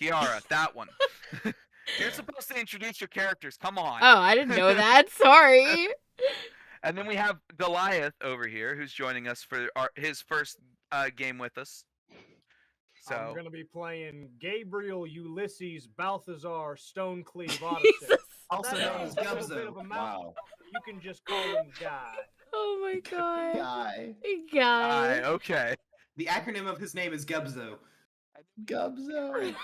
Kiara, that one. You're supposed to introduce your characters. Come on. Oh, I didn't know that. Sorry. And then we have Goliath over here, who's joining us for his first game with us. So I'm going to be playing Gabriel Ulysses Balthazar Stonecleave Odyssey. Also known as Gubzo. Wow. You can just call him Guy. Oh my god. Guy. Guy. Okay. The acronym of his name is Gubzo. Gubzo.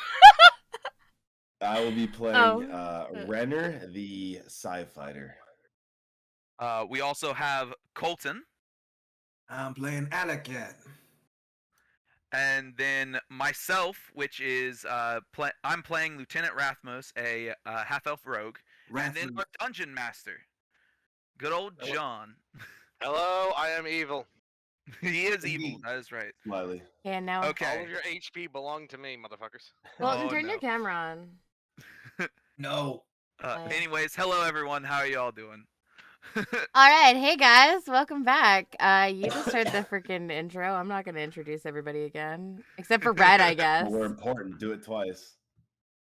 I will be playing Renner, the Psy Fighter. We also have Colton. I'm playing Alakan. And then myself, which is I'm playing Lieutenant Rathmos, a half-elf rogue. And then our dungeon master, good old John. Hello, I am evil. He is evil. That is right. Smiley. And now. Okay. All of your HP belong to me, motherfuckers. Well, turn your camera on. No. Anyways, hello everyone. How are y'all doing? All right, hey guys, welcome back. You just heard the freaking intro. I'm not gonna introduce everybody again, except for Red, I guess. We're important. Do it twice.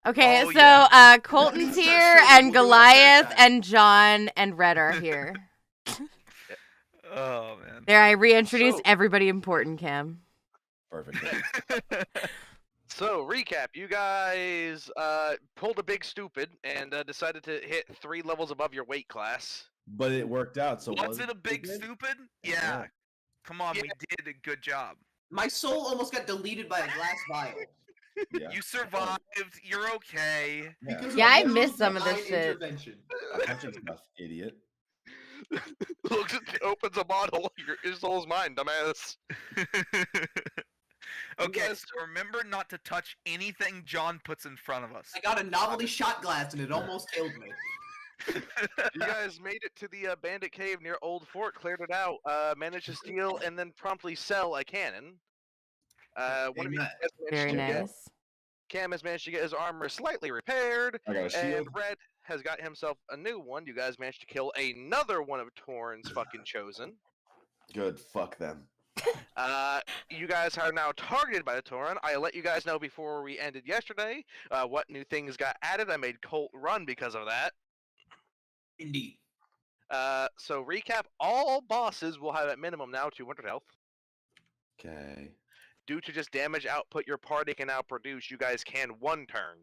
Okay, Oh, so yeah. Colton's here, and Goliath, and John, and Red are here. Oh man. There, I reintroduced everybody important, Cam. Perfect. So, recap. You guys pulled a big stupid and decided to hit 3 levels above your weight class. But it worked out. So was it a big stupid? Yeah. Come on, we did a good job. My soul almost got deleted by a glass vial. Yeah. You survived. You're okay. Yeah, I missed some of this shit. Idiot. Looks, opens a bottle. Your soul's mine, dumbass. Okay, so remember not to touch anything John puts in front of us. I got a novelty shot glass and it almost killed me. You guys made it to the bandit cave near Old Fort, cleared it out, managed to steal and then promptly sell a cannon. One of you guys Very nice. Cam has managed to get his armor slightly repaired, I got a and shield. Red has got himself a new one. You guys managed to kill another one of Torn's fucking chosen. Good. Fuck them. You guys are now targeted by the Tauren. I let you guys know before we ended yesterday what new things got added. I made Colt run because of that. Indeed. So recap, all bosses will have at minimum now 200 health. Okay. Due to just damage output your party can now produce, you guys can one turn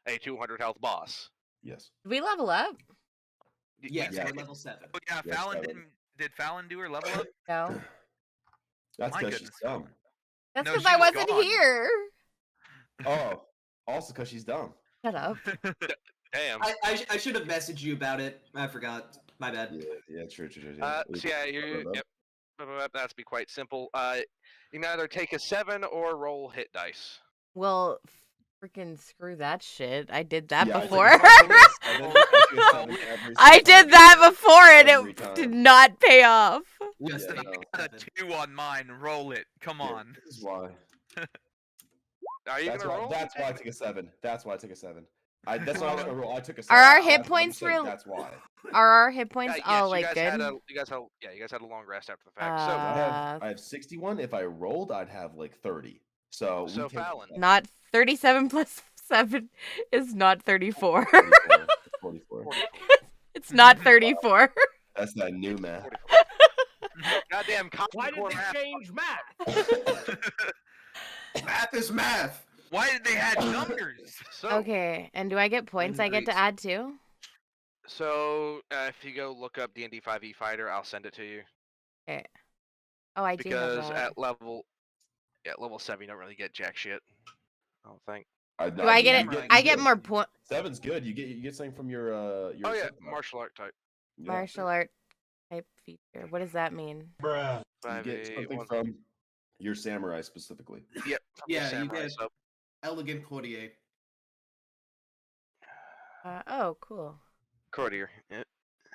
a 200 health boss. Yes. Did we level up? Yes, Yeah. we're level 7. Oh yeah, Yes, Falon Falon. didn't. Did Fallon do her level up? No. That's My because she's goodness. dumb. That's No, because she I was wasn't gone. here. Oh, also because she's dumb. Shut up. Damn. I should have messaged you about it. I forgot. My bad. Yeah, true. So yeah, yep. That's be quite simple. You can either take a 7 or roll hit dice. Well, freaking screw that shit. I did that before. I did that before and it did not pay off. Just I got a 2 on mine. Roll it. Come on. This is why. Are you That's gonna why. roll? That's why I took a 7. That's why I took a 7. That's why I was gonna roll. I took a 7. Are our hit I'm points saying real? That's why. Are our hit points Yes, all you like guys good? you guys had a long rest after the fact. I have 61. If I rolled, I'd have like 30. So we take Fallon. Not 37 plus 7 is not 34. 44. It's not 34. That's that new math. Goddamn Why did core they math. change math? Math is math. Why did they add numbers? So, Okay, and do I get points I get to add too? So if you go look up D&D 5e Fighter, I'll send it to you. Okay. Oh, I do have Because that. at level 7, you don't really get jack shit. I don't think. Do I get it? I get more points. 7's good. You get something from your Oh yeah, second one. martial art type. Yeah. Martial art type feature. What does that mean? You get 5e, something one- from your samurai specifically. Yep. Yeah, you samurai, get- so- Elegant courtier. Oh, cool. courtier. Yeah.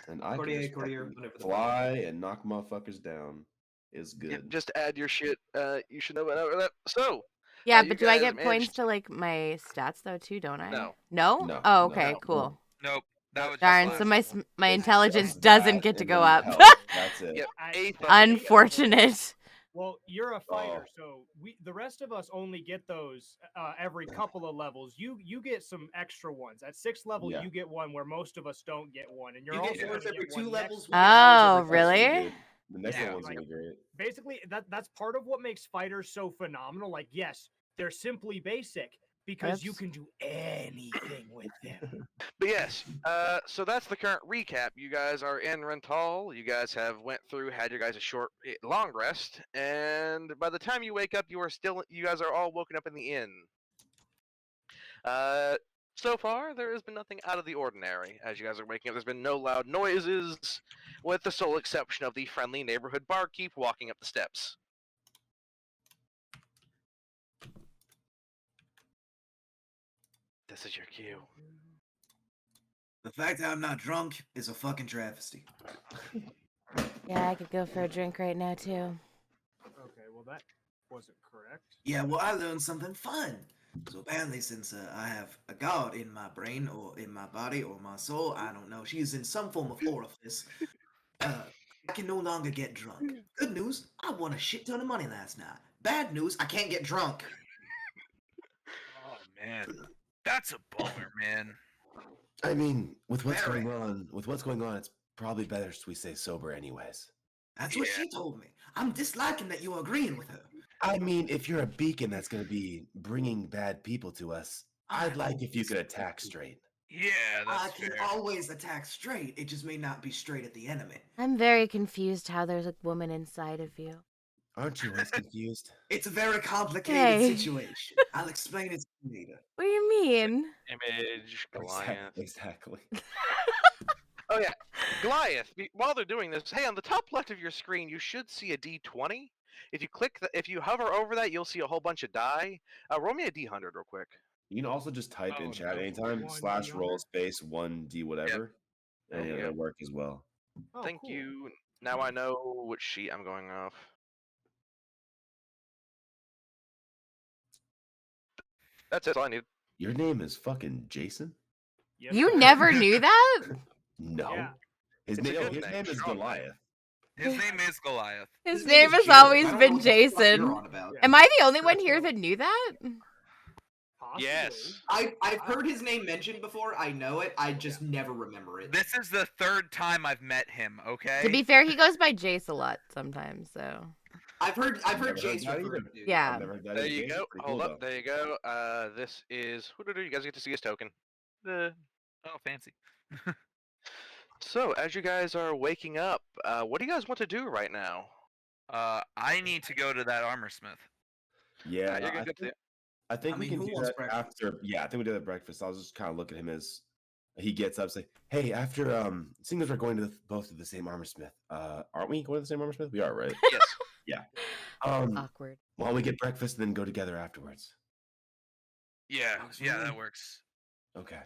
And I Courtier, can just courtier, fucking whatever the fly and knock motherfuckers down. Is good. Yep, just add your shit. You should know about that. So. Yeah, you but do I guys get points managed- to like my stats though too? Don't I? No. No. No, Oh, no, okay, no. cool. Nope. That was Darn. just So last my It's intelligence just doesn't that get to and go then up. health. That's it. Yep. Eighth. Unfortunate. Well, you're a fighter, Oh. so the rest of us only get those every couple of levels. You get some extra ones. At 6th level, Yeah. you get one where most of us don't get one, and you're You also get going yours to every get 2 one levels. next. We get ours Oh, every That's really? good. The next Yeah, one's like- really great. Basically, that's part of what makes fighters so phenomenal. Like, yes, they're simply basic because you Oops. can do anything with them. But yes, so that's the current recap. You guys are in Rental. You guys have went through, had your guys a long rest, and by the time you wake up, you guys are all woken up in the inn. So far, there has been nothing out of the ordinary. As you guys are waking up, there's been no loud noises, with the sole exception of the friendly neighborhood barkeep walking up the steps. This is your cue. The fact that I'm not drunk is a fucking travesty. Yeah, I could go for a drink right now too. Okay, well that wasn't correct. Yeah, well, I learned something fun. So apparently, since I have a god in my brain, or in my body, or my soul, I don't know, she's in some form of orifice, I can no longer get drunk. Good news, I won a shit ton of money last night. Bad news, I can't get drunk. Oh man, that's a bummer, man. I mean, with what's Very. going on, it's probably better we stay sober anyways. That's what Yeah. she told me. I'm disliking that you're agreeing with her. I mean, if you're a beacon that's going to be bringing bad people to us, I'd like if you could attack straight. Yeah, I that's can fair. always attack straight. It just may not be straight at the enemy. I'm very confused how there's a woman inside of you. Aren't you always confused? It's a very complicated Hey. situation. I'll explain it to you later. What do you mean? Image, Goliath. Exactly. Oh yeah, Goliath. While they're doing this, hey, on the top left of your screen, you should see a D20. If you hover over that, you'll see a whole bunch of die. Roll me a D100 real quick. You can also just type in Oh, chat no. anytime One / roll D100? space 1D whatever, There and you it'll go. work as well. Oh, Thank cool. you. Now I know which sheet I'm going off. That's it. That's all I need. Your name is fucking Jason? Yes, You sir. never knew that? No. Yeah. His It's a name, good his name, name is strong name. Goliath. His name is Goliath. His name name is has Jared. always I don't been know what the fuck you're Jason. on about. Yeah. Am I the only one here that knew that? Possibly. Yes. I've heard his name mentioned before. I know it. I just never remember it. This is the third time I've met him. Okay. To be fair, he goes by Jace a lot sometimes, so. I've heard Never heard Jace that referred either. to. Yeah. I've never heard that There either. you Jason's go. pretty Hold cool, up. There you go. This is. You guys get to see his token. Oh, fancy. So, as you guys are waking up, what do you guys want to do right now? I need to go to that armor smith. Yeah, you're I gonna get think, to. I think I we mean, can who do wants that breakfast? after. Yeah, I think we do that at breakfast. I'll just kind of look at him as he gets up, say, "Hey, after seeing as we're going to both to the same armor smith, aren't we going to the same armor smith? We are, right? Yes. Awkward. Why don't we get breakfast and then go together afterwards? Yeah, yeah, that Absolutely. works. Okay.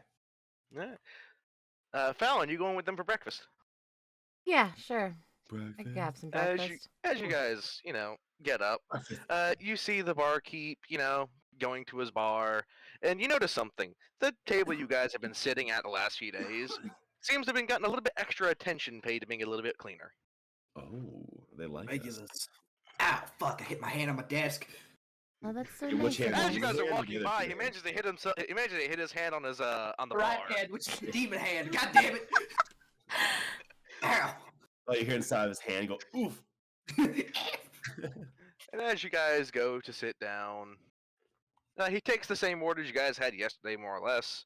Yeah. Falon, you going with them for breakfast? Yeah, sure. I Breakfast. could have some As breakfast. you guys, get up, you see the barkeep, going to his bar, and you notice something. The table you guys have been sitting at the last few days seems to have been gotten a little bit extra attention paid to being a little bit cleaner. Oh, they like us. Regulars. Ow, fuck, I hit my hand on my desk. Oh, that's so Yeah, nice. which hand of As you One guys are hand or walking the other by, two he manages to hit himself. He manages to hit his hand on his on the Right bar. hand, which is the demon hand. God damn it. Ow. Oh, you hear inside of his hand go, oof. And as you guys go to sit down, he takes the same orders you guys had yesterday, more or less.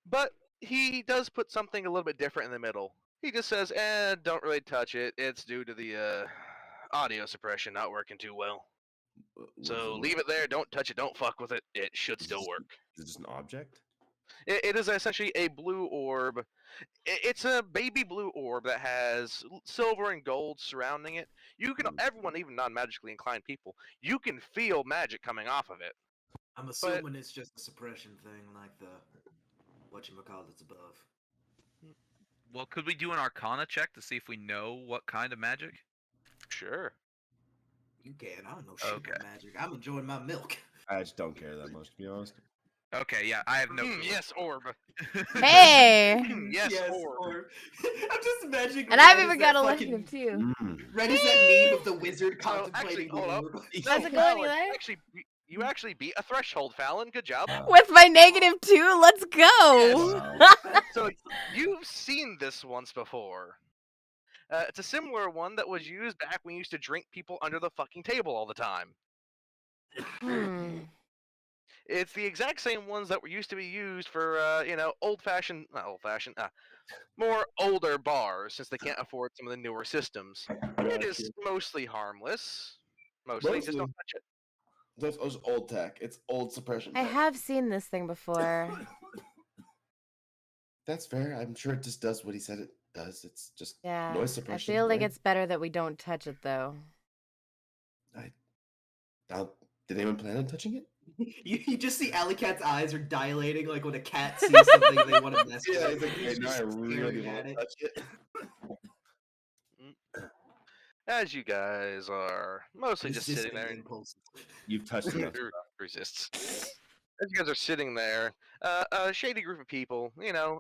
But he does put something a little bit different in the middle. He just says, don't really touch it. It's due to the audio suppression not working too well. So leave it there. Don't touch it. Don't fuck with it. It should still work. Is it just an object? It is essentially a blue orb. It's a baby blue orb that has silver and gold surrounding it. You can, everyone, even non-magically inclined people, you can feel magic coming off of it. I'm assuming it's just a suppression thing, like the whatchamacallit's above. Well, could we do an Arcana check to see if we know what kind of magic? Sure. You can. I don't know shit Okay. about magic. I'm enjoying my milk. I just don't care that much, to be honest. Okay, yeah, I have no clue. Yes, orb. Hey. Yes, orb. Or I'm just imagining. And I've Red even is got that a fucking- negative too. Red is that meme of the wizard So, contemplating actually, hold the up. orb. How's it going, Fallon, Eli? you actually beat a threshold, Falon. Good job. With my -2, let's go. Wow. So you've seen this once before. It's a similar one that was used back when you used to drink people under the fucking table all the time. Hmm. It's the exact same ones that were used to be used for, not old-fashioned, more older bars, since they can't afford some of the newer systems. It is Gotcha. mostly harmless. Mostly, just don't touch it. That's old tech. It's old suppression. I tech. have seen this thing before. That's fair. I'm sure it just does what he said it does. It's just Yeah. noise I suppression. feel like right? it's better that we don't touch it though. Did anyone plan on touching it? You just see Alley Cat's eyes are dilating like when a cat sees something they want to mess with. Yeah, it's like, He's "Hey, now I just really staring want at to it. touch it. As you guys are mostly just sitting Resisting there and impulses. You've touched enough. resists. As you guys are sitting there, a shady group of people,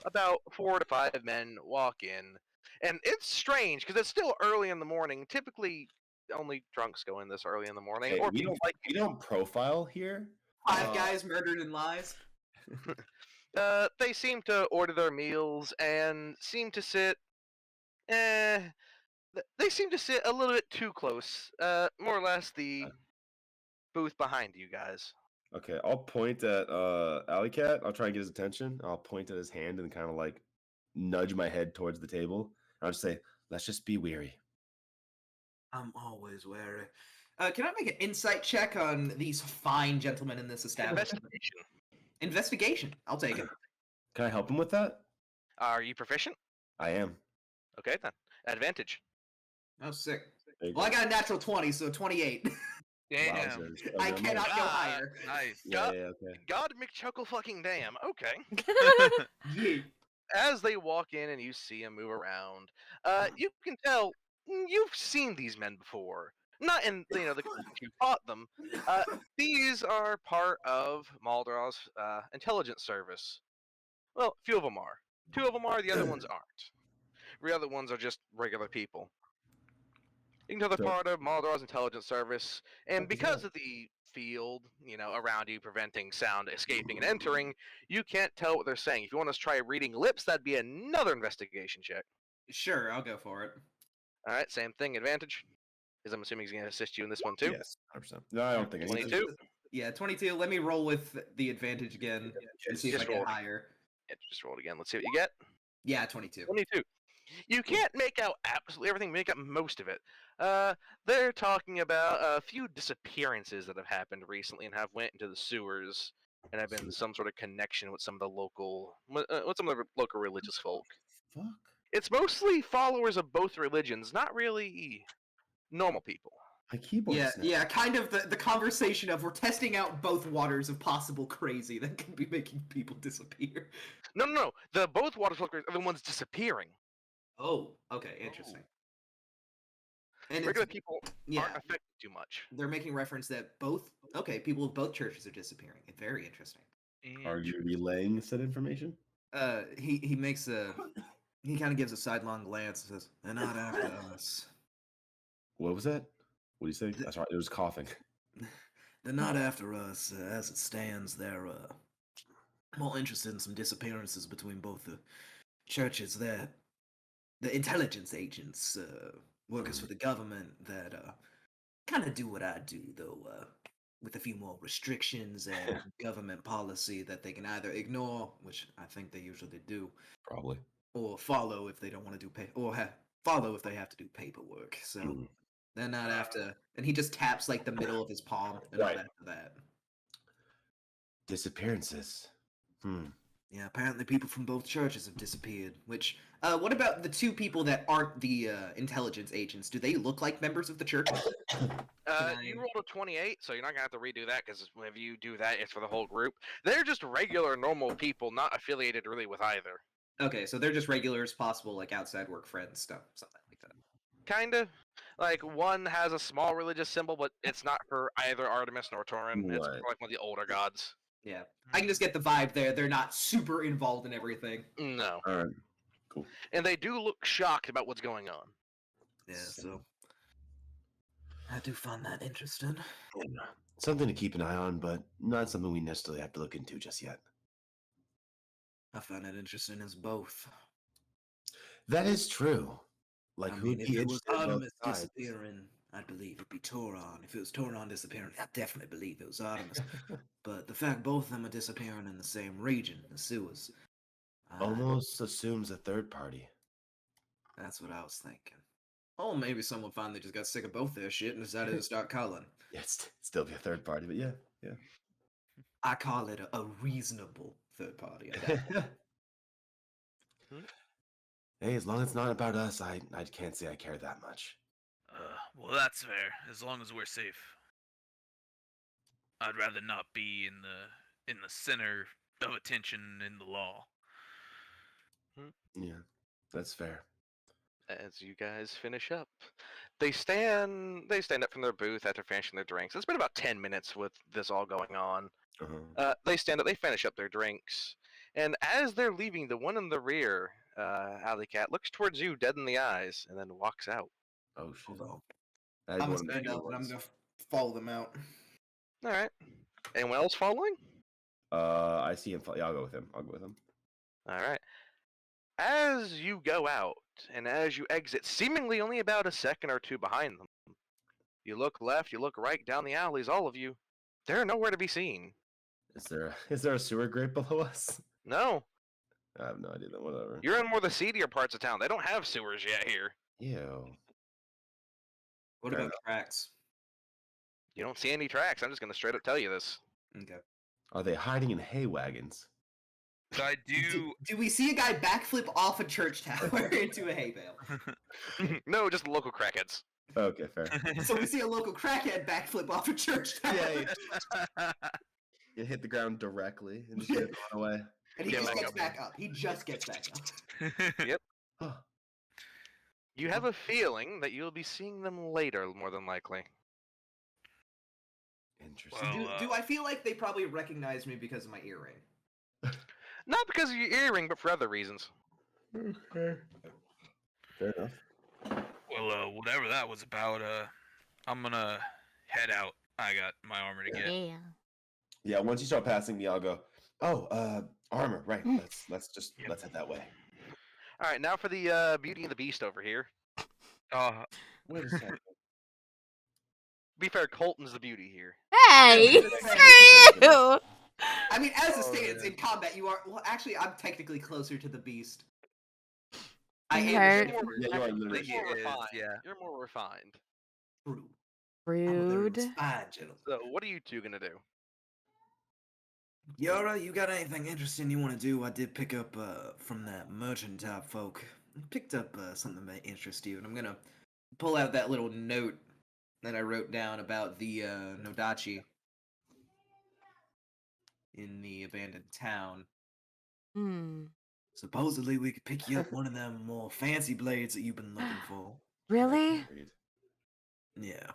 about 4 to 5 men walk in. And it's strange, because it's still early in the morning. Typically, only drunks go in this early in the morning. Hey, Or we people don't profile here. Five guys murdered in lies. they seem to order their meals and seem to sit... they seem to sit a little bit too close. More or less the booth behind you guys. Okay, I'll point at Alley Cat. I'll try and get his attention. I'll point at his hand and kind of like nudge my head towards the table. I'll just say, "Let's just be weary." I'm always wary. Can I make an insight check on these fine gentlemen in this establishment? Investigation. Investigation. I'll take it. Can I help him with that? Are you proficient? I am. Okay, then. Advantage. Oh, sick. There you Well, I go. got a natural 20, so 28. Damn. Wowzers. I Okay, cannot go Ah, higher. Nice. Yeah, okay. God McChuckle fucking damn. Okay. Yeah. As they walk in and you see them move around, you can tell you've seen these men before. Not in the context you fought them. These are part of Maldor's intelligence service. Well, a few of them are. 2 of them are. The other ones aren't. The other ones are just regular people. You can tell they're So- part of Maldor's intelligence service, and What is because that? of the field, around you preventing sound escaping and entering, you can't tell what they're saying. If you want to try reading lips, that'd be another investigation check. Sure, I'll go for it. All right, same thing, advantage. Because I'm assuming he's going to assist you in this one too. Yes, 100%. No, I don't think I need to. 22. Yeah, 22. Let me roll with the advantage again and see if I Just get roll. higher. Yeah, just roll it again. Let's see what you get. Yeah, 22. 22. You can't make out absolutely everything, make out most of it. They're talking about a few disappearances that have happened recently and have went into the sewers and have been some sort of connection with some of the local, with some of the local religious folk. Fuck. It's mostly followers of both religions, not really normal people. My keyboard Yeah, snapped. yeah, kind of the conversation of we're testing out both waters of possible crazy that could be making people disappear. No. The both water folk are the ones disappearing. Oh, okay, interesting. And Regular it's, people yeah, aren't affected too much. they're making reference that people of both churches are disappearing. Very interesting. Are you relaying said information? He makes a he kind of gives a sidelong glance and says, "They're not after us. What was that? What do you say? That's right. It was coughing. They're not after us. As it stands, they're more interested in some disappearances between both the churches. They're the intelligence agents, workers for the government that kind of do what I do, though, with a few more restrictions and government policy that they can either ignore, which I think they usually do, Probably. or follow if they don't want to do follow if they have to do paperwork. So Mm. They're not after." And he just taps like the middle of his palm. They're Right. not after that. Disappearances. yeah, apparently people from both churches have disappeared. Which, what about the 2 people that aren't the intelligence agents? Do they look like members of the church? You rolled a 28, so you're not gonna have to redo that because if you do that, it's for the whole group. They're just regular, normal people, not affiliated really with either. Okay, so they're just regular as possible, like outside work friends, stuff, something like that. Kinda. Like one has a small religious symbol, but it's not for either Artemis nor Torin. It's for Right. like one of the older gods. Yeah, I can just get the vibe there. They're not super involved in everything. No. All right, cool. And they do look shocked about what's going on. Yeah, so I do find that interesting. Something to keep an eye on, but not something we necessarily have to look into just yet. I find it interesting as both. That is true. Like, I who'd mean, if be it was interested in both Artemis sides? disappearing, I'd believe it'd be Toron. If it was Toron disappearing, I'd definitely believe it was Artemis. But the fact both of them are disappearing in the same region, the sewers, Almost assumes a third party. that's what I was thinking. Oh, maybe someone finally just got sick of both their shit and decided to start calling. Yeah, it's still be a third party, but yeah. I call it a reasonable third party. at that point. Hey, as long as it's not about us, I can't say I care that much. Well, that's fair. As long as we're safe. I'd rather not be in the center of attention in the law. Yeah, that's fair. As you guys finish up, they stand up from their booth after finishing their drinks. It's been about 10 minutes with this all going on. Uh-huh. They stand up, they finish up their drinks, and as they're leaving, the one in the rear, Alley Cat, looks towards you dead in the eyes and then walks out. Oh shit. Hold on. I I'm didn't gonna wanna make stand sure up and I'm once. gonna follow them out. All right. Anyone else following? I see him. Yeah, I'll go with him. All right. As you go out and as you exit, seemingly only about a second or two behind them, you look left, you look right, down the alleys, all of you. They're nowhere to be seen. Is there a sewer grate below us? No, I have no idea. Then whatever. you're in more the seedier parts of town. They don't have sewers yet here. Ew. What Fair about tracks? You don't see any tracks. I'm just going to straight up tell you this. Okay. Are they hiding in hay wagons? So I do. Do we see a guy backflip off a church tower into a hay bale? No, just local crackheads. Okay, fair. So we see a local crackhead backflip off a church tower. Yeah, You hit the ground directly and just get gone away. And he Get just back gets up. back up. He just gets back up. Yep. Huh. You have a feeling that you'll be seeing them later, more than likely. Interesting. Well, Do I feel like they probably recognize me because of my earring? Not because of your earring, but for other reasons. Okay. Fair enough. Well, whatever that was about, I'm gonna head out. I got my armor to get. Yeah. Yeah, once you start passing me, I'll go. Oh, armor. Right. Let's head that way. All right, now for the Beauty and the Beast over here. Wait a second. Be fair, Colton's the beauty here. Hey, screw you. I mean, as it Oh, stands yeah. in combat, you are. Well, actually, I'm technically closer to the beast. I You am hurt. the More, Yeah, you are literally. He you're more is, refined. yeah. You're more refined. true. Rude. Fine, gentlemen. So what are you two gonna do? Kiara, you got anything interesting you want to do? I did pick up from that merchant type folk. Picked up something that may interest you, and I'm gonna Pull out that little note that I wrote down about the Nodachi in the abandoned town. Hmm. supposedly we could pick you up one of them more fancy blades that you've been looking for. Really? Yeah.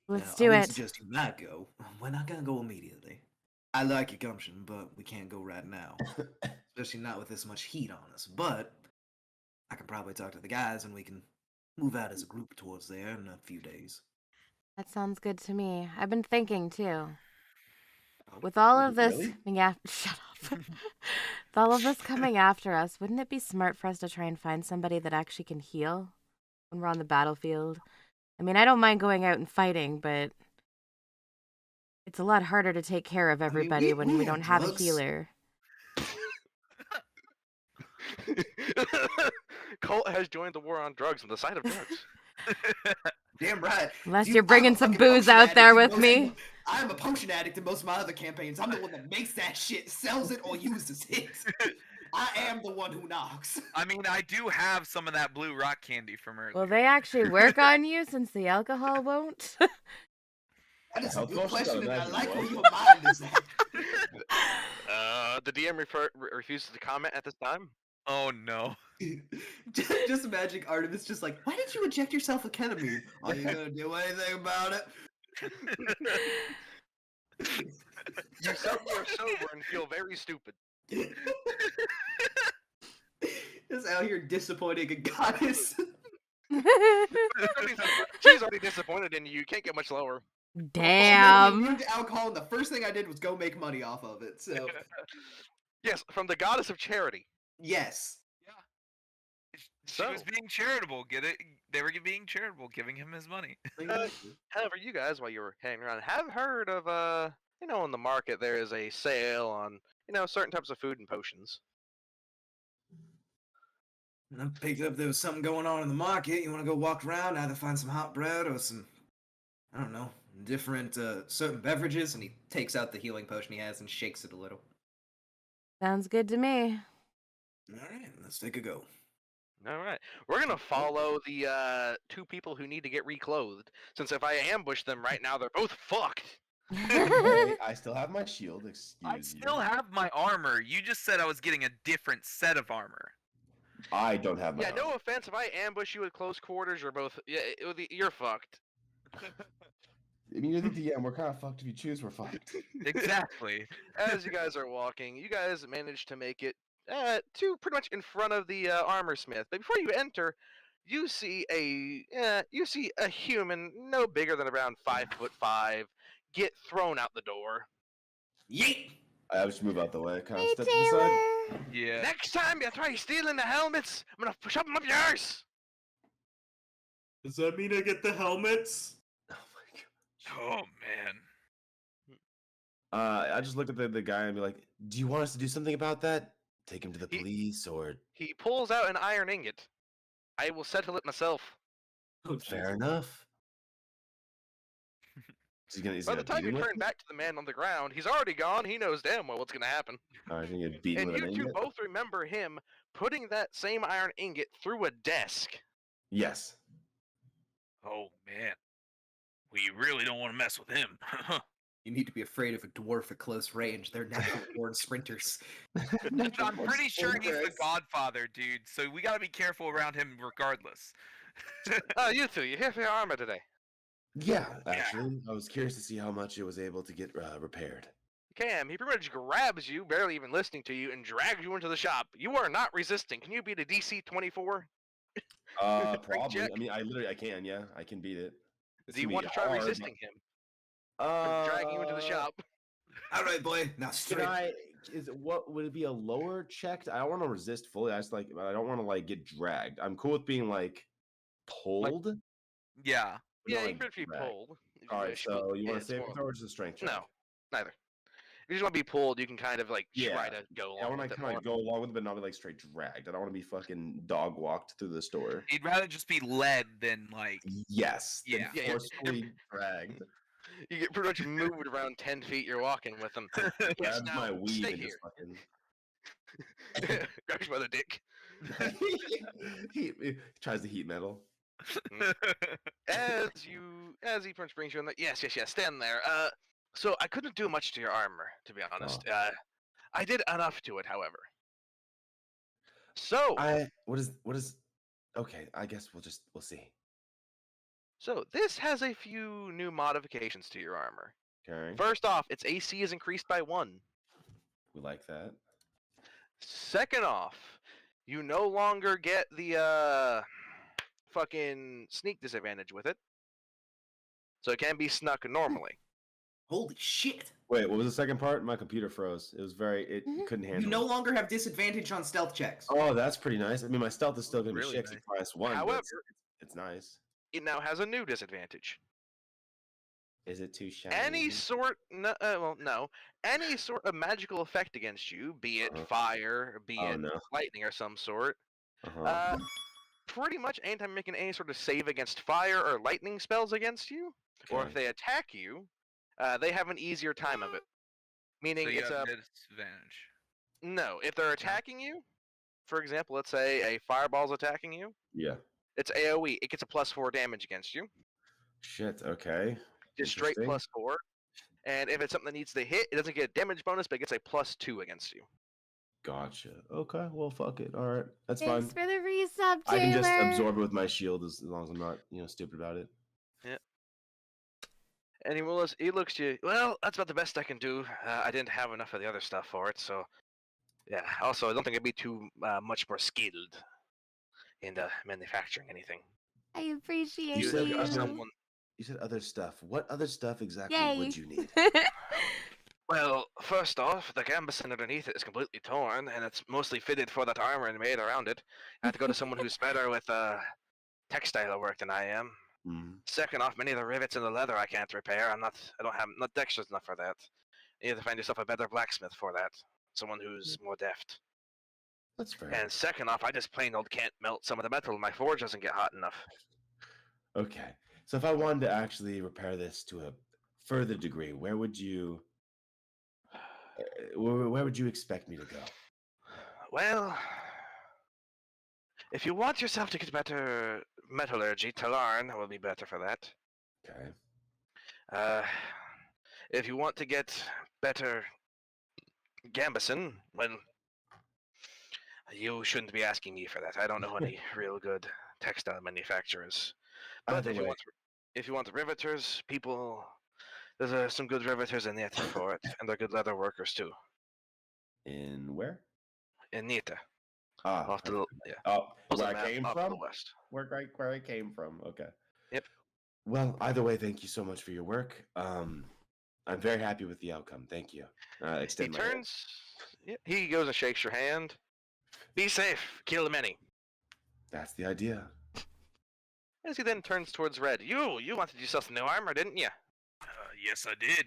Let's Now, do I would it. suggest you might go. We're not gonna go immediately. I like your gumption, but we can't go right now. Especially not with this much heat on us. But I can probably talk to the guys and we can move out as a group towards there in a few days. That sounds good to me. I've been thinking too. With all of this Really? coming after, shut up. With all of this coming after us, wouldn't it be smart for us to try and find somebody that actually can heal when we're on the battlefield? I mean, I don't mind going out and fighting, but it's a lot harder to take care of everybody when we we don't have have a drugs. healer. Colt has joined the war on drugs and the side of drugs. Damn right. Unless Dude, you're I'm a bringing some fucking booze potion out addict there in with most- me. I'm a potion addict in most of my other campaigns. I'm the one that makes that shit, sells it, or uses it. I am the one who knocks. I mean, I do have some of that blue rock candy from earlier. Will they actually work on you since the alcohol won't? That is a Health good potions, question, and I imagine like it where was. your mind is at. The DM refuses to comment at this time. Oh no. Just imagine Artemis just like, why did you inject yourself with ketamine? Are you gonna do anything about it? You suddenly are sober and feel very stupid. Just out here disappointing a goddess. She's already disappointed in you. You can't get much lower. I'm Damn. immune to alcohol, and the first thing I did was go make money off of it. So Yes, from the goddess of charity. yes. She was being charitable. Get it? They were being charitable, giving him his money. However, you guys, while you were hanging around, have heard of in the market there is a sale on certain types of food and potions. I picked up there was something going on in the market. You want to go walk around, either find some hot bread or some, I don't know, different certain beverages. And he takes out the healing potion he has and shakes it a little. Sounds good to me. All right, let's take a go. All right, we're gonna follow the two people who need to get reclothed. Since if I ambush them right now, they're both fucked. Hey, I still have my shield. Excuse I you. still have my armor. You just said I was getting a different set of armor. I don't have my. Yeah, no armor. offense. If I ambush you at close quarters, you're both you're fucked. I mean, you're the DM. We're kind of fucked if you choose. We're fucked. Exactly. As you guys are walking, you guys manage to make it to pretty much in front of the armor smith. But before you enter, you see a human no bigger than around 5'5" get thrown out the door. Yeet! I just move out the way. Kind of Hey, step to the side. Taylor. Yeah. Next time you try stealing the helmets, I'm gonna shove them up your arse. Does that mean I get the helmets? Oh my god. Oh man. I just look at the guy and be like, "Do you want us to do something about that? Take him to the He- police or?" He pulls out an iron ingot. I will settle it myself. Oh, Fair enough. Is he By the time you beat him turn back to the man on the ground, he's already gone. He knows damn well what's gonna happen. I think he'd beat him And with you an two ingot. both remember him putting that same iron ingot through a desk. Yes. Oh man. We really don't want to mess with him. You need to be afraid of a dwarf at close range. They're natural born sprinters. I'm pretty sure he's the Godfather, dude. So we gotta be careful around him regardless. You two, you here for your armor today? Yeah, actually, I was curious to see how much it was able to get repaired. Cam, he pretty much grabs you, barely even listening to you, and drags you into the shop. You are not resisting. Can you beat a DC 24? Probably. check. I mean, I can. Yeah, I can beat it. It's Do you gonna want be to try hard, resisting him? but- Or dragging you into the shop? All right, boy. Now Can straight. I? What would it be a lower check? I don't want to resist fully. I don't want to get dragged. I'm cool with being pulled. Yeah. but Yeah, not, you can be dragged. pulled. All right, so you want it's to save more- it or just a strength check? No, neither. If you just want to be pulled, you can kind of try Yeah. to go I along want with to it kind more. of go along with it, but not be straight dragged. I don't want to be fucking dog walked through the store. He'd rather just be led than like. Yes. than Yeah. Yeah, forcefully dragged. You get pretty much moved around 10 feet. You're walking with them. Yes, Grabs now my weed stay and here. just fucking. Grabs you by the dick. he tries to heat metal. As he pretty much brings you in, yes, stand there. So I couldn't do much to your armor, to be honest. Oh. I did enough to it, however. So, What is okay, I guess we'll see. so this has a few new modifications to your armor. Okay. First off, its AC is increased by 1. We like that. Second off, you no longer get the fucking sneak disadvantage with it. So it can be snuck normally. Holy shit! Wait, what was the second part? My computer froze. It was it couldn't handle You no it. longer have disadvantage on stealth checks. Oh, that's pretty nice. I mean, my stealth is still going to be Really 6 nice. +1, However- but it's nice. It now has a new disadvantage. Is it too shiny? Any sort no, any sort of magical effect against you, be it Uh-huh. fire, be Oh, it no. lightning or some sort, Uh-huh. pretty much anytime making any sort of save against fire or lightning spells against you, or if Okay. they attack you, they have an easier time of it. Meaning So you it's have a disadvantage. no. If they're attacking you, for example, let's say a fireball's attacking you, Yeah. it's AOE. It gets a +4 damage against you, Shit, okay. just straight Interesting. +4. And if it's something that needs to hit, it doesn't get a damage bonus, but it gets a +2 against you. Gotcha. Okay, well, fuck it. All right, that's Thanks fine. for the resub, Taylor. I can just absorb it with my shield as long as I'm not, stupid about it. And he looks to you. Well, that's about the best I can do. I didn't have enough of the other stuff for it, so yeah. Also, I don't think I'd be too much more skilled in manufacturing anything. I appreciate You You said have other- someone. You said other stuff. What other stuff exactly Yay. would you need? Well, first off, the gambeson underneath it is completely torn, and it's mostly fitted for that armor and made around it. I have to go to someone who's better with textile work than I am. Mhm. Second off, many of the rivets in the leather I can't repair. I'm not dexterous enough for that. You have to find yourself a better blacksmith for that. Someone who's more deft. That's fair. And second off, I just plain old can't melt some of the metal. My forge doesn't get hot enough. Okay. So if I wanted to actually repair this to a further degree, where would you expect me to go? Well, if you want yourself to get better metallurgy, Talarn will be better for that. Okay. If you want to get better gambeson, well, you shouldn't be asking me for that. I don't know any real good textile manufacturers. But Either way. if you want the riveters, there's some good riveters in Nita for it, and they're good leather workers too. In where? In Nita, Ah, yeah. Oh, Puzzle where I map came off to from? the west. Where I came from. Okay. Yep. Well, either way, thank you so much for your work. I'm very happy with the outcome. Thank you. He Extend my hand. turns. Yeah, he goes and shakes your hand. Be safe. Kill the many. That's the idea. As he then turns towards Red. You wanted yourself some new armor, didn't you? Yes, I did.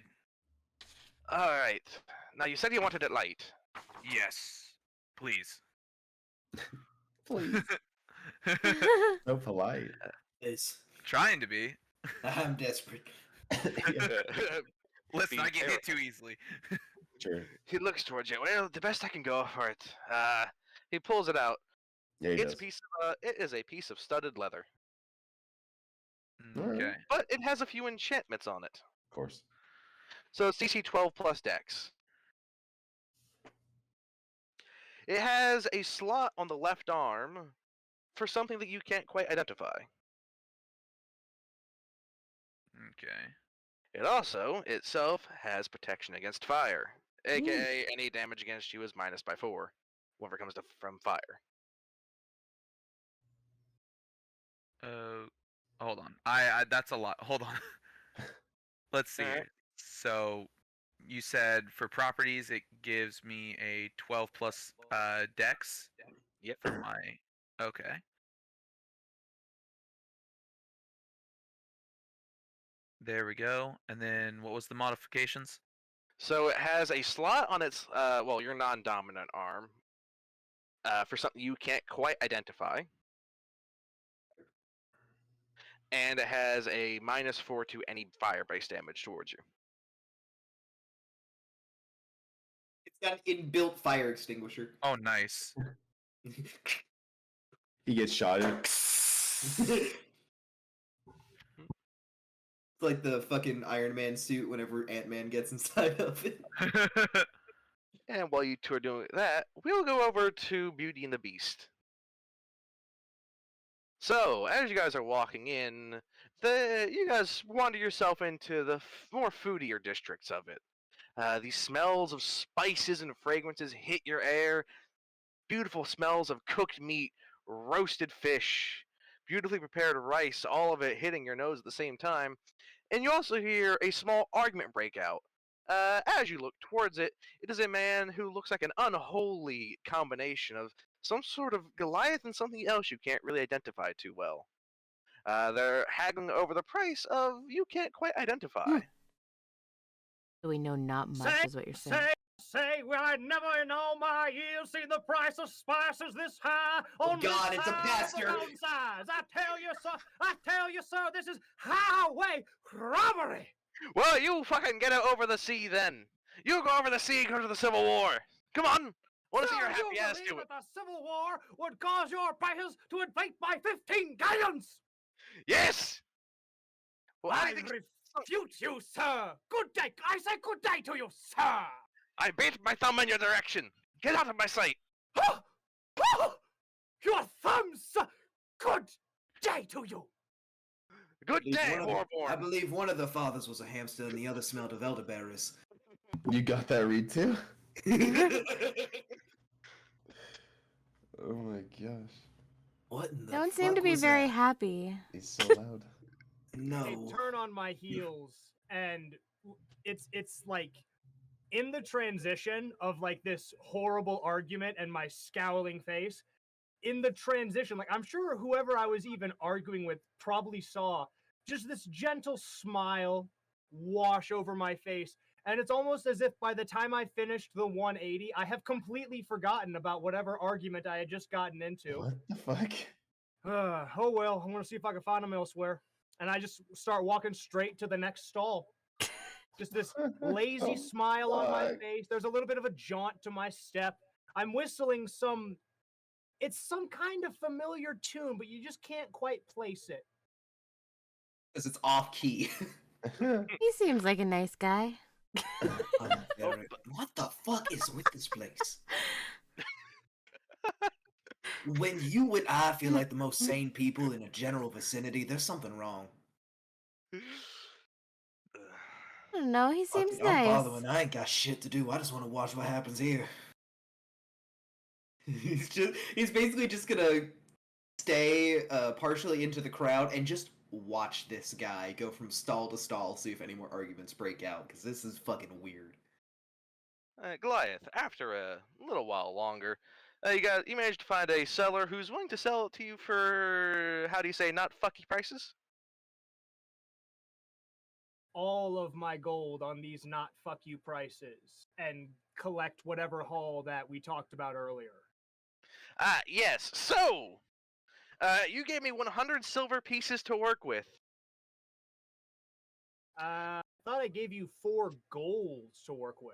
All right. Now you said you wanted it light. Yes. Please. Please. So polite. It's, Trying to be. I'm desperate. Let's Be not get terri- hit too easily. Sure. He looks towards you. Well, the best I can go for it. He pulls it out. Yeah, he It's does. it is a piece of studded leather, Alright. Okay. but it has a few enchantments on it. Of course. So it's DC 12 plus Dex. It has a slot on the left arm for something that you can't quite identify. Okay. It also itself has protection against fire, aka any damage against you is minus by 4 whenever it comes to from fire. Hold on. I that's a lot. Hold on. Let's see. Alright. So, you said for properties it gives me a 12 plus dex Yep. for my. Okay. There we go. And then what was the modifications? So it has a slot on its your non-dominant arm for something you can't quite identify. And it has a minus 4 to any fire-based damage towards you. It's got an inbuilt fire extinguisher. Oh, nice. He gets shot at. It's like the fucking Iron Man suit whenever Ant-Man gets inside of it. And while you two are doing that, we'll go over to Beauty and the Beast. So, as you guys are walking in, you guys wander yourself into the more foodier districts of it. These smells of spices and fragrances hit your air. Beautiful smells of cooked meat, roasted fish, beautifully prepared rice, all of it hitting your nose at the same time. And you also hear a small argument break out. As you look towards it, it is a man who looks like an unholy combination of some sort of Goliath and something else you can't really identify too well. They're haggling over the price of you can't quite identify. So we know not much, is what you're saying. Say, well, I never in all my years seen the price of spices this high on God, this it's a side of the pasture. mountainsides. I tell you, sir, this is highway robbery. Well, you fucking get it over the sea then. You go over the sea, go to the Civil War. Come on. Want to see your Sir, happy you ass believe do it. that the Civil War would cause your prices to inflate by 15 gallons? Yes. Well, how do I you think? refute you, sir. Good day. I say good day to you, sir. I bait my thumb in your direction. Get out of my sight. Your thumbs, sir. Good day to you. Good day, I Warborn. believe one of the fathers was a hamster and the other smelled of elderberries. You got that read too? Oh my gosh. What in the Don't seem fuck to be was very that? happy. He's so loud. I No. turn on my heels, and it's like in the transition of like this horrible argument and my scowling face. In the transition, like I'm sure whoever I was even arguing with probably saw just this gentle smile wash over my face. And it's almost as if by the time I finished the 180, I have completely forgotten about whatever argument I had just gotten into. What the fuck? Oh well, I'm gonna see if I can find them elsewhere. And I just start walking straight to the next stall. Just this lazy The smile on my fuck? face. There's a little bit of a jaunt to my step. I'm whistling it's some kind of familiar tune, but you just can't quite place it. Because it's off key. He seems like a nice guy. What the fuck is with this place? When you and I feel like the most sane people in a general vicinity, there's something wrong. I don't know. He Fuck seems it, I'm nice. following. I ain't got shit to do. I just want to watch what happens here. He's basically just gonna stay partially into the crowd and just watch this guy go from stall to stall, see if any more arguments break out, because this is fucking weird. Goliath, after a little while longer, you managed to find a seller who's willing to sell it to you for, how do you say, not fucky prices? All of my gold on these not fuck you prices and collect whatever haul that we talked about earlier. Yes. So, you gave me 100 silver pieces to work with. I thought I gave you 4 golds to work with.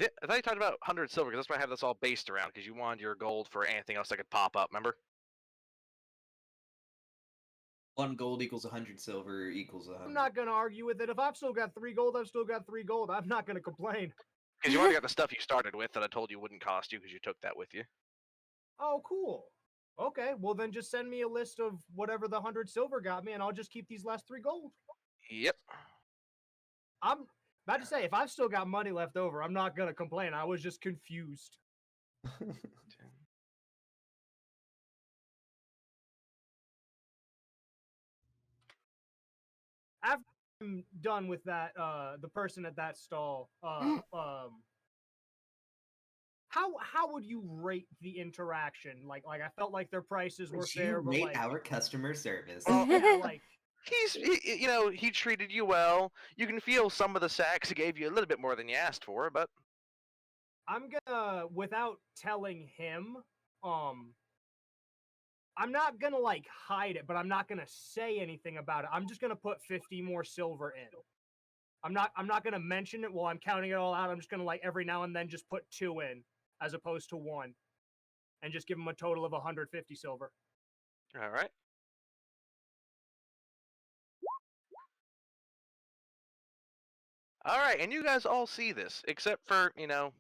I thought you talked about 100 silver, because that's why I have this all based around, because you wanted your gold for anything else that could pop up, remember? 1 gold equals 100 silver equals 100. I'm not gonna argue with it. If I've still got 3 gold, I've still got 3 gold. I'm not gonna complain. Because you already got the stuff you started with that I told you wouldn't cost you, because you took that with you. Oh, cool. Okay, well then just send me a list of whatever the 100 silver got me, and I'll just keep these last 3 gold. Yep. I'm about to say, if I've still got money left over, I'm not gonna complain. I was just confused. After I'm done with that, the person at that stall, how would you rate the interaction? Like I felt like their prices were Would fair, you but rate like, our customer service? yeah, like He treated you well. You can feel some of the sacks he gave you a little bit more than you asked for, but I'm gonna, without telling him, I'm not gonna like hide it, but I'm not gonna say anything about it. I'm just gonna put 50 more silver in. I'm not gonna mention it while I'm counting it all out. I'm just gonna like every now and then just put 2 in as opposed to 1, and just give him a total of 150 silver. all right. All right, and you guys all see this, except for, him.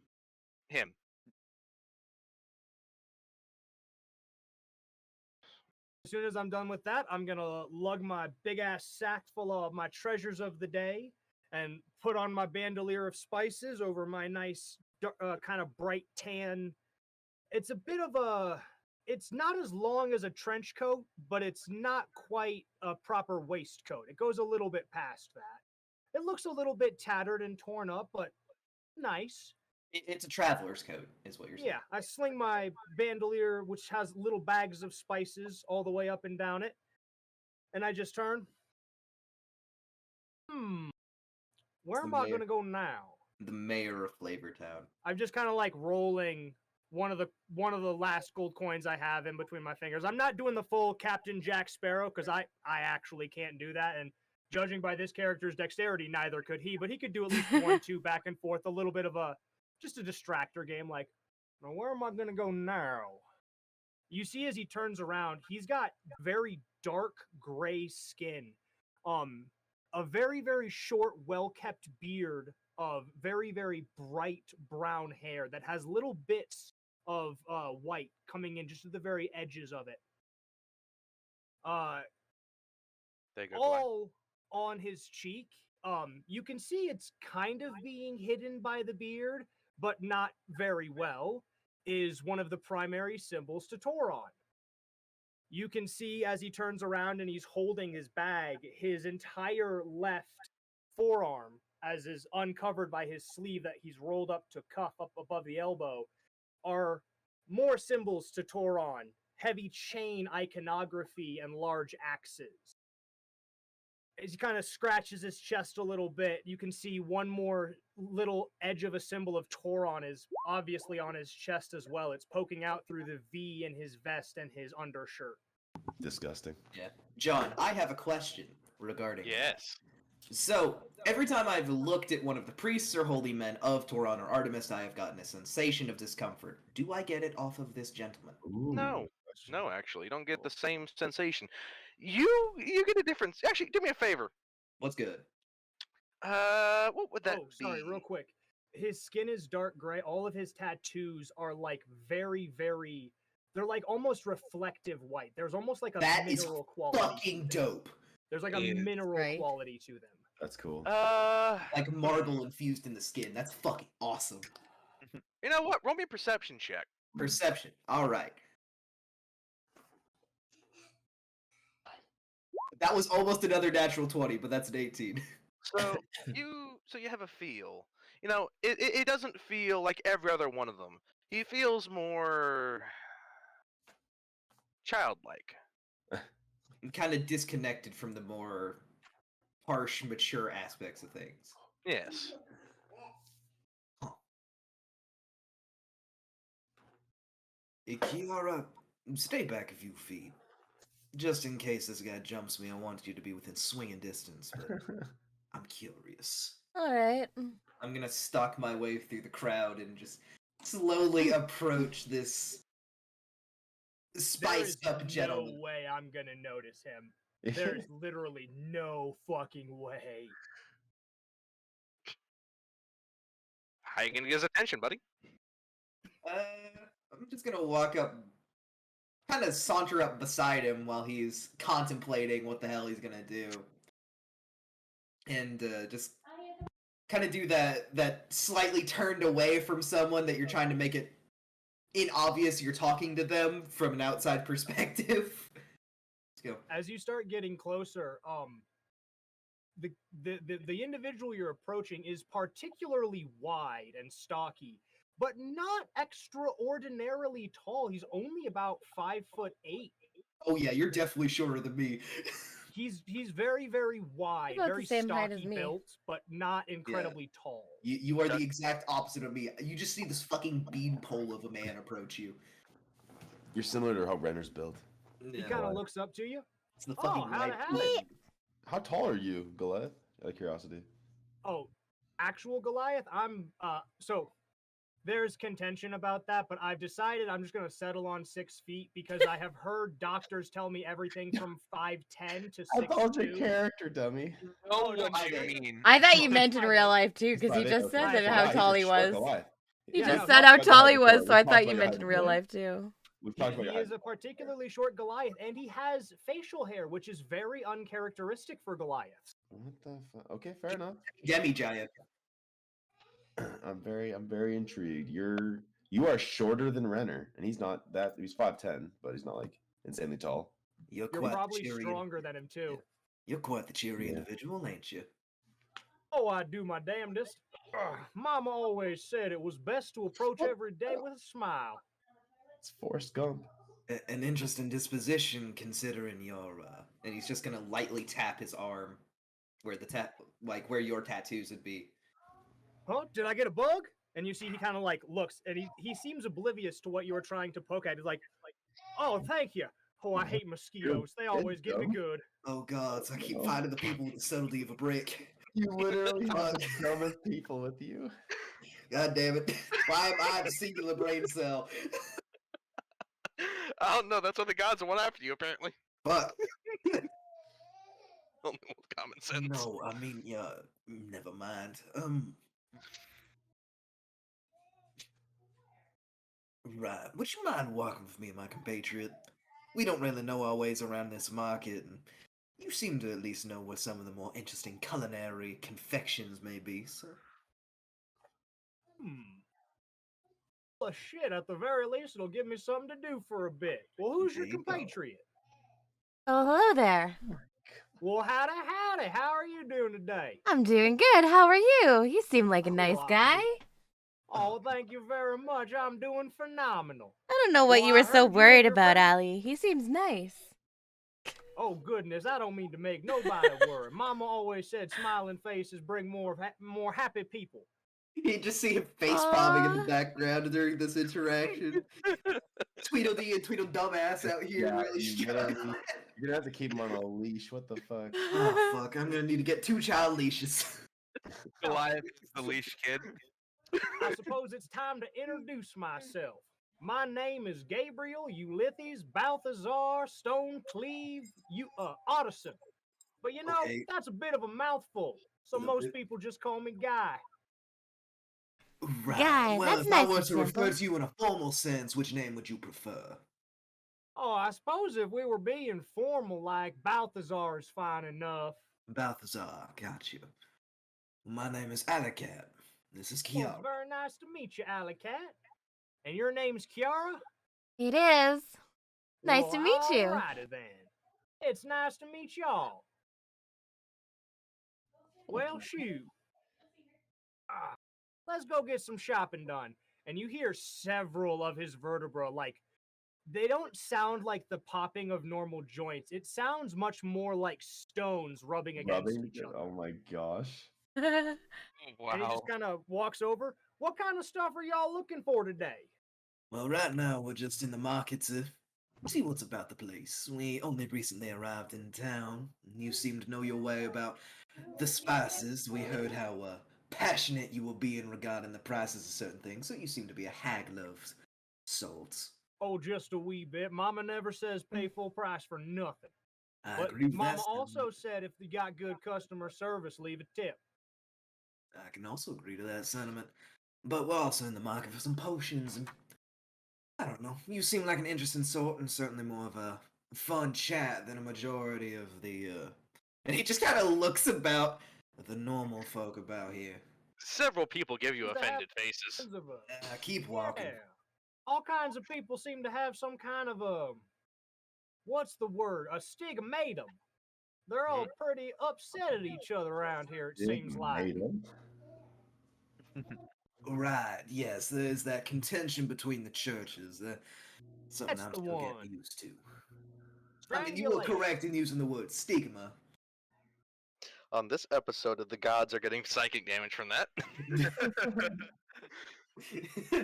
As soon as I'm done with that, I'm gonna lug my big ass sack full of my treasures of the day and put on my bandolier of spices over my nice kind of bright tan. It's a bit of a. It's not as long as a trench coat, but it's not quite a proper waistcoat. It goes a little bit past that. It looks a little bit tattered and torn up, but nice. It's a traveler's coat, is what you're saying. Yeah, I sling my bandolier, which has little bags of spices all the way up and down it, and I just turn. Where am I going to go now? The mayor of Flavortown. I'm just kind of like rolling one of the last gold coins I have in between my fingers. I'm not doing the full Captain Jack Sparrow because I actually can't do that, and judging by this character's dexterity, neither could he. But he could do at least 1, 2 back and forth, a little bit of just a distractor game, like, now where am I going to go now? You see as he turns around, he's got very dark gray skin, a very, very short, well-kept beard of very, very bright brown hair that has little bits of white coming in just at the very edges of it. There you go, Goliath. all on his cheek. You can see it's kind of being hidden by the beard, but not very well, is one of the primary symbols to Toron. You can see as he turns around and he's holding his bag, his entire left forearm, as is uncovered by his sleeve that he's rolled up to cuff up above the elbow, are more symbols to Toron, heavy chain iconography and large axes. As he kind of scratches his chest a little bit, you can see one more little edge of a symbol of Toron is obviously on his chest as well. It's poking out through the V in his vest and his undershirt. Disgusting. Yeah. John, I have a question regarding that. Yes. So, every time I've looked at one of the priests or holy men of Toron or Artemis, I have gotten a sensation of discomfort. Do I get it off of this gentleman? Ooh, No. question. No, actually, you don't get the same sensation. You get a difference. Actually, do me a favor. What's good? What would that Oh, sorry, be? real quick. His skin is dark gray. All of his tattoos are like very, very. They're like almost reflective white. There's almost like a That is mineral quality. fucking dope. There's like a Yeah. mineral Right. quality to them. That's cool. Like marble infused in the skin. That's fucking awesome. You know what? Roll me a perception check. Perception. Alright. That was almost another natural 20, but that's an 18. So you have a feel. You know, it doesn't feel like every other one of them. He feels more childlike. I'm kind of disconnected from the more harsh, mature aspects of things. Yes. Kiara, stay back a few feet. Just in case this guy jumps me, I want you to be within swinging distance, but I'm curious. All right. I'm gonna stalk my way through the crowd and just slowly approach this spiced There up is gentleman. no way I'm gonna notice him. There's literally no fucking way. How you gonna get his attention, buddy? I'm just gonna walk up, kind of saunter up beside him while he's contemplating what the hell he's gonna do, and just kind of do that slightly turned away from someone that you're trying to make it inobvious you're talking to them from an outside perspective. Let's go. As you start getting closer, the individual you're approaching is particularly wide and stocky, but not extraordinarily tall. He's only about 5'8". Oh yeah, you're definitely shorter than me. He's very, very wide, About the very same height as stocky me. built, but not incredibly tall. You are the exact opposite of me. You just see this fucking beanpole of a man approach you. You're similar to how Renner's built. He Yeah, kind of looks up to you. it's the Oh, fucking howdy, right. howdy. How tall are you, Goliath? Out of curiosity. Oh, actual Goliath? So there's contention about that, but I've decided I'm just going to settle on 6 feet because I have heard doctors tell me everything from 5'10" to 6'2". character, dummy. No Oh, no, one I you get it. mean. I thought you meant in real life too, because he just said that how tall he was. He Yeah, just no, said no, how no, tall he no, was, so I we've thought talked you about meant your in height real before. life too. We've He, talked about your he is height. a particularly short Goliath, and he has facial hair, which is very uncharacteristic for Goliaths. What the fuck? Okay, fair enough. Demi giant. I'm very intrigued. You are shorter than Renner, and he's not that. He's 5'10", but he's not like insanely tall. You're You're quite probably the cheery, stronger than him too. You're quite the cheery Yeah. individual, ain't you? Oh, I do my damnedest. Mama always said it was best to approach every day with a smile. It's Forrest Gump. An interesting disposition, considering your And he's just gonna lightly tap his arm where where your tattoos would be. Huh? Did I get a bug? And you see he kind of like looks, and he seems oblivious to what you were trying to poke at. He's like, oh, thank you. Oh, I hate mosquitoes. They always get me dumb. good. Oh gods, I keep Oh. finding the people with the subtlety of a brick. You literally have the dumbest people with you. God damn it! Why am I the singular brain cell? I don't know. That's what the gods want after you, apparently. But Only with common sense. no, I mean, yeah, never mind. Right. Would you mind walking with me, my compatriot? We don't really know our ways around this market, and You seem to at least know where some of the more interesting culinary confections may be, sir. Well, shit, at the very least, it'll give me something to do for a bit. Well, who's your There you go. compatriot? Oh, hello there. Well, howdy. How are you doing today? I'm doing good. How are you? You seem like a nice Well, guy. Oh, thank you very much. I'm doing phenomenal. I don't know what Well, you I were so heard you worried and your about, friend- Allie. He seems nice. Oh, goodness, I don't mean to make nobody worry. Mama always said smiling faces bring more happy people. You just see him face palming in the background during this interaction. Tweedledee and Tweedledumbass out here Yeah, really you're struggling. gonna have to keep him on a leash. What the fuck? Oh, fuck. I'm gonna need to get 2 child leashes. Goliath is the leash kid. I suppose it's time to introduce myself. My name is Gabriel Ulysses Balthazar Stonecleave Otterson. But you know, Okay. that's a bit of a mouthful. So Little most bit. people just call me Guy. Right. Guy, well, that's if I nice were and to refer simple. to you in a formal sense, which name would you prefer? Oh, I suppose if we were being formal, like Balthazar is fine enough. Balthazar, got you. My name is Alicat. This is Well, Kiara. it's very nice to meet you, Alicat. And your name's Kiara? It is. Nice Well, to meet you. Alrighty then. It's nice to meet y'all. Well, shoot. Let's go get some shopping done. And you hear several of his vertebrae, like, they don't sound like the popping of normal joints. It sounds much more like stones rubbing against each other. Oh my gosh. And he Wow. just kind of walks over. What kind of stuff are y'all looking for today? Well, right now we're just in the market to see what's about the place. We only recently arrived in town. You seem to know your way about the spices. We heard how passionate you will be in regarding the prices of certain things, so you seem to be a haggle of salts. Oh, just a wee bit. Mama never says pay full price for nothing. I But agree with Mama that. also said if you got good customer service, leave a tip. I can also agree to that sentiment. But we're also in the market for some potions and I don't know. You seem like an interesting sort and certainly more of a fun chat than a majority of the And he just kind of looks about. the normal folk about here. Several people give you Seems to have offended faces. tons of, Keep walking. yeah. All kinds of people seem to have some kind of a, what's the word? A stigmatum. They're all pretty upset at each other around here, it seems like. Right, yes, there's that contention between the churches. Something That's I'm the still one. getting used to. I mean, you were Strangulation. correct in using the word stigma. On this episode, the gods are getting psychic damage from that.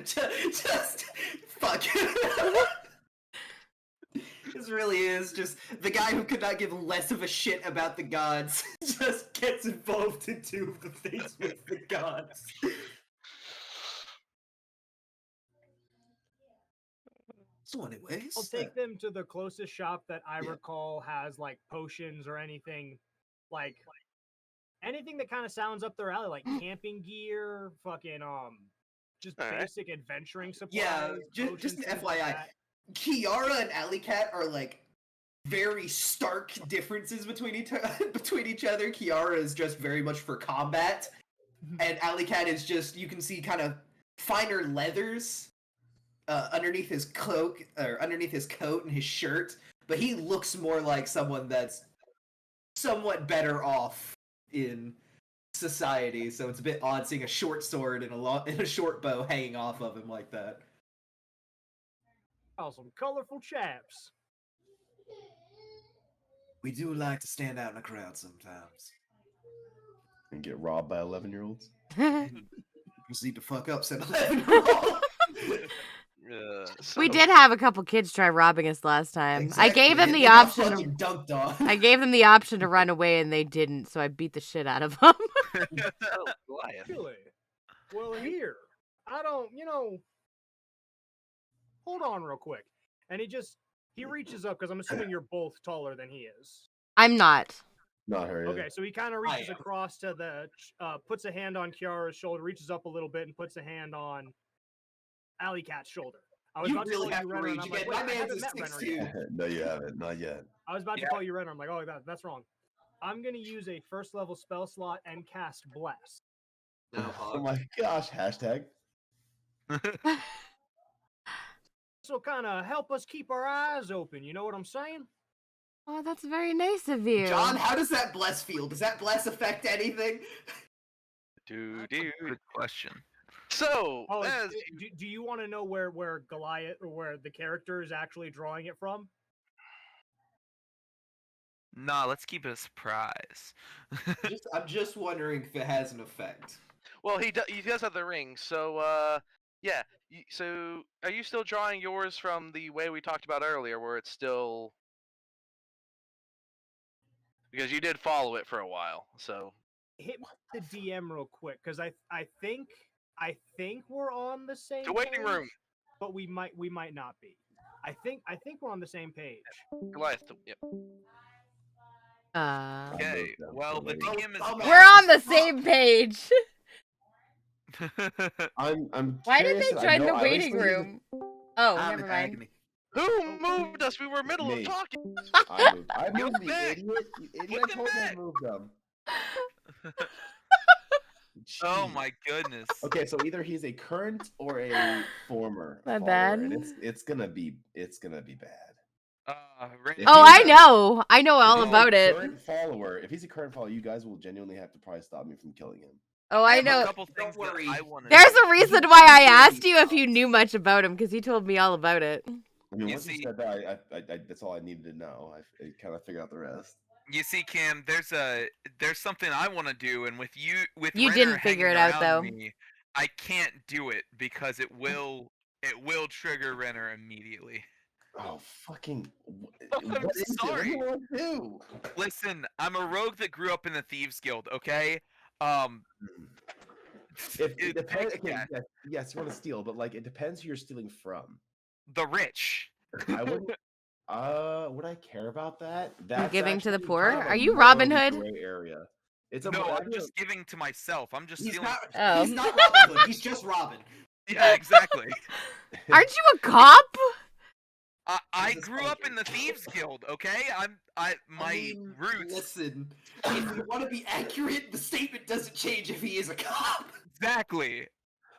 just fuck. This really is just the guy who could not give less of a shit about the gods just gets involved into the things with the gods. So anyways, I'll take them to the closest shop that I recall has like potions or anything, like anything that kind of sounds up their alley, like camping gear, fucking just Alright. basic adventuring supplies. Yeah, just potions, an things like FYI. that. Kiara and Alley Cat are like very stark differences between each other. Kiara is just very much for combat, and Alley Cat is just, you can see kind of finer leathers underneath his cloak or underneath his coat and his shirt, but he looks more like someone that's somewhat better off in society. So it's a bit odd seeing a short sword and a short bow hanging off of him like that. Oh, some colorful chaps. we do like to stand out in a crowd sometimes. And get robbed by 11-year-olds. Proceed to fuck up, said 11-year-old. We did have a couple kids try robbing us last time. I gave them Exactly, the they got option. fucking dunked on. I gave them the option to run away, and they didn't. So I beat the shit out of them. Oh, Goliath. Really? Well, here, I don't, hold on real quick. And he reaches up, because I'm assuming you're both taller than he is. I'm not. Not her. Okay, so he kind of reaches am. across to puts a hand on Kiara's shoulder, reaches up a little bit, and puts a hand on Alley Cat's shoulder. I was You about to really call have you to Renner, and rage I'm like, again. wait, My I man's haven't a met Renner 6'2". yet. No, you haven't. Not yet. I was about to call you Renner. I'm like, oh, that's wrong. I'm gonna use a first level spell slot and cast Bless. No, Oh my gosh! Hashtag. This will kind of help us keep our eyes open. You know what I'm saying? Oh, that's very nice of you. John, how does that bless feel? Does that bless affect anything? Dude. Good question. So, Oh, as do you want to know where Goliath or where the character is actually drawing it from? Nah, let's keep it a surprise. I'm just wondering if it has an effect. well, he does have the ring. So, yeah. So, are you still drawing yours from the way we talked about earlier, where it's still because you did follow it for a while? So, Hit me the DM real quick, because I think we're on the same. the waiting page, room. but we might not be. I think we're on the same page. Goliath. Yep. Okay, well, the DM is. We're on the same page. I'm. Why did curious, they I join know the I always waiting think of the- room? Oh, I'm never in mind. agony. Who moved us? We were middle Me. of talking. I moved. I Go moved the back. idiot. You idiot! Put I them told you I back. moved them. Oh Jeez. my goodness. Okay, so either he's a current or a former My follower, bad. and it's gonna be bad. Renner, If Oh, he's I a- know. I know all if he's about a it. Current follower. If he's a current follower, you guys will genuinely have to probably stop me from killing him. Oh, I have a know. couple Don't things that worry. I want to. There's a reason You why I can asked really you if you stop. knew much about him, because he told me all about it. I mean, You once you see- said that, I that's all I needed to know. I kind of figured out the rest. You see, Cam, there's something I want to do, and with You Renner didn't figure hanging it out, around though. me, I can't do it because it will trigger Renner immediately. Oh, fucking! I'm What is it? What do sorry. you want to do? Listen, I'm a rogue that grew up in the Thieves Guild. Okay, It depends. Okay, yeah, yes, you want to steal, but like it depends who you're stealing from. the rich. I wouldn't. Would I care about that? That's giving to the actually poor? kind of a Are you Robin morally Hood? gray area. It's a No, that'd I'm be a- just giving to myself. I'm just He's stealing. not. Oh. He's not Robin Hood. He's just Robin. Yeah, exactly. Aren't you a cop? I This is grew up in the poetry. Thieves Guild. Okay, my mean, roots. Listen, if you want to be accurate, the statement doesn't change if he is a cop. Exactly.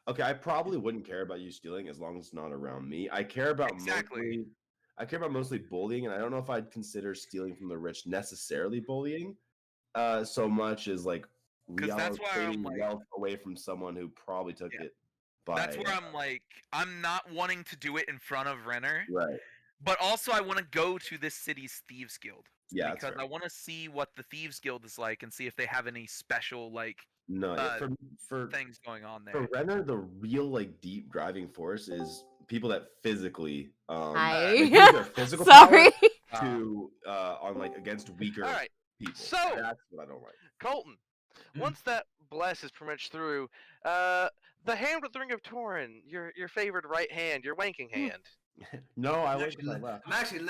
Okay, I probably wouldn't care about you stealing as long as it's not around me. I care about Exactly. mostly bullying, and I don't know if I'd consider stealing from the rich necessarily bullying, so much as like 'Cause that's why I'm reallocating like- wealth away from someone who probably took Yeah. it. By, That's where I'm like, I'm not wanting to do it in front of Renner, right. but also I want to go to this city's Thieves Guild Yeah, that's because fair. I want to see what the Thieves Guild is like and see if they have any special like No, yeah, for things going on there. for Renner, the real like deep driving force is people that physically Hi. like, use their physical Sorry. power to on like against weaker All right. people. So- That's what I don't like. Colton, Hmm. once that bless is pretty much through, the hand with the ring of Torin, your favorite right hand, your wanking hand. No, I I'm wish actually, I left.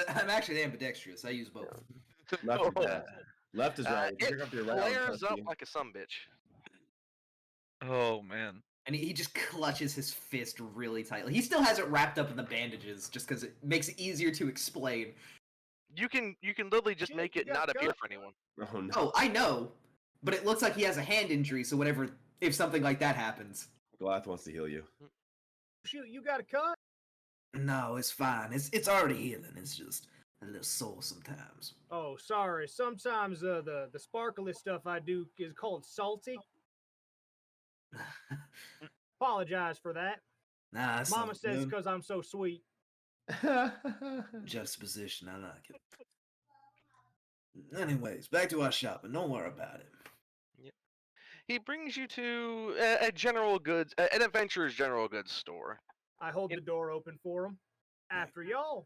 I'm actually ambidextrous. I use both. Left is bad. Left is right. You It pick up your right arm, flares touch up you. like a sumbitch. Oh man. And he just clutches his fist really tightly. He still has it wrapped up in the bandages just because it makes it easier to explain. You can literally just Shit, make you it got not appear cut. for anyone. Oh no. Oh, I know. But it looks like he has a hand injury, so whatever, if something like that happens. Goliath wants to heal you. Shoot, you got a cut? No, it's fine. It's already healing. It's just a little sore sometimes. Oh, sorry. Sometimes the sparkly stuff I do is called salty. Apologize for that. Nah, it's Mama not says good. because I'm so sweet. Juxtaposition. I like it. Anyways, back to our shopping. Don't worry about it. He brings you to a general goods, an adventurer's general goods store. I hold the door open for him. After y'all.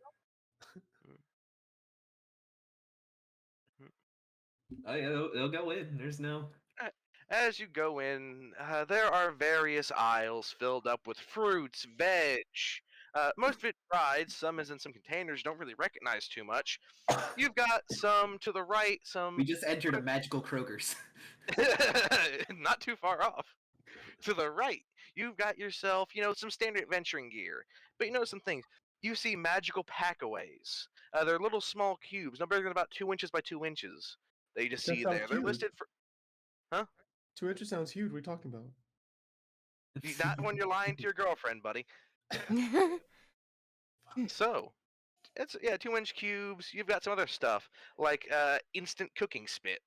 Oh yeah, they'll go in. There's no. As you go in, there are various aisles filled up with fruits, veg. Most of it dried, some is in some containers, don't really recognize too much. You've got some to the right, some We just entered a magical Kroger's. not too far off. To the right, You've got yourself, some standard adventuring gear. But you know some things. You see magical packaways. They're little small cubes, no bigger than about 2 inches by 2 inches. That you just That see sounds there. They're cute. listed for 2 inches sounds huge. What are you talking about? not when you're lying to your girlfriend, buddy. So, it's 2-inch cubes. You've got some other stuff like instant cooking spit.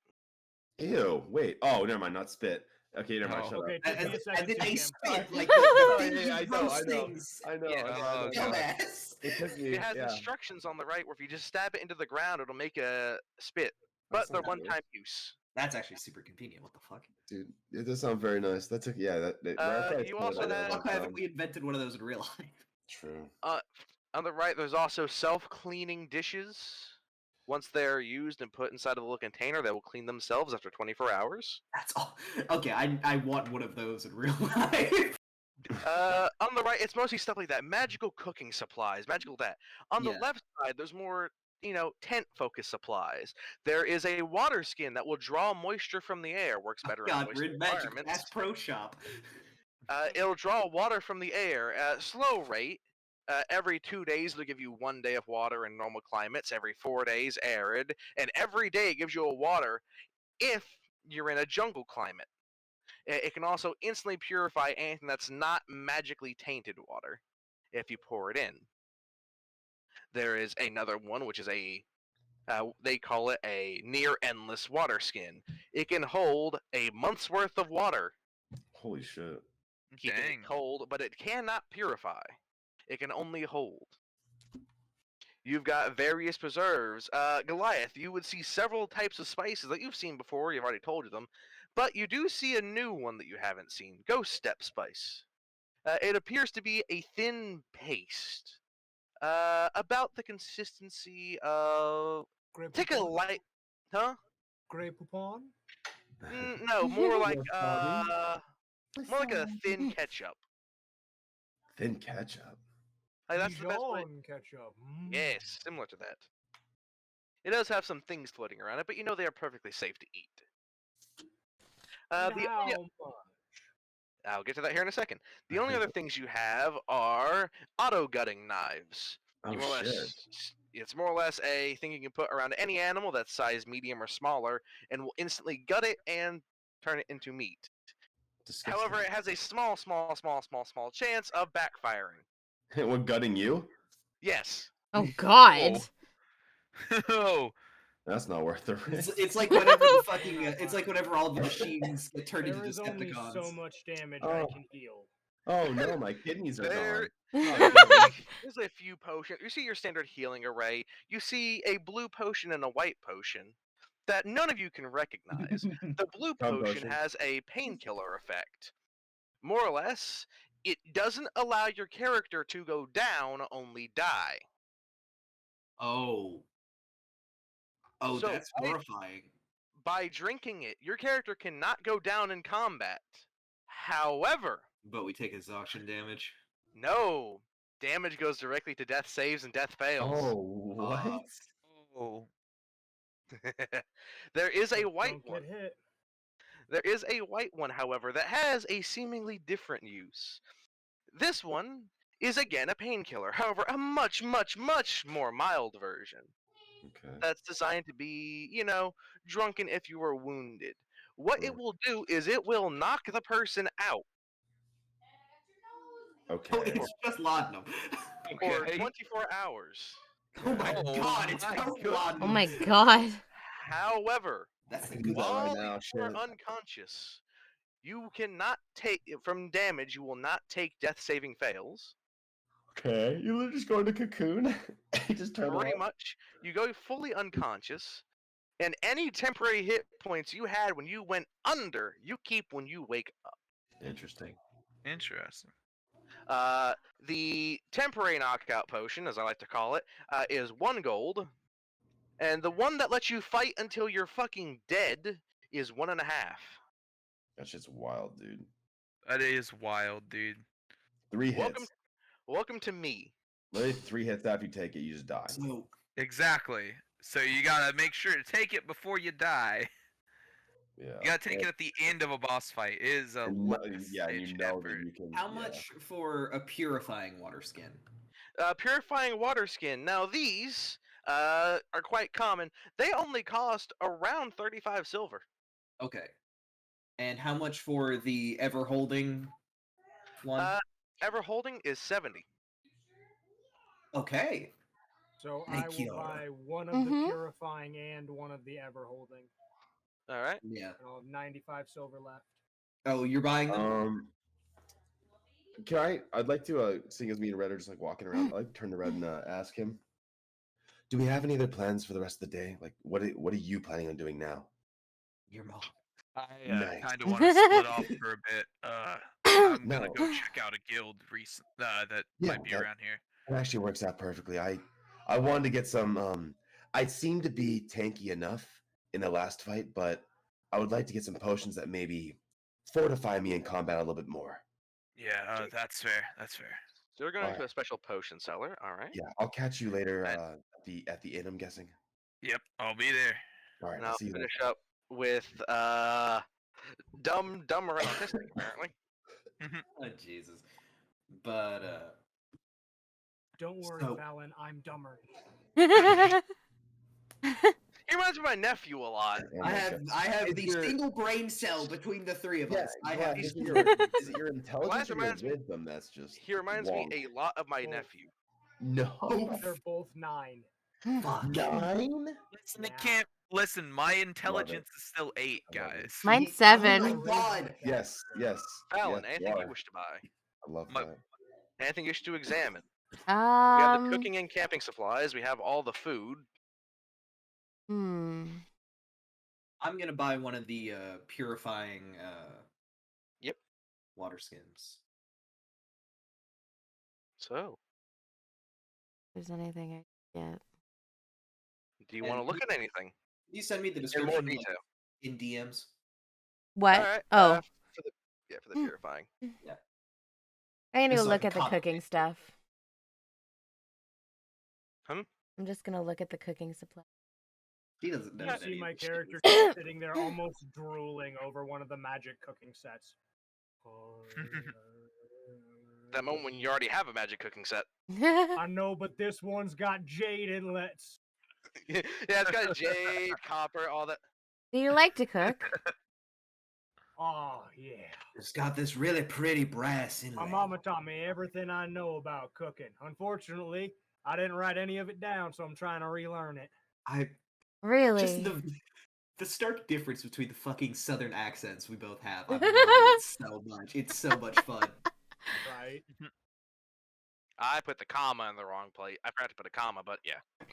Ew. Wait. Oh, never mind. Not spit. Okay, never mind. Oh. Shut Okay, up. took me a As second in to a Cam. spit, like Oh, the thing yeah, you I know, roast I know. things. I know. Yeah. I know. I know. Dumbass. It took me. It has Yeah. instructions on the right where if you just stab it into the ground, it'll make a spit. But That's they're not good. one-time use. That's actually super convenient. What the fuck? Dude, it does sound very nice. That took, yeah. That you also Why the have- fuck haven't we invented one of those in real life? True. On the right, there's also self-cleaning dishes. Once they're used and put inside of a little container, they will clean themselves after 24 hours. That's all. Okay, I want one of those in real life. On the right, it's mostly stuff like that. Magical cooking supplies, magical that. On the Yeah. left side, there's more, tent-focused supplies. There is a water skin that will draw moisture from the air. Works better in God, moist we're in Magic environments. Pass Pro Shop. It'll draw water from the air at slow rate. Every 2 days, it'll give you 1 day of water in normal climates. Every 4 days, arid. And every day, it gives you a water if you're in a jungle climate. It can also instantly purify anything that's not magically tainted water if you pour it in. There is another one, which is they call it a near endless water skin. It can hold a month's worth of water. Holy shit. Keeping Dang. it cold, but it cannot purify. It can only hold. You've got various preserves. Goliath, you would see several types of spices that you've seen before. You've already told you them. But you do see a new one that you haven't seen. Ghost Step Spice. It appears to be a thin paste. About the consistency of... Grey Take a Poupon? light... Huh? Grey Poupon? No, more like Wasabi? more like a thin ketchup. Thin ketchup. Like, that's the best way. Dijon ketchup. Yes, similar to that. It does have some things floating around it, but they are perfectly safe to eat. I'll get to that here in a second. The only other things you have are auto-gutting knives. Oh, You more or shit. less- It's more or less a thing you can put around any animal that's size medium or smaller, and will instantly gut it and turn it into meat. Disgusting. However, it has a small chance of backfiring. We're gutting you? Yes. Oh God. Oh, That's not worth the It's, risk. it's like whenever the fucking. It's like whenever all the machines get turned into There is only Decepticons. so much damage I Oh. can heal. Oh no, my kidneys are There- gone. There's a few potions. You see your standard healing array. You see a blue potion and a white potion that none of you can recognize. The blue Calm potion potion. has a painkiller effect. More or less, it doesn't allow your character to go down, only die. Oh. Oh, So, that's horrifying. By drinking it, your character cannot go down in combat. However, But we take exhaustion damage. no. Damage goes directly to death saves and death fails. Oh, what? oh. There is a Don't white get one. hit. There is a white one, however, that has a seemingly different use. This one is again a painkiller, however, a much more mild version. Okay. That's designed to be, drunken if you were wounded. What it Mm. will do is it will knock the person out Oh, Okay. it's just laudanum. for Okay. 24 hours. Oh my Oh god, it's my potent God. laudanum. Oh my God. However, That's the Do good that right while now, you are shit. unconscious, you cannot take from damage. You will not take death saving fails. Okay. You literally just go into cocoon. You just turn Pretty it off. much, you go fully unconscious, and any temporary hit points you had when you went under, you keep when you wake up. Interesting. Interesting. The temporary knockout potion, as I like to call it, is 1 gold, and the one that lets you fight until you're fucking dead is 1.5. That's just wild, dude. That is wild, dude. 3 Welcome, hits. welcome to me. Literally 3 hits after you take it, you just die. So, Exactly. So you gotta make sure to take it before you die. Yeah. You gotta take it at the end of a boss fight. It is a And last yeah, you ditch know effort. that you can. How yeah. much for a purifying water skin? Purifying water skin. Now these are quite common. They only cost around 35 silver. Okay. And how much for the ever holding one? Ever holding is 70. Okay. So Hey, I will Kiara. buy one of the Mhm. purifying and one of the ever holding. All right. Yeah. And I'll have 95 silver left. Oh, you're buying them? I'd like to, seeing as me and Red are just like walking around, I'd like to turn to Red and ask him, do we have any other plans for the rest of the day? Like, what are you planning on doing now? Your mom. I Nice. kind of want to split off for a bit. I'm gonna No. go check out a guild that might be that- around here. It actually works out perfectly. I wanted to get some. I seem to be tanky enough in the last fight, but I would like to get some potions that maybe fortify me in combat a little bit more. Yeah, that's fair. That's fair. So we're going Alright. to a special potion seller. All right. Yeah, I'll catch you later And- at the inn. I'm guessing. Yep, I'll be there. All right, And I'll I'll see you later. finish up with dumb or autistic apparently. Oh, Jesus. But, Don't worry, So- Falon, I'm dumber. He reminds me of my nephew a lot. Oh I my have God. the Is your- single brain cell between the three of Yeah, us. I Goliath, have is it your intelligence Goliath or your reminds me- wisdom that's just He reminds wonk? me a lot of my Well, nephew. No. They're both 9. Fuck. 9? Listen, it Yeah. can't. Listen, my intelligence is still 8, I love it. guys. Mine's Oh 7. my god. Yes. Fallon, yes, anything you are. wish to buy? I love My- that. Anything you wish to examine? We have the Um. cooking and camping supplies. We have all the food. Hmm. I'm gonna buy one of the purifying Yep. water skins. So, If there's anything I can get. do you want to And look at anything Can you send me the in more description like, detail? in DMs? What? All right. Oh, For the purifying. I need to Just so I look can at the copy cooking paste it. stuff. Hmm? I'm just gonna look at the cooking supply. He doesn't know. You any see of my this shit. character sitting there almost drooling over one of the magic cooking sets. That moment when you already have a magic cooking set. I know, but this one's got jade inlets. Yeah, it's got jade, copper, all that. Do you like to cook? Oh, yeah. It's got this really pretty brass My inlay. mama taught me everything I know about cooking. Unfortunately, I didn't write any of it down, so I'm trying to relearn it. I Really? just the stark difference between the fucking southern accents we both have. I'm loving it so much. It's so much fun. Right? I put the comma in the wrong place. I forgot to put a comma, but yeah.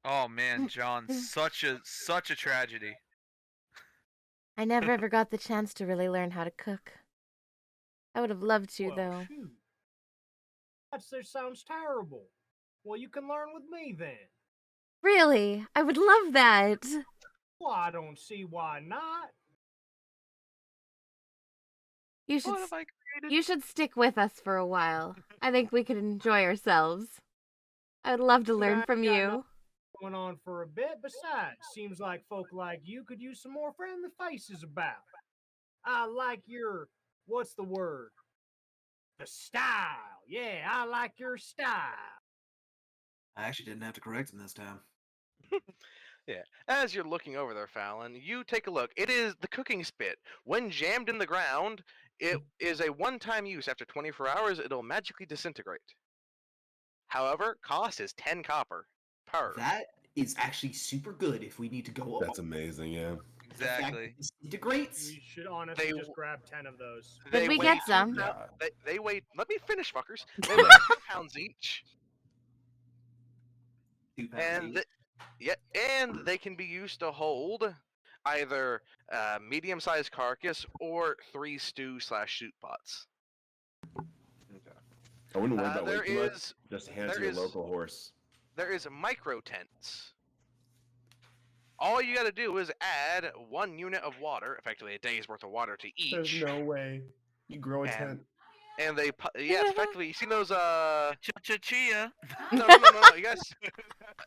Oh man, John, such a tragedy. I never ever got the chance to really learn how to cook. I would have loved to, Well, though. shoot. That just sounds terrible. Well, you can learn with me then. Really? I would love that. Well, I don't see why not. You should What have I created? you should stick with us for a while. I think we could enjoy ourselves. I would love to learn I from got you. no- Going on for a bit. Besides, seems like folk like you could use some more friendly faces about. I like your, what's the word? The style. Yeah, I like your style. I actually didn't have to correct him this time. Yeah. As you're looking over there, Fallon, you take a look. It is the cooking spit. When jammed in the ground, it is a one-time use. After 24 hours, it'll magically disintegrate. However, cost is 10 copper per. That is actually super good if we need to go That's amazing. Yeah. the fact that Exactly. it disintegrates. We should honestly They just grab 10 of those. Did we weigh get 2 some? pound- Yeah. They weigh. Let me finish, fuckers. They weigh 2 pounds each, 2 pounds and each. and they can be used to hold either a medium-sized carcass or 3 stew/shoot pots. I wouldn't worry about There weight too much. is Just hand there to your is- local horse. there is micro tents. All you got to do is add 1 unit of water, effectively a day's worth of water to each. no way. You grow And- and they it's effectively, you seen those Chia. no, you guys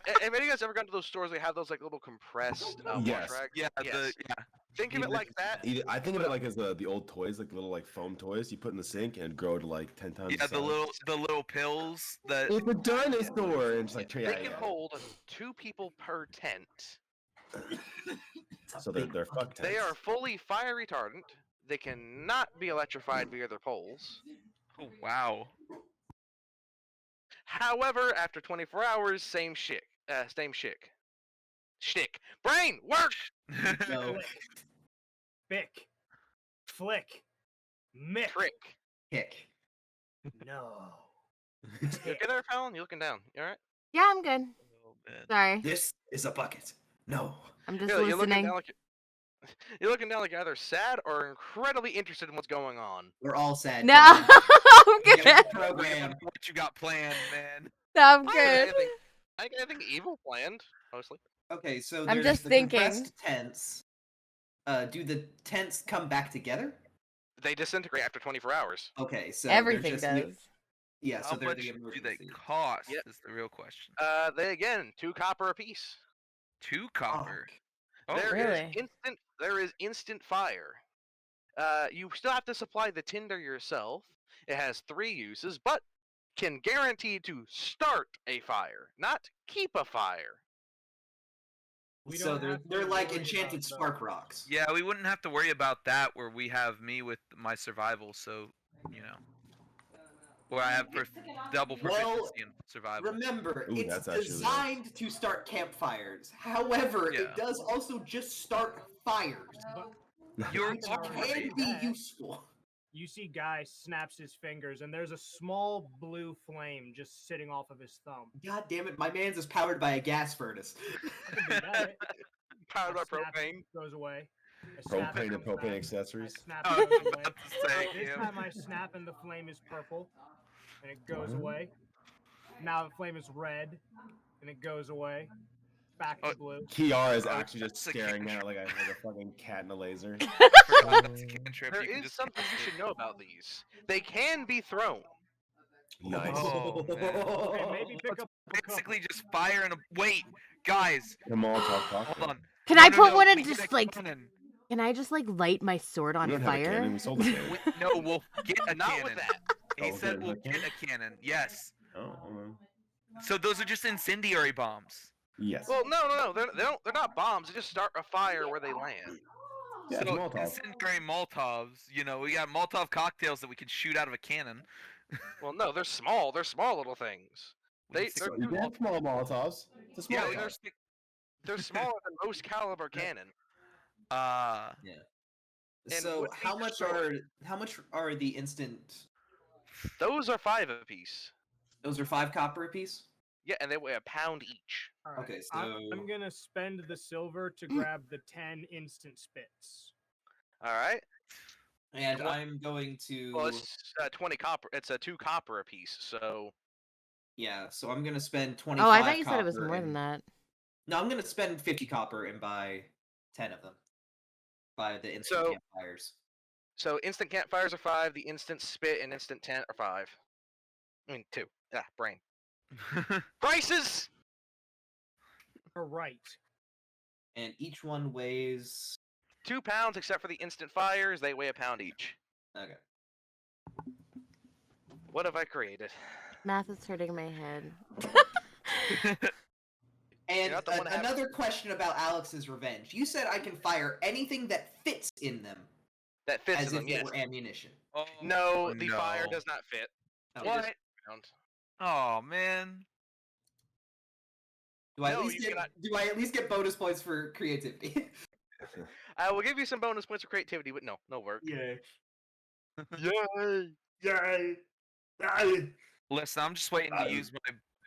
have any of you guys ever gone to those stores? They have those like little compressed wash Yes. rags. Yeah, Yes. yeah. Think of it like that. I think of it like as the old toys, like little like foam toys you put in the sink and grow to like 10 times. Yeah, the little pills that. It's a dinosaur, and just like They can hold 2 people per tent. So they're fuck tents. They are fully fire retardant. They cannot be electrified via their poles. Oh, wow. However, after 24 hours, same shit. Same shtick. Shtick. Brain, work! No. Bick. Flick. Mick. Trick. Kick. No. You okay there, Falon? You looking down? You alright? Yeah, I'm good. A little bit. Sorry. This is a bucket. No. I'm just You're looking listening. down like you're looking down like you're either sad or incredibly interested in what's going on. We're all sad. No, John. I'm We good. got a program. What you got planned, man? No, I'm I good. ain't anything evil planned, mostly. Okay, so I'm there's just the thinking. compressed tents. Do the tents come back together? They disintegrate after 24 hours. Okay, so they're Everything just does. Yeah, so How they're much the do they emergency. cost? Yep. Is the real question. They again, 2 copper apiece. 2 copper. Oh, really? There is instant fire. You still have to supply the tinder yourself. It has 3 uses, but can guarantee to start a fire, not keep a fire. So don't have to they're like worry enchanted about spark rocks. Yeah, we wouldn't have to worry about that where we have me with my survival, so, you know. Where I have double proficiency Well, in survival. Remember, Ooh, it's that's actually really designed to start campfires. However, Yeah. it does also just start fires. You're Which talking can about be that. useful. You see Guy snaps his fingers, and there's a small blue flame just sitting off of his thumb. God damn it, my man's is powered by a gas furnace. I can do that. Powered by I snap it, propane. goes away. I snap Propane it, and comes propane back. accessories. I snap I it, was goes away. about to say, This yeah. time I snap and the flame is purple, and it goes What? away. Now the flame is red, and it goes away. Back to blue. Kiara is Oh, actually just that's a staring at it like a fucking cat in a laser. That's a cantrip. There You can is just something you should know about these. They can be thrown. Nice. Oh, man. Okay, maybe pick Let's up a couple. basically just fire and wait, guys. Come on, talk. Hold on. Can No, I no, put no, one we and get just a like? cannon. Can I just like light my sword We on don't have a cannon. fire? We sold the cannon. No, we'll get a Not cannon. with that. He Oh, said okay, we'll okay. get a cannon. Yes. Oh, hold on. So those are just incendiary bombs. Yes. Well, no. They're not bombs. They just start a fire where they land. Yeah, So Molotov. incendiary Molotovs. You know, we got Molotov cocktails that we can shoot out of a cannon. Well, no, they're small. They're small little things. They're You can have small Molotovs. It's a small Yeah, Molotov. they're smaller than most caliber cannon. uh And So what how they much are the instant? Those are 5 apiece. Those are 5 copper apiece. Yeah, and they weigh a pound each. All right, Okay, I'm so- gonna spend the silver to grab the 10 instant spits. All right. And what- I'm going to Well, it's 20 copper. It's a 2 copper apiece. So yeah. So I'm gonna spend 25. Oh, I thought you said it was copper more than and- that. No, I'm gonna spend 50 copper and buy 10 of them. Buy the instant So- campfires. So instant campfires are 5. The instant spit and instant tent are 5. I mean 2. Yeah, brain. Prices. All right. And each one weighs. 2 pounds, except for the instant fires. They weigh a pound each. Okay. What have I created? Math is hurting my head. And not the one having- another question about Alex's revenge. You said I can fire anything that fits in them That fits as in if them. it Yes. were ammunition. Oh, No, the fire no. does not fit. Okay. It is What? round. Oh man. Do I, No, at least you get, cannot- do I at least get bonus points for creativity? I will give you some bonus points for creativity, but no work. Yay. Yay! Yay. Yay. Listen, I'm just waiting to use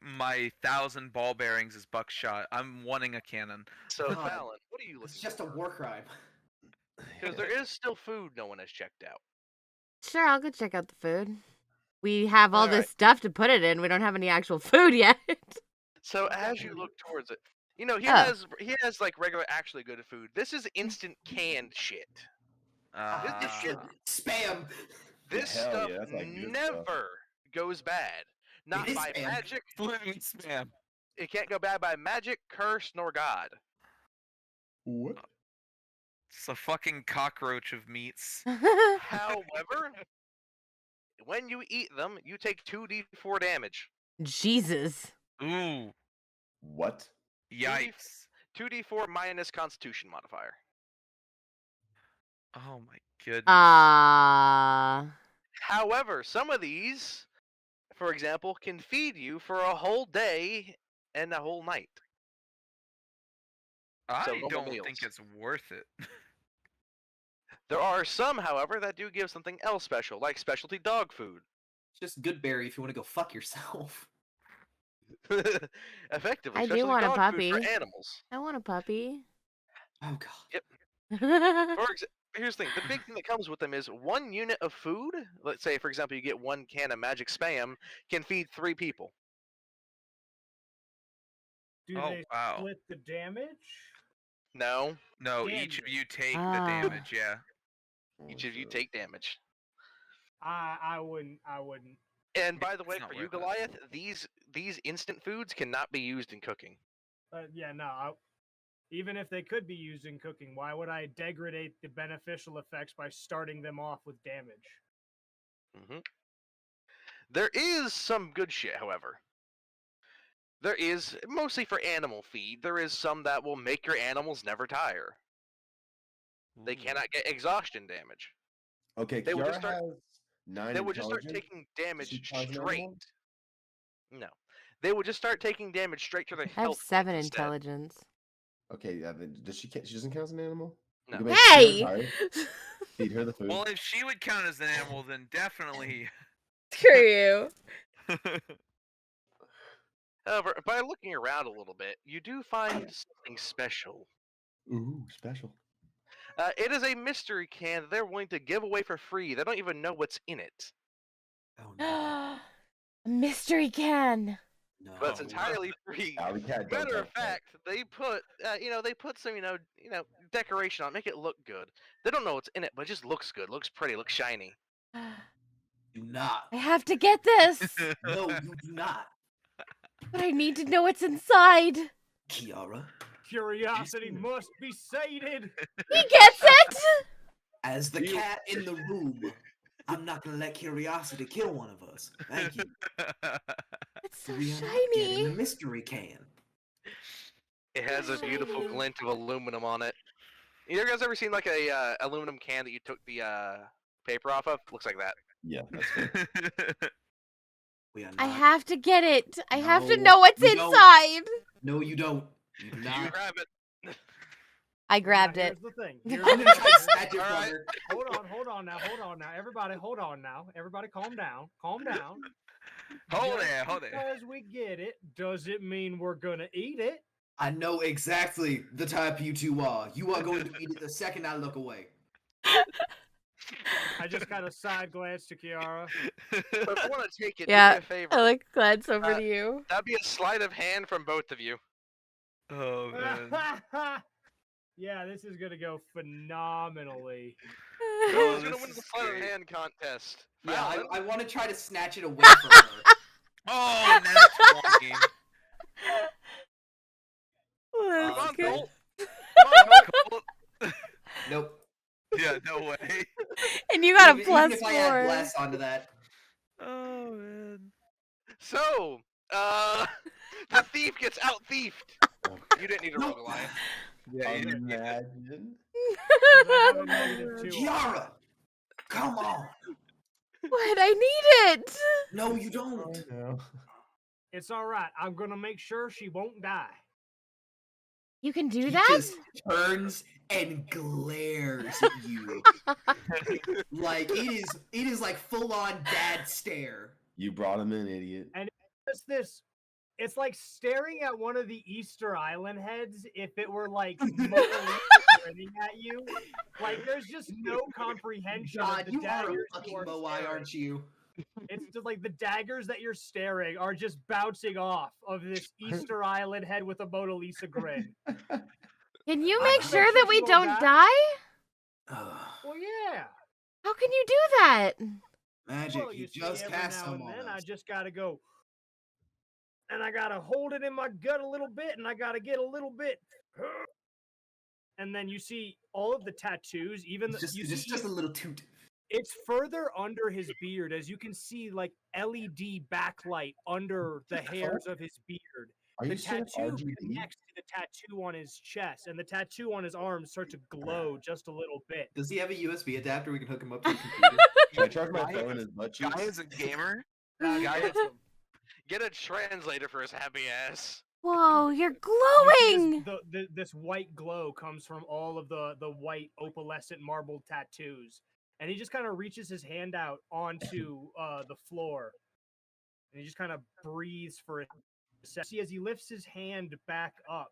my 1,000 ball bearings as buckshot. I'm wanting a cannon. So, God. Fallon, what are you It's looking just a war crime. Because there is still food no one has checked out. Sure, I'll go check out the food. We have all Alright. this stuff to put it in. We don't have any actual food yet. So as you look towards it, he Oh. has like regular, actually good food. This is instant canned shit. This is Uh, shit. Spam. This hell stuff yeah, that's like good never stuff. goes bad. Not is by spam. magic. Flipping spam. It can't go bad by magic, curse, nor God. What? It's a fucking cockroach of meats. However, when you eat them, you take 2d4 damage. Jesus. Ooh, What? yikes. 2d4 minus Constitution modifier. Oh my goodness. However, some of these, for example, can feed you for a whole day and a whole night. I normal don't meals. think it's worth it. There are some, however, that do give something else special, like specialty dog food. It's just good berry if you want to go fuck yourself. Effectively, I do specialty want a dog puppy. food for animals. I want a puppy. Oh god. Here's the thing. The big thing that comes with them is 1 unit of food. Let's say, for example, you get 1 can of magic spam, can feed 3 people. Do Oh, they wow. split the damage? No, No, Damn each of it. you take the Ah. damage, yeah. each of you take damage. I wouldn't. And by the way, It's not for you, worth it. Goliath, these instant foods cannot be used in cooking. Yeah, no. Even if they could be used in cooking, why would I degrade the beneficial effects by starting them off with damage? There is some good shit, however. There is, mostly for animal feed, there is some that will make your animals never tire. They cannot get exhaustion damage. Okay, They would Kiara just start- has 9 They would just start intelligence. taking damage She cause an straight. animal? No. They would just start taking damage straight to their I have health. 7 points instead. intelligence. Okay, does she? She doesn't count as an animal. No. You can make her Hey! tired, feed her the food. Well, if she would count as an animal, then definitely. Screw you. However, by looking around a little bit, you do find something special. Ooh, special. It is a mystery can that they're willing to give away for free. They don't even know what's in it. Oh no. A mystery can. No. But it's Oh, entirely free. Our cat don't Matter of touch that. fact, they put they put some decoration on, it, make it look good. They don't know what's in it, but it just looks good, looks pretty, looks shiny. Do not. I have to get this. No, you do not. But I need to know what's inside. Kiara, Curiosity must be sated. He gets it. as the cat in the room, I'm not gonna let curiosity kill one of us. Thank you. It's so We are not getting shiny. the mystery can. It has a beautiful Shiny. glint of aluminum on it. You guys ever seen like a aluminum can that you took the paper off of? Looks like that. Yeah, that's fair. We are not. I have to get it. I have to No, know what's you don't. inside. No, you don't. You do You not. grab it. I grabbed Now, it. Here's the thing. I'm Here's gonna the try to thing. snatch it from Alright. her. Hold on now. Everybody, hold on now. Everybody, calm down. Calm down. Hold Just it, hold it. Because we get it, doesn't mean we're gonna eat it. I know exactly the type you two are. You are going to eat it the second I look away. I just kind of side glance to Kiara. But if you want to take it, Yeah, do me a favor. I like glance over Uh, to you. That'd be a sleight of hand from both of you. Oh man. Yeah, this is gonna go phenomenally. Who's this gonna win is the sleight of scary. hand contest? Yeah, Falon? I want to try to snatch it away from her. Oh, that's 20. That's Come on, good. Colt. Nope. Yeah, no way. And you got a Even plus if I add 4. bless onto that. Oh man. So, the thief gets out thiefed. Oh, You didn't need to roll Goliath. Yeah, you did. imagine. I have a -2 on Kiara, come on. What? I need it. No, you don't. No. It's all right. I'm gonna make sure she won't die. You can do He that? just turns and glares at you. Like it is like full on dad stare. You brought him in, idiot. It's this. It's like staring at one of the Easter Island heads if it were like Mona Lisa grinning at you. Like there's just no comprehension of God, the you are a daggers you fucking are Moai, staring. aren't you? It's just like the daggers that you're staring are just bouncing off of this Easter Island head with a Mona Lisa grin. Can you I make know. sure Make that sure we she won't don't die? die? Ugh. Well, yeah. How can you do that? Magic, Well, you you see, just every cast now some and on then I us. just gotta go, and I gotta hold it in my gut a little bit, and I gotta get a little bit. And then you see all of the tattoos, even It's you just, see just a little toot. it's further under his beard, as you can see like LED backlight under the hairs of his beard. Are The you straight up tattoo RGB? connects to the tattoo on his chest, and the tattoo on his arms start to glow just a little bit. Does he have a USB adapter we can hook him up to a computer? Should I charge my Guy phone in is- his butt Guy cheeks? is a gamer. That's Guy is- awesome. Get a translator for his happy ass. Whoa, you're You see glowing! this white glow comes from all of the white opalescent marble tattoos, and he just kind of reaches his hand out onto the floor, and he just kind of breathes for a second. See, as he lifts his hand back up,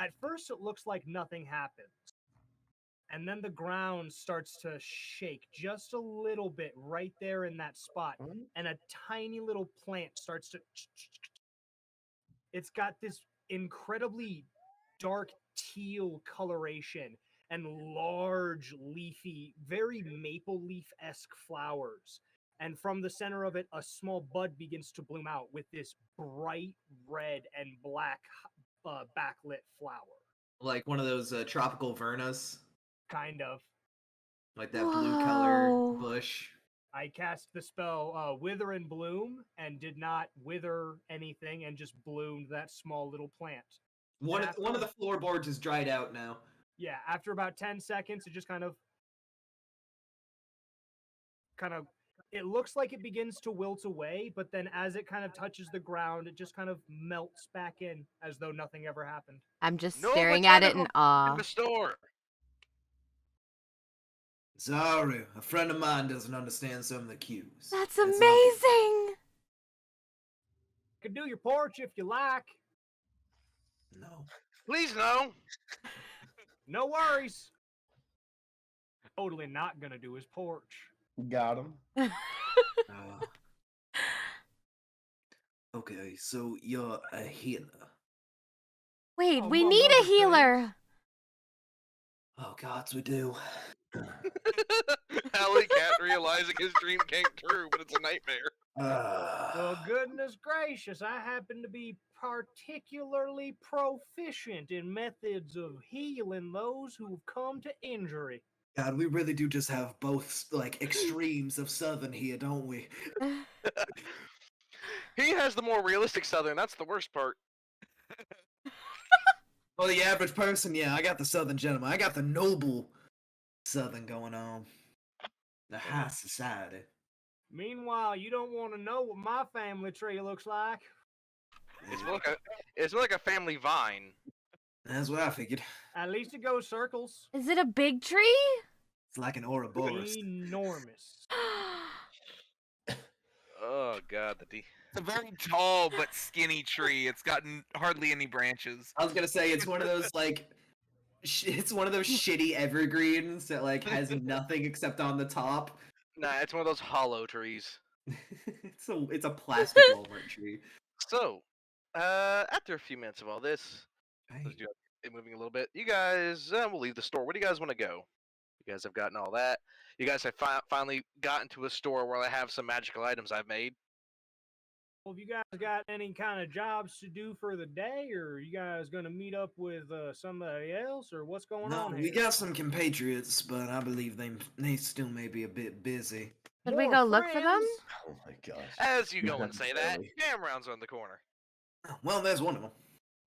at first it looks like nothing happens, and then the ground starts to shake just a little bit right there in that spot, and a tiny little plant starts to. It's got this incredibly dark teal coloration and large leafy, very maple leaf-esque flowers. And from the center of it, a small bud begins to bloom out with this bright red and black backlit flower. Like one of those tropical vernas, Kind of. like that blue color Whoa. bush. I cast the spell Wither and Bloom and did not wither anything and just bloomed that small little plant. One after- of the floorboards is dried out now. Yeah, after about 10 seconds, it just kind of it looks like it begins to wilt away, but then as it kind of touches the ground, it just kind of melts back in as though nothing ever happened. I'm just No staring at it in botanical awe. In the store. Sorry, a friend of mine doesn't understand some of the cues. That's all good. amazing! Could do your porch if you like. No. Please no. No worries. Totally not gonna do his porch. Got him. Uh, okay, so you're a healer. Wait, Oh, we among need a other things. healer! Oh gods, we do. Alley Cat realizing his dream came true, but it's a nightmare. Well, goodness gracious, I happen to be particularly proficient in methods of healing those who've come to injury. God, we really do just have both like extremes of Southern here, don't we? He has the more realistic Southern. That's the worst part. Well, the average person, yeah, I got the Southern gentleman. I got the noble Southern going on. The high society. Meanwhile, you don't want to know what my family tree looks like. It's more like a family vine. That's what I figured. At least it goes circles. Is it a big tree? It's like an Ouroboros. Enormous. Oh god, It's a very tall but skinny tree. It's gotten hardly any branches. I was gonna say it's one of those like, it's one of those shitty evergreens that like has nothing except on the top. Nah, it's one of those hollow trees. it's a plastic Walmart tree. So, after a few minutes of all this, Hey, let's do it moving a little bit. You guys, we'll leave the store. Where do you guys want to go? You guys have gotten all that. You guys have finally gotten to a store where I have some magical items I've made. Well, have you guys got any kind of jobs to do for the day, or are you guys gonna meet up with somebody else, or what's going no, on here? we got some compatriots, but I believe they still may be a bit busy. Should we More go look for them? friends? Oh my gosh. As you go and say that, Barely. Camron's on the corner. Well, there's one of them.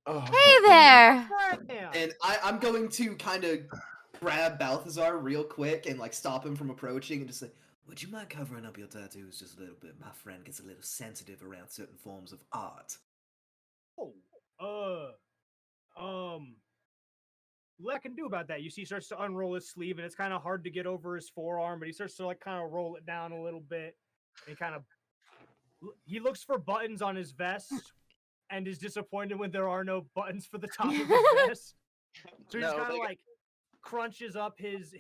Oh, Hey there! Friends. And I'm going to kind of grab Balthazar real quick and like stop him from approaching and just say, Would you mind covering up your tattoos just a little bit? My friend gets a little sensitive around certain forms of art. What I can do about that? You see, he starts to unroll his sleeve, and it's kind of hard to get over his forearm, but he starts to like kind of roll it down a little bit, and he looks for buttons on his vest, and is disappointed when there are no buttons for the top of his vest. So he just No, kind of they got- like crunches up his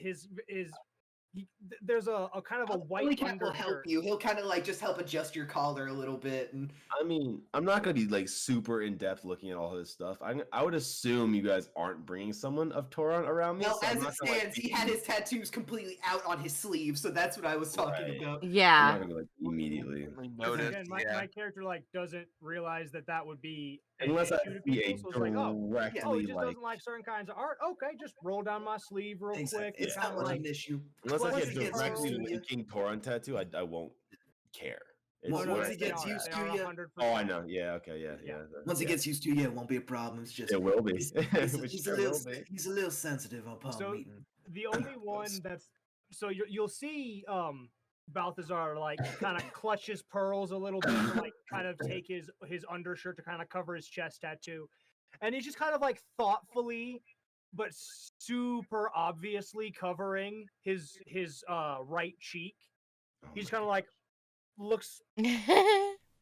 there's a kind of a white Cat will help undershirt. you. He'll kind of like just help adjust your collar a little bit, and I mean, I'm not gonna be like super in depth looking at all his stuff. I would assume you guys aren't bringing someone of Toron around me. well, so I'm as it not gonna, like, stands, he had his tattoos completely out on his sleeve, so that's what I was talking Right. about. I'm Yeah. not gonna like immediately. Noticed, Again, yeah. my character like doesn't realize that would be an Unless I issue to see people, a so it's like, oh, directly he just like, doesn't like certain kinds of art. Okay, just roll down my sleeve real quick. It's and not kinda much of like, an issue. unless I Once see he a gets directly used to you- linking Toron tattoo, I won't care. It's Well, no, once they he gets are. used They to are you- 100%. Oh, I know. Yeah. Okay. Yeah. Yeah. Once he yeah. gets used to you, it won't be a problem. It's just It will be. He's, Which he's sure a little will be. he's a little sensitive upon So meeting. the only one that's so you'll see Balthazar like kind of clutch his pearls a little bit to like kind of take his undershirt to kind of cover his chest tattoo, and he's just kind of like thoughtfully but super obviously covering his right cheek. He's kind of like looks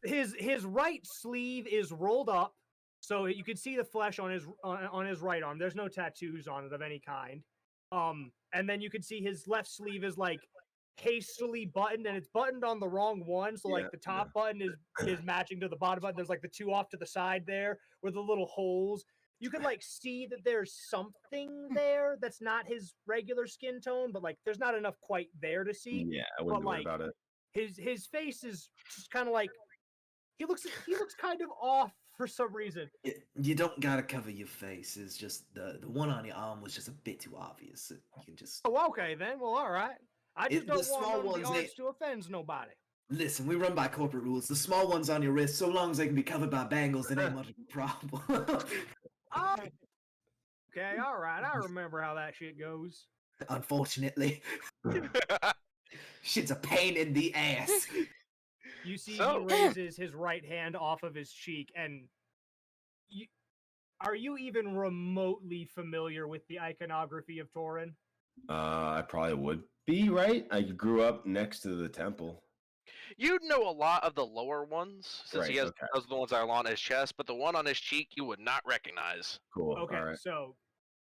his right sleeve is rolled up, so you can see the flesh on his right arm. There's no tattoos on it of any kind. And then you can see his left sleeve is like hastily buttoned, and it's buttoned on the wrong one. So like Yeah, the top button is matching to the bottom button. There's like the two off to the side there with the little holes. You can like see that there's something there that's not his regular skin tone, but like there's not enough quite there to see. Yeah, I wouldn't But, worry like, about it. His face is just kind of like he looks kind of off for some reason. You don't gotta cover your face. It's just the one on your arm was just a bit too obvious. You can just Oh, okay then. Well, all right. I just The don't small want none of ones, the they- arts to offend nobody. listen. We run by corporate rules. The small ones on your wrist, so long as they can be covered by bangles, it ain't much of a problem. Oh, okay, all right. I remember how that shit goes. Unfortunately, shit's a pain in the ass. You see, So- he raises his right hand off of his cheek, and are you even remotely familiar with the iconography of Torin? I probably would be, right? I grew up next to the temple. You'd know a lot of the lower ones, since he Right, has okay. those are the ones that are on his chest, but the one on his cheek you would not recognize. Cool. Okay, All right. so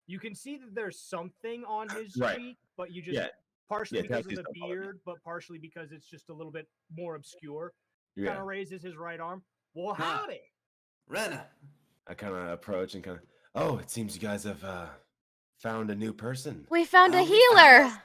you can see that there's something on his Right. cheek, but you just Yeah. partially Yeah, because of tattoos the don't bother me. beard, but partially because it's just a little bit more obscure. Yeah. Kind of raises his right arm. Well, Ah. howdy. Renner, I kind of approach and kind of. Oh, it seems you guys have found a new person. We found a we found healer. us-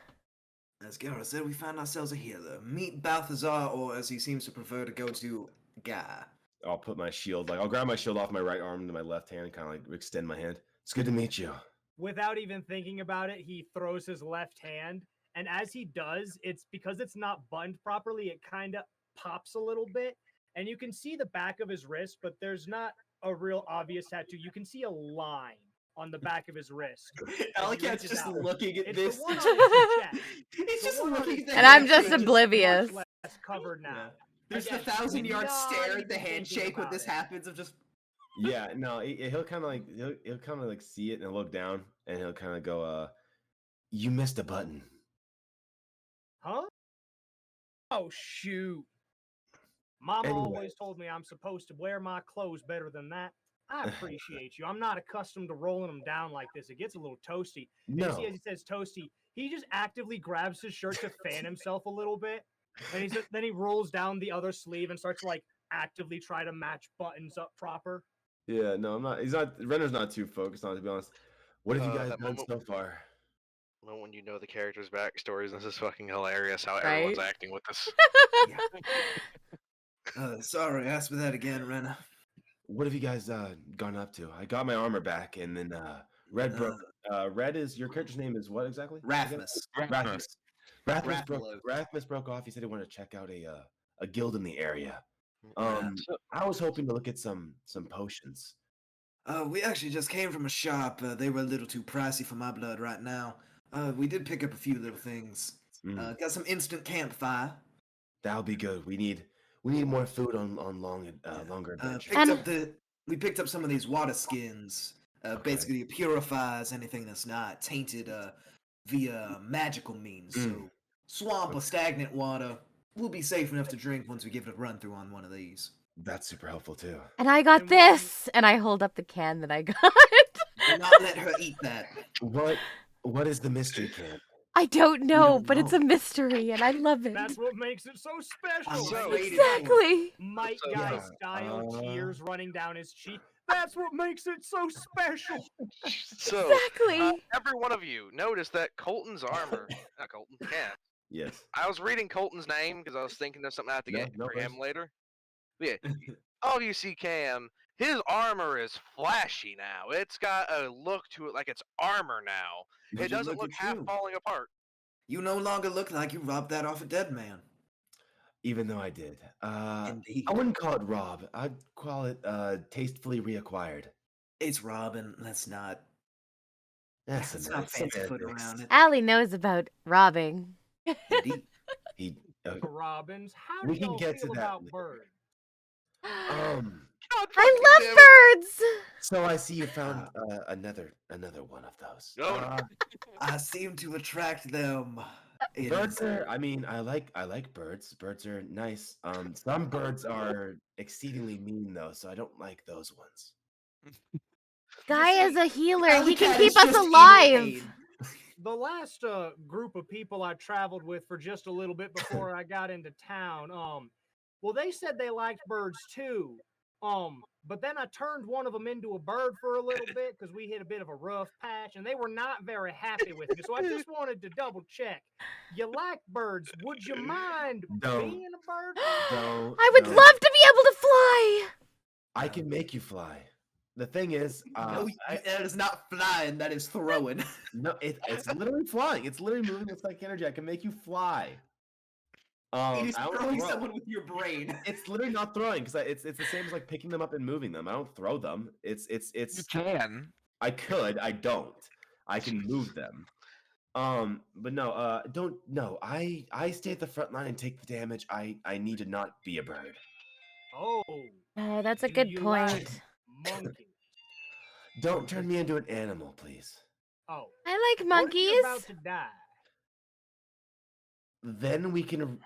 As Kiara said, we found ourselves a healer. Meet Balthazar, or as he seems to prefer to go to, Guy. I'll put my shield, like I'll grab my shield off my right arm to my left hand, and kind of like extend my hand. It's good to meet you. Without even thinking about it, he throws his left hand, and as he does, it's because it's not buttoned properly, it kind of pops a little bit, and you can see the back of his wrist, but there's not a real obvious tattoo. You can see a line on the back of his wrist. Alicat's reaches just out. looking at It's this. the one on his chest. He's The just one on looking his at the And I'm chest just is much oblivious. less covered now. There's the Again, 1,000-yard not stare even at the thinking handshake when about this it. happens of just. Yeah, no, he'll kind of like he'll kind of like see it and look down, and he'll kind of go, "You missed a button." Huh? Oh shoot. Mama Anyways. always told me I'm supposed to wear my clothes better than that. I appreciate you. I'm not accustomed to rolling them down like this. It gets a little toasty. And you No, see, as he says toasty, he just actively grabs his shirt to fan himself a little bit. And then he rolls down the other sleeve and starts to like actively try to match buttons up proper. yeah, no, I'm not. He's not. Renner's not too focused on it, to be honest. What have you guys That done moment- so far? Well, when you know the characters' backstories, this is fucking hilarious how Right? everyone's acting with this. Sorry, ask me that again, Renner. What have you guys gone up to? I got my armor back, and then Red broke. Red is your character's name is what exactly? Again? Rathmos. Rathmos broke off. He said he wanted to check out a guild in the area. Yeah. I was hoping to look at some potions. We actually just came from a shop. They were a little too pricey for my blood right now. We did pick up a few little things. Mm, Got some instant campfire. that'll be good. We need more food on longer adventures. We picked up some of these water skins. Basically, it purifies anything that's not tainted via magical means. So, swamp or stagnant water will be safe enough to drink once we give it a run through on one of these. That's super helpful too. And I got And this. And I hold up the can that I got. Do not let her eat that. What is the mystery camp? I don't know, don't but it's know. a mystery, and I love it. That's what makes it so special. So- Exactly. Might So- Guy Yeah, style, tears running down his cheek. That's what makes it so special. So, Exactly. every one of you notice that Colton's armor, not Colton, Cam. Yes. I was reading Colton's name because I was thinking of something I have to No, get no for him worries. later. But yeah, all you see Cam, his armor is flashy now. It's got a look to it like it's armor now. But It you doesn't look look at half you. falling apart. You no longer look like you robbed that off a dead man. Even though I did. Indeed. I wouldn't call it rob. I'd call it tastefully reacquired. It's Robin. Let's not. That's Let's a not nice fancy foot semantics. around it. Allie knows about robbing. Indeed. He, Robins, how We do can y'all get to feel that about later. birds? God I fucking love damn it. birds. so I see you found another one of those. No. I seem to attract them. It Birds is- are. I mean, I like birds. Birds are nice. Some birds are exceedingly mean though, so I don't like those ones. Guy is a healer. He Alley can Cat keep is us just alive. evil pain. The last group of people I traveled with for just a little bit before I got into town, well, they said they liked birds too. But then I turned one of them into a bird for a little bit because we hit a bit of a rough patch, and they were not very happy with me. So I just wanted to double check. You like birds? Would you mind Don't. being a bird? Don't. I would don't. love to be able to fly. I can make you fly. The thing is, No, that is not flying. That is throwing. no, it's literally flying. It's literally moving with psychic energy. I can make you fly. It is I don't throwing throw. someone with your brain. It's literally not throwing because it's the same as like picking them up and moving them. I don't throw them. It's You can. I could. I don't. I can move them. But no. Don't. No. I stay at the front line and take the damage. I need to not be a bird. Oh, Oh, that's a do good you like point. monkeys. Don't turn me into an animal, please. Oh, I like what if you're about monkeys. to die? Then we can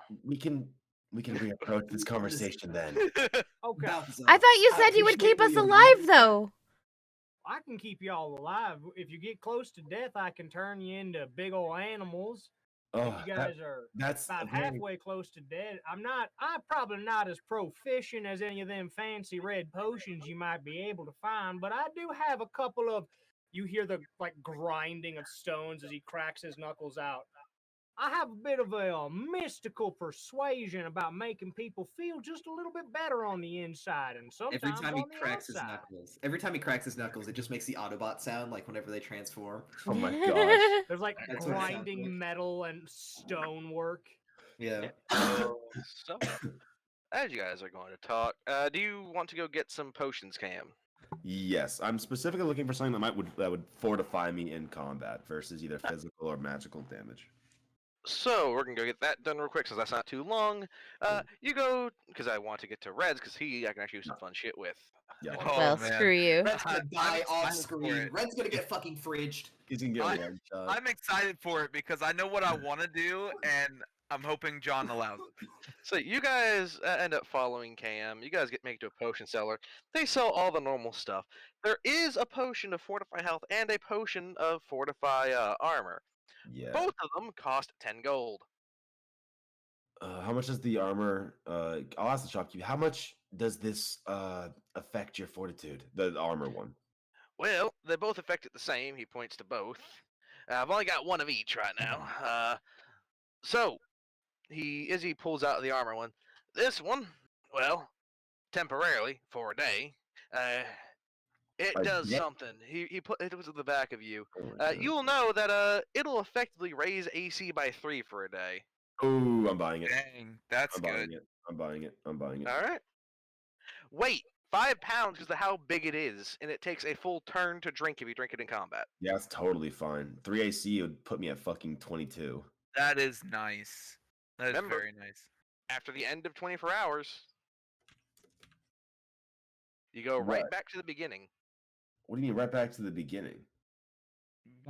reapproach this conversation. Then Okay, Balthazar, I thought you I said you would appreciate keep where us you're alive, going. though. I can keep y'all alive. If you get close to death, I can turn you into big old animals. oh, If you guys are that's about very- halfway close to dead, I'm probably not as proficient as any of them fancy red potions you might be able to find, but I do have a couple of. You hear the like grinding of stones as he cracks his knuckles out. I have a bit of a mystical persuasion about making people feel just a little bit better on the inside, and sometimes Every time he on the cracks his outside. knuckles, it just makes the Autobot sound like whenever they transform. Oh my gosh. There's like That's what it sounds grinding like. metal and stonework. Yeah. So, as you guys are going to talk, do you want to go get some potions, Cam? Yes, I'm specifically looking for something that would fortify me in combat versus either physical or magical damage. So we're gonna go get that done real quick, since that's not too long. You go because I want to get to Reds because I can actually do some fun shit with. Yeah, Oh, Well, man. screw you. Red's gonna I'm die off excited for screen. it. Red's gonna get fucking fridged. he's gonna get I- one shot. I'm excited for it because I know what I want to do, and I'm hoping John allows it. So you guys end up following Cam. You guys make it to a potion seller. They sell all the normal stuff. There is a potion of fortify health and a potion of fortify armor. Yeah. Both of them cost 10 gold. How much does the armor? I'll ask the shopkeeper. How much does this affect your fortitude? The armor one. Well, they both affect it the same. He points to both. I've only got one of each right now. So he pulls out the armor one. This one, well, temporarily for a day. It A does day? something. He put it was at the back of you. Oh my God. You'll know that it'll effectively raise AC by 3 for a day. Ooh, I'm buying it. Dang, that's I'm buying good. it. I'm buying it. I'm buying it. All right. Wait, 5 pounds because of how big it is, and it takes a full turn to drink if you drink it in combat. Yeah, it's totally fine. 3 AC would put me at fucking 22. That is nice. That is Remember- very nice. After the end of 24 hours, you go right Right. back to the beginning. What do you mean, right back to the beginning?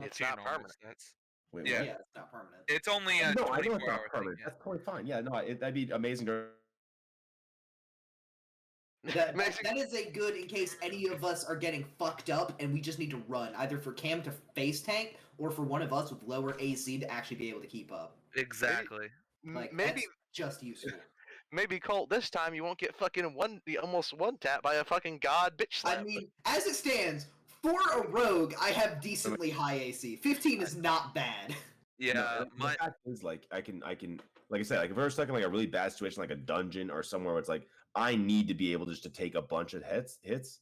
It's to your not normal permanent. stats. Wait, Yeah. what? Yeah, it's not permanent. It's only a No, I know 24 it's not hour permanent. thing. That's totally fine. Yeah, no, that'd be amazing. That is a good in case any of us are getting fucked up and we just need to run, either for Cam to face tank or for one of us with lower AC to actually be able to keep up. Exactly. Like, maybe that's just useful. maybe Colt this time you won't get fucking almost one tap by a fucking god bitch slap. I mean, as it stands, for a rogue, I have decently high AC. 15 is not bad. Yeah, No, the fact is, like, I can, like I said, like if we're stuck in like a really bad situation, like a dungeon or somewhere where it's like I need to be able just to take a bunch of hits.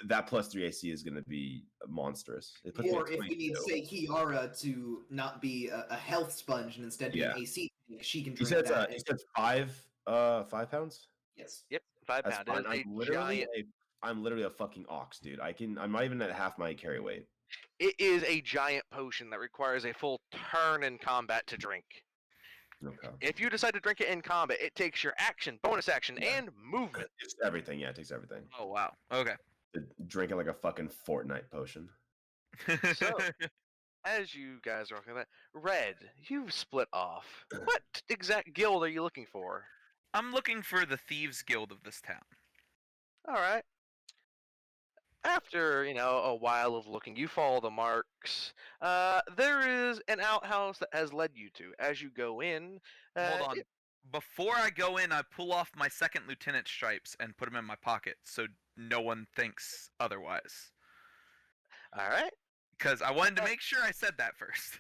That plus 3 AC is going to be monstrous. It puts me Or at if we need, 22. say, Kiara to not be a health sponge and instead be an AC, she can You drink said that. you said 5 pounds. Yes. Yep, 5 That's pound. fine. It is I'm literally a fucking ox, dude. I'm not even at half my carry weight. It is a giant potion that requires a full turn in combat to drink. Okay. If you decide to drink it in combat, it takes your action, bonus action, and movement. It's everything. Yeah, it takes everything. Oh wow. Okay. Drinking like a fucking Fortnite potion. So, as you guys are looking at that, Red, you've split off. What exact guild are you looking for? I'm looking for the Thieves Guild of this town. All right. After, a while of looking, you follow the marks. There is an outhouse that has led you to. As you go in, Hold on. Before I go in, I pull off my second lieutenant stripes and put them in my pocket so no one thinks otherwise. All right. Because I wanted to make sure I said that first.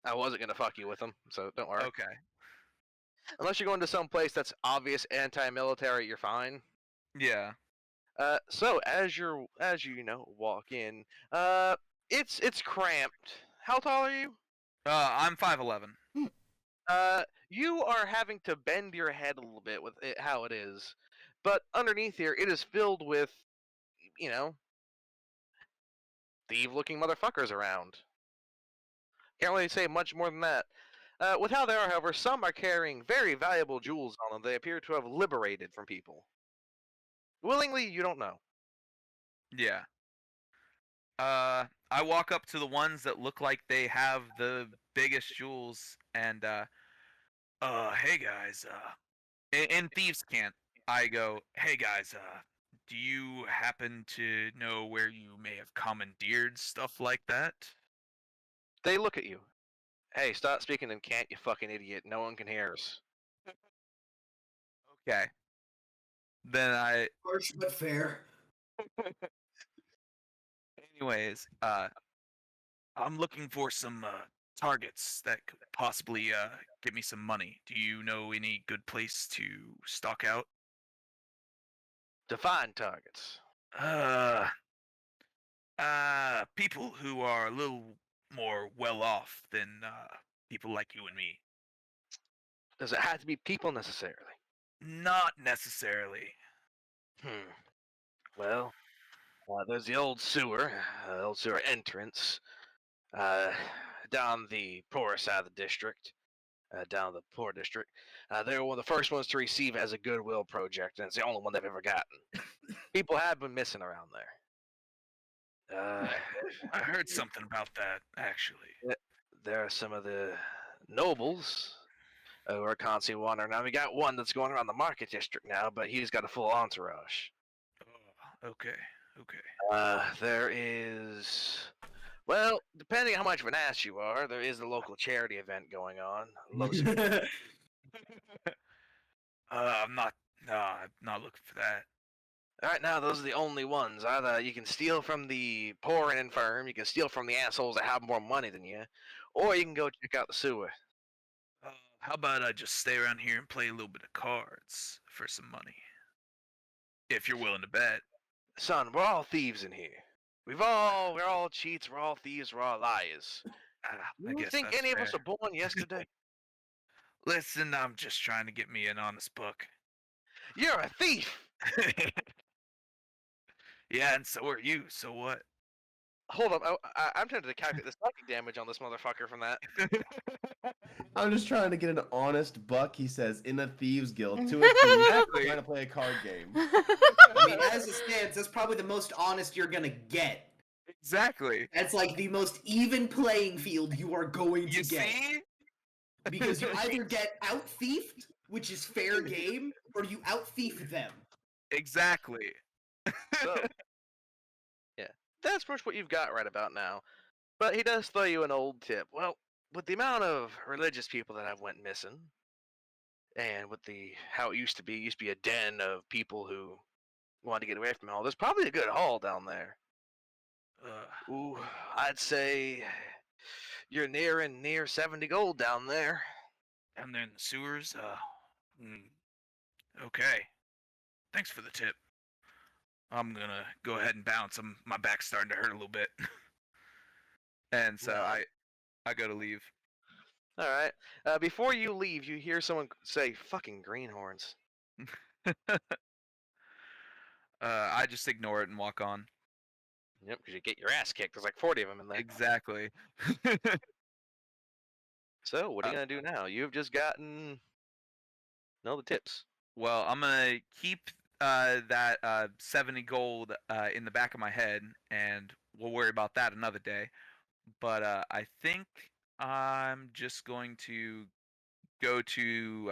I wasn't going to fuck you with them, so don't worry. Okay. Unless you're going to some place that's obvious anti-military, you're fine. Yeah. So as you walk in, it's cramped. How tall are you? I'm 5'11". You are having to bend your head a little bit with it, how it is, but underneath here, it is filled with, thief-looking motherfuckers around. Can't really say much more than that. With how they are, however, some are carrying very valuable jewels on them. They appear to have liberated from people. Willingly, you don't know. Yeah. I walk up to the ones that look like they have the biggest jewels and hey guys, in Thieves Cant, I go, hey guys, do you happen to know where you may have commandeered stuff like that? They look at you. Hey, stop speaking in cant, you fucking idiot. No one can hear us. Okay. Then Harsh but fair. anyways, I'm looking for some targets that could possibly get me some money. Do you know any good place to stock out? Define targets. People who are a little more well off than people like you and me. Does it have to be people necessarily? Not necessarily. Well, there's the old sewer entrance, down the poorer side of the district, down the poor district. They were one of the first ones to receive it as a goodwill project, and it's the only one they've ever gotten. People have been missing around there. I heard something about that, actually. There are some of the nobles who are constantly wandering around. We got one that's going around the market district now, but he's got a full entourage. Oh, okay. There is, well, depending on how much of an ass you are, there is a local charity event going on. I'm not looking for that. All right, now those are the only ones. Either you can steal from the poor and infirm, you can steal from the assholes that have more money than you, or you can go check out the sewer. How about I just stay around here and play a little bit of cards for some money? If you're willing to bet. Son, we're all thieves in here. We're all cheats, we're all thieves, we're all liars. You think any of us were born yesterday? Listen, I'm just trying to get me an honest buck. You're a thief! Yeah, and so are you, so what? Hold up, I'm trying to calculate the psychic damage on this motherfucker from that. I'm just trying to get an honest buck, he says, in a thieves guild to a thief trying to play a card game. I mean, as it stands, that's probably the most honest you're gonna get. Exactly. That's like the most even playing field you are going to You get. see? Because you either get out-thiefed, which is fair game, or you out-thief them. Exactly. So, yeah, that's pretty much what you've got right about now. But he does throw you an old tip. Well, with the amount of religious people that have went missing, and with the how it used to be a den of people who wanted to get away from it all. There's probably a good haul down there. Ooh, I'd say you're near 70 gold down there. Down there in the sewers. Okay. Thanks for the tip. I'm gonna go ahead and bounce. My back's starting to hurt a little bit. And so Well. I go to leave. All right. Before you leave, you hear someone say, "Fucking greenhorns." I just ignore it and walk on. Yep, because you get your ass kicked. There's like 40 of them in there. Exactly. So, what are you going to do now? You've just gotten the tips. Well, I'm gonna keep that 70 gold in the back of my head, and we'll worry about that another day. But I think I'm just going to go to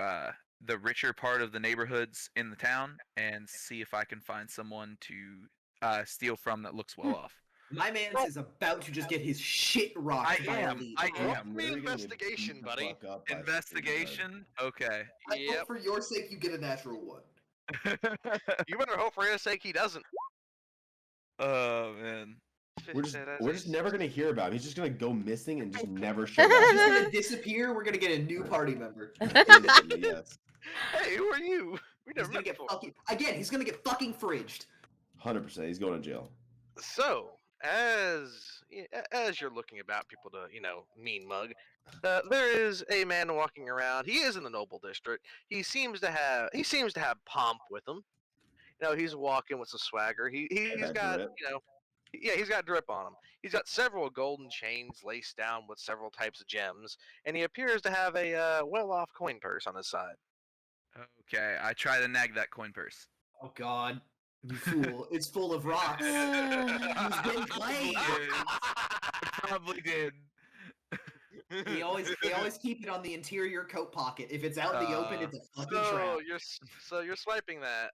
the richer part of the neighborhoods in the town and see if I can find someone to steal from that looks well off. My man is about to just get his shit rocked I by am, a lead. I Roll am. me literally gonna get investigation, beat the buddy. fuck up by Investigation? Okay. I Yep. hope for your sake you get a natural one. You better hope for his sake he doesn't. Oh, man. We're just never gonna hear about him. He's just gonna go missing and just never show He's back. gonna disappear. We're gonna get a new party member. Instantly, yes. Hey, who are you? We He's never gonna met get before. fucking again. He's gonna get fucking fridged. 100%. He's going to jail. So, as you're looking about people to, mean mug, there is a man walking around. He is in the noble district. He seems to have pomp with him. He's walking with some swagger. He's That got drip. he's got drip on him. He's got several golden chains laced down with several types of gems, and he appears to have a well-off coin purse on his side. Okay, I try to nag that coin purse. Oh God, you fool! It's full of rocks. He's been playing. I probably did. They always keep it on the interior coat pocket. If it's out in the open, it's a fucking trap. You're swiping that.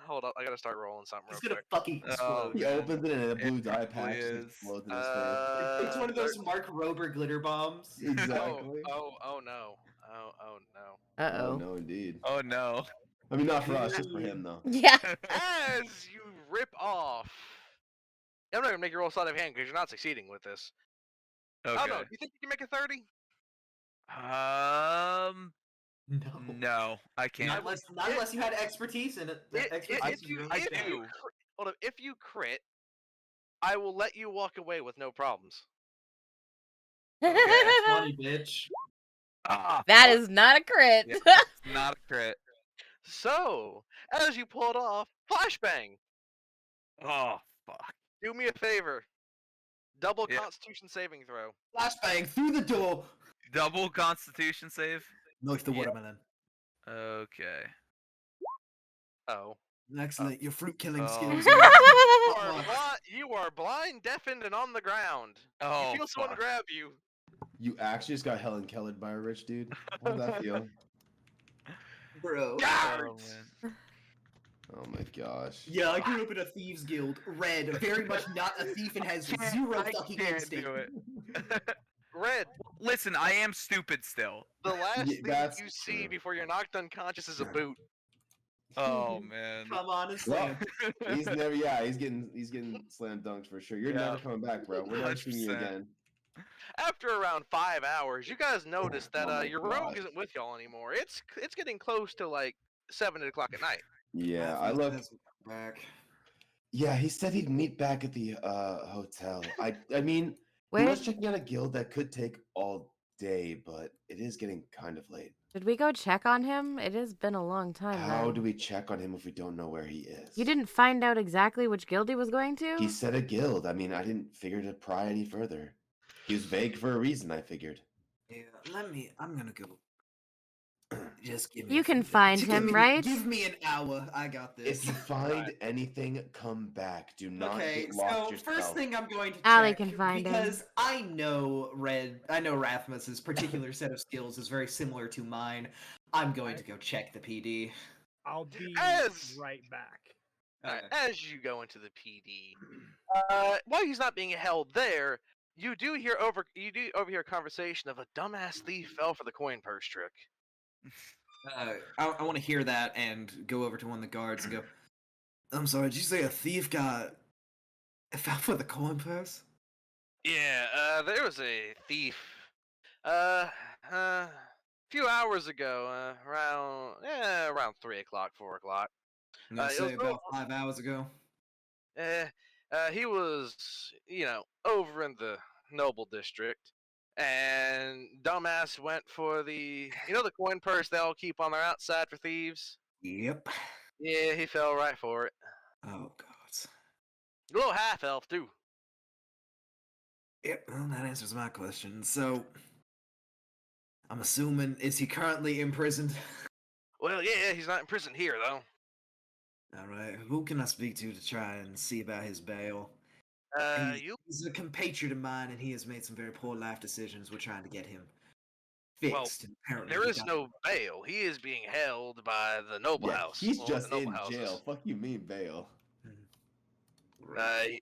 Hold up, I gotta start rolling something It's real gonna quick. fucking Oh, explode. He opens it and a blue It dye probably patch just is. explodes in his face. It's one of those Mark Rober glitter bombs. Exactly. Oh no. Oh no. Uh Oh oh. no, indeed. Oh no. I mean, not for us, just for him though. Yeah. As you rip off, I'm not gonna make you roll sleight of hand because you're not succeeding with this. Okay. I don't know. Do you think you can make a 30? No, I can't. Not unless you had expertise in it. If you crit, I will let you walk away with no problems. That's funny, bitch. That is not a crit. Yeah. Not a crit. So, as you pull it off, flashbang. Oh, fuck. Do me a favor. Double Yeah. Constitution saving throw. Flashbang through the door. Double Constitution save? Knife the Yeah. watermelon. Okay. Oh. Excellent. Your fruit killing Oh. skills. You are blind, deafened, and on the ground. Oh, You feel someone fuck. grab you. You actually just got Helen Kellered by a rich dude. How'd that feel? Bro. Oh, man. Oh my gosh. Yeah, I grew up in a thieves guild. Red, very much not a thief and has zero I fucking can't instinct. do it. Red, Listen, I am stupid still. the last thing that's you see true. before you're knocked unconscious is a boot. Oh, man. Come on, and Well, slam. he's never. He's getting slam dunked for sure. You're Yeah. never coming back, bro. We're never seeing you 100%. again. After around 5 hours, you guys notice that Oh my your rogue God. isn't with y'all anymore. It's getting close to like 7 o'clock at night. Yeah, I Matthews look. doesn't come back. Yeah, he said he'd meet back at the hotel. I mean, he Where was checking out a guild that could take all day, but it is getting kind of late. did we go check on him? It has been a long time. How then. do we check on him if we don't know where he is? You didn't find out exactly which guild he was going to? He said a guild. I mean, I didn't figure to pry any further. He was vague for a reason, I figured. Yeah, I'm gonna go. Just give me. You a can few find days. him, right? Give me an hour. I got this. If you find anything, come back. Do not Okay, get lost so yourself. first thing I'm going to Allie check, can find him. because I know Rathmos's particular set of skills is very similar to mine. I'm going to go check the PD. I'll be As- right back. Alright, Okay. as you go into the PD, while he's not being held there, you do overhear a conversation of a dumbass thief fell for the coin purse trick. I want to hear that and go over to one of the guards and go, I'm sorry, did you say a thief fell for the coin purse? Yeah, there was a thief. A few hours ago, around 3 o'clock, 4 o'clock. I'm gonna It say was about 5 hours ago. He was, over in the Noble District, and dumbass went for the coin purse they all keep on their outside for thieves. Yep. Yeah, he fell right for it. Oh god. A little half elf too. Yep, well, that answers my question. So, I'm assuming, is he currently imprisoned? Well, yeah, he's not in prison here though. Alright, who can I speak to try and see about his bail? He's a compatriot of mine, and he has made some very poor life decisions. We're trying to get him fixed. And apparently There he is got- no bail. He is being held by the Noble Yeah, House. he's one of just the in noble houses. jail. Fuck you mean bail?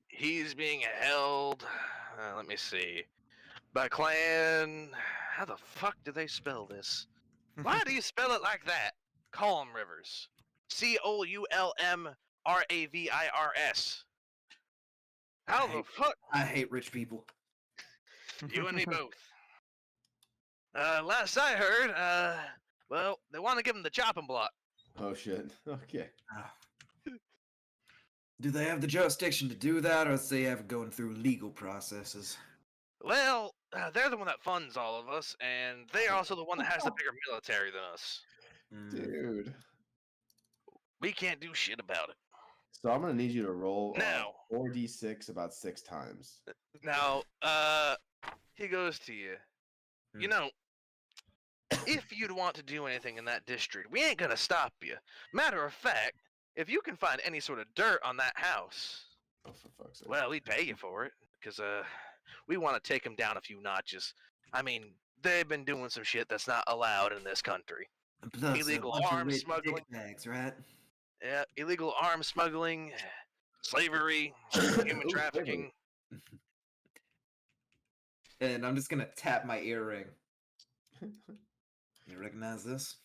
He's being held. Let me see. By clan. How the fuck do they spell this? Why do you spell it like that? Calm Rivers. COULMRAVIRS. How the fuck? I hate rich people. You and me both. Last I heard, well, they want to give him the chopping block. Oh shit. Okay. Do they have the jurisdiction to do that, or do they have going through legal processes? Well, they're the one that funds all of us, and they are also the one that has the bigger military than us. Dude. We can't do shit about it. So I'm gonna need you to roll Now. 4d6 about 6 times. Now, he goes to you. You know, if you'd want to do anything in that district, we ain't gonna stop you. Matter of fact, if you can find any sort of dirt on that house, Oh, for fuck's sake. well, we'd pay you for it, because, we want to take them down a few notches. I mean, they've been doing some shit that's not allowed in this country. Plus, Illegal a bunch of arms rich smuggling. dickbags, right? Yeah, illegal arms smuggling, slavery, human Ooh, trafficking. And I'm just gonna tap my earring. You recognize this?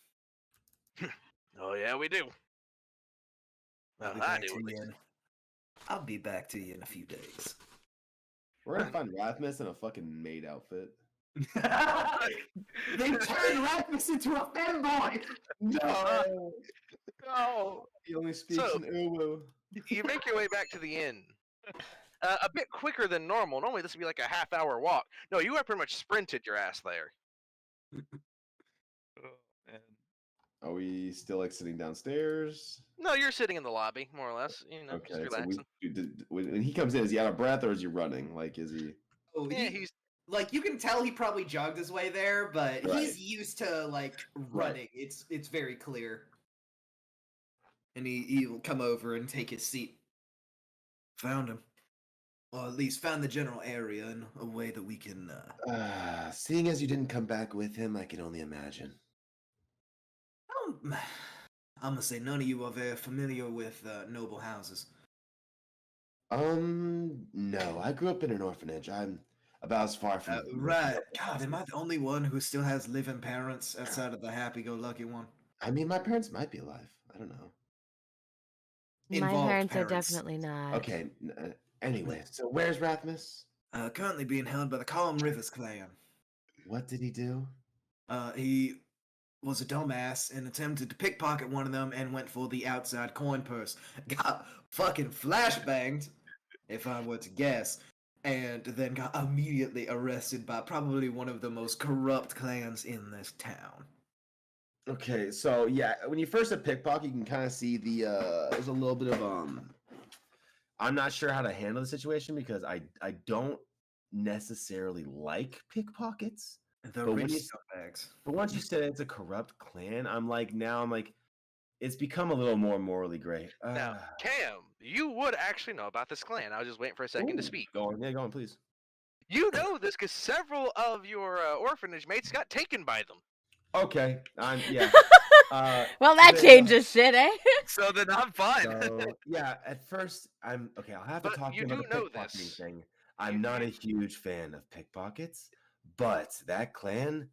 Oh, yeah, we do. I'll Well, be I back do. to at you least. I'll be back to you in a few days. We're gonna find Rathmos in a fucking maid outfit. They turned Rathmos into a femboy! No! No! He only speaks So- in Uwu. You make your way back to the inn. A bit quicker than normal. Normally this would be like a half-hour walk. No, you have pretty much sprinted your ass there. Are we still like sitting downstairs? No, you're sitting in the lobby, more or less. You know, just Okay, so relaxing. when he comes in, is he out of breath or is he running? Like, is he? Oh, Yeah, he, he's like you can tell he probably jogged his way there, but Right. he's used to like running. It's very clear. And he'll come over and take his seat. Found him. Or at least found the general area in a way that we can, Seeing as you didn't come back with him, I can only imagine. I'm gonna say none of you are very familiar with noble houses. No. I grew up in an orphanage. I'm about as far from. Right. God, am I the only one who still has living parents outside of the happy-go-lucky one? I mean, my parents might be alive. I don't know. My Involved parents are parents. definitely not. Okay. Anyway, so where's Rathmos? Currently being held by the Calm Rivers clan. What did he do? He was a dumbass and attempted to pickpocket one of them and went for the outside coin purse. Got fucking flashbanged, if I were to guess, and then got immediately arrested by probably one of the most corrupt clans in this town. Okay, so yeah, when you first said pickpocket, you can kind of see there's a little bit of I'm not sure how to handle the situation because I don't necessarily like pickpockets. The But when rich you- scumbags. But once you said it's a corrupt clan, I'm like it's become a little more morally gray. now, Cam. You would actually know about this clan. I was just waiting for a second to Ooh, speak. Go on, yeah, go on, please. You know this because several of your orphanage mates got taken by them. Okay, yeah. Well, that the- changes shit, eh? So then I'm fine. So yeah, at first I'm okay. I'll have to But talk to you you about do the know pickpocketing this. thing. I'm not a huge fan of pickpockets, but that clan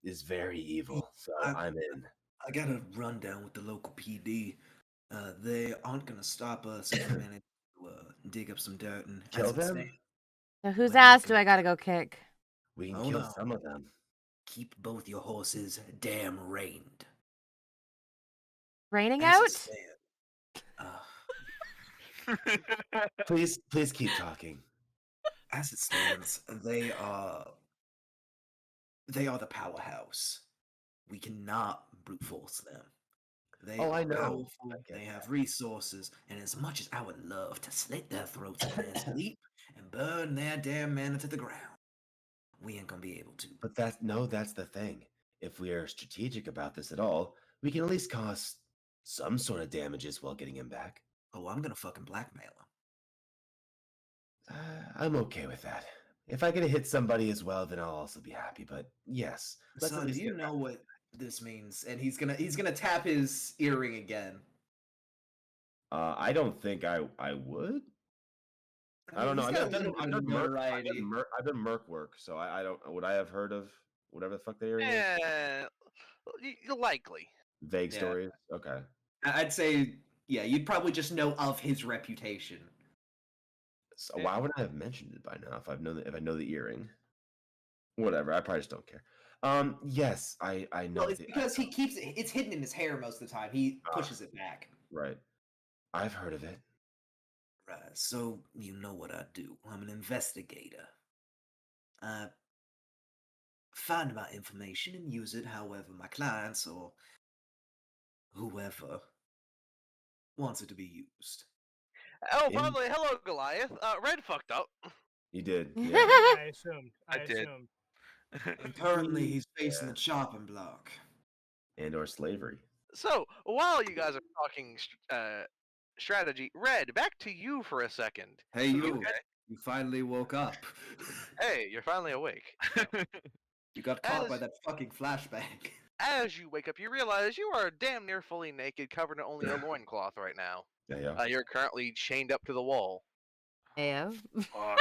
is very evil. So I'm in. I got a rundown with the local PD. They aren't gonna stop us if we manage to dig up some dirt and Kill as it them? stands, So whose we're not ass do gonna I gotta go kick? We can Hold kill on. some of them. keep both your horses damn reined. Raining As it out? stands, Please keep talking. as it stands, they are the powerhouse. We cannot brute force them. They Oh, I are know. powerful, I get they have that. resources, and as much as I would love to slit their throats in their sleep and burn their damn mana to the ground, we ain't gonna be able to. But that's the thing. If we are strategic about this at all, we can at least cause some sort of damages while getting him back. Oh, I'm gonna fucking blackmail them. I'm okay with that. If I get to hit somebody as well, then I'll also be happy. But yes, let's at Son, do least you get know back. what this means? And he's gonna tap his earring again. I don't think I would. I don't know. He's got a little bit I've of done merc. notoriety. I've done merc work, so I don't. Would I have heard of whatever the fuck they are? Likely. Vague Yeah. stories. Okay. I'd say, yeah, you'd probably just know of his reputation. So why would I have mentioned it by now if if I know the earring? Whatever. I probably just don't care. Yes, I know. Well, it's because he keeps it's hidden in his hair most of the time. He pushes it back. Right. I've heard of it. Right, so you know what I do. I'm an investigator. I find my information and use it however my clients or whoever wants it to be used. Oh, by the way, hello, Goliath. Red fucked up. He did. Yeah. I assumed. I did. assumed. And currently he's facing the chopping block. And or slavery. So, while you guys are talking strategy, Red, back to you for a second. Hey, you finally woke up. Hey, you're finally awake. You got caught by As- that fucking flashbang. As you wake up, you realize you are damn near fully naked, covered in only a loincloth right now. Yeah. You're currently chained up to the wall. Ayo. Fuck.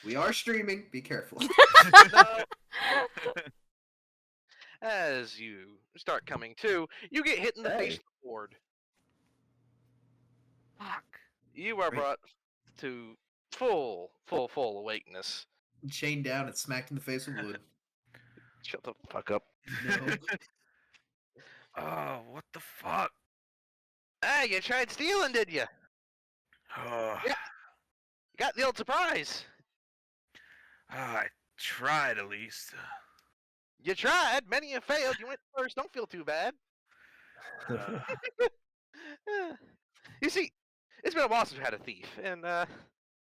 We are streaming. Be careful. No. As you start coming to, you get hit in the face Hey. with the board. Fuck. You are Great. brought to full awakeness. Chained down and smacked in the face with wood. Shut the fuck up. No. Oh, what the fuck? Ah, you tried stealing, did you? Oh, Yeah. You got the old surprise. I tried at least. You tried. Many have failed. You went first. Don't feel too bad. You see, it's been a while since we had a thief, and I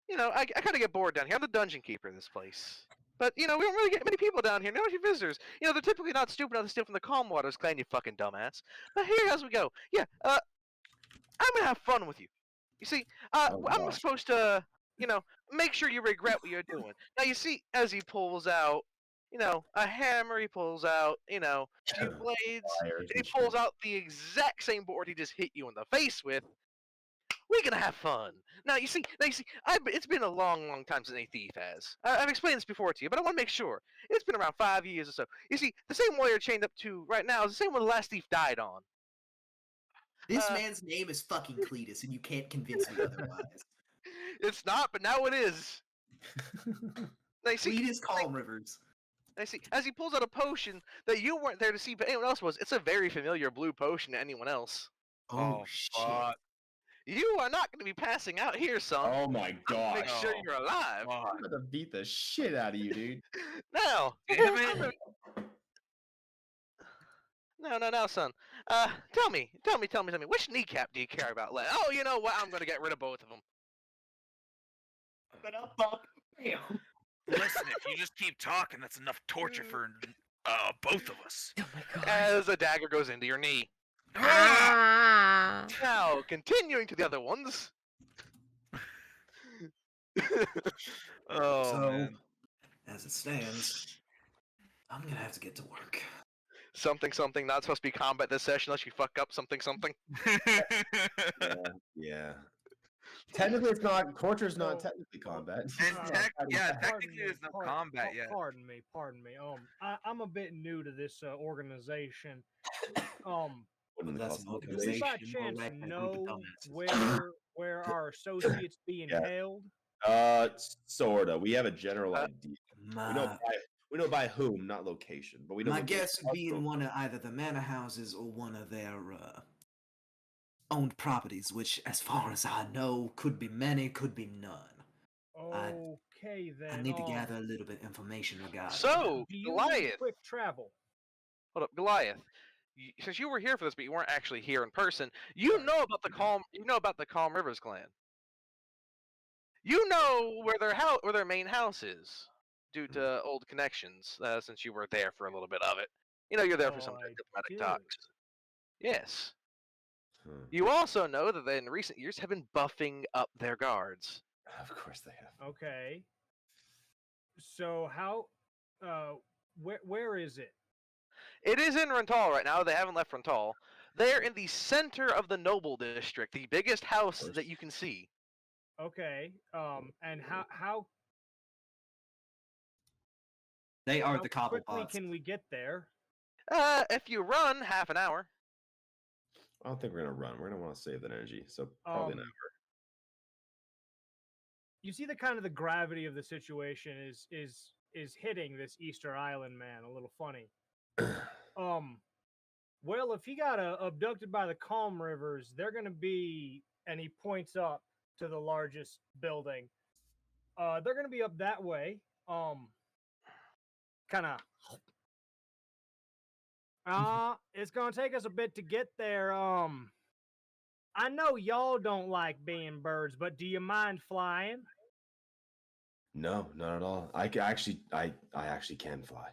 kind of get bored down here. I'm the dungeon keeper in this place, but we don't really get many people down here. No few visitors. They're typically not stupid enough to steal from the Calm Waters clan. You fucking dumbass. But here, as we go, I'm gonna have fun with you. You see, Oh, I'm gosh. supposed to, make sure you regret what you're doing. Now, you see, as he pulls out, a hammer, he pulls out, a few blades, Pliers and he and pulls shit. out the exact same board he just hit you in the face with. We're gonna have fun. Now you see, it's been a long time since a thief has. I've explained this before to you, but I want to make sure. It's been around 5 years or so. You see, the same wall you're chained up to right now is the same one the last thief died on. This man's name is fucking Cletus, and you can't convince me otherwise. It's not, but now it is. Now, you see, Cletus Calm Rivers. I see. As he pulls out a potion that you weren't there to see, but anyone else was. It's a very familiar blue potion to anyone else. Oh, shit. fuck. You are not going to be passing out here, son. Oh my god. Make sure Oh. you're alive. Fuck. I'm gonna beat the shit out of you, dude. Now, Damn it. no, son. Tell me. Which kneecap do you care about less? Oh, you know what? I'm going to get rid of both of them. Listen, if you just keep talking, that's enough torture for both of us. Oh my god. As a dagger goes into your knee. Ah. Now, continuing to the other ones. Oh So, man. as it stands, I'm gonna have to get to work. something something not supposed to be combat this session unless you fuck up something something. Yeah. Technically, it's not. Torture's not So- technically combat. And Pardon technically me, there's no combat yet. Pardon me. I'm a bit new to this organization. Wouldn't That's call an it Do organization. you by organization, more chance like a group of know dumbasses. where our associates being Yeah. held? Sorta. We have a general idea. My, We know by whom, not location, but we know. my what guess would be in also- one of either the manor houses or one of their owned properties, which, as far as I know, could be many, could be none. Okay then. I need to gather a little bit of information regarding. So, do you need Goliath. quick travel? Hold up, Goliath. Since you were here for this, but you weren't actually here in person, you know about the Calm. You know about the Calm Rivers clan. You know where their main house is, due to old connections. Since you were there for a little bit of it, you know you're there for some I diplomatic did. talks. Yes. Hmm. You also know that they, in recent years, have been buffing up their guards. Of course they have. Okay. So how? Where is it? It is in Rental right now. They haven't left Rental. They're in the center of the Noble District, the biggest house that you can see. Okay. And how They are how the quickly Cobblepots. can we get there? If you run half an hour. I don't think we're gonna run. We're gonna want to save that energy, so probably an Um, You see the kind of the gravity of the situation is hitting this Easter Island man a little funny. hour. Well, if he got abducted by the Calm Rivers, they're gonna be, and he points up to the largest building. They're gonna be up that way. Kind of. It's gonna take us a bit to get there. I know y'all don't like being birds, but do you mind flying? No, not at all. I actually can fly.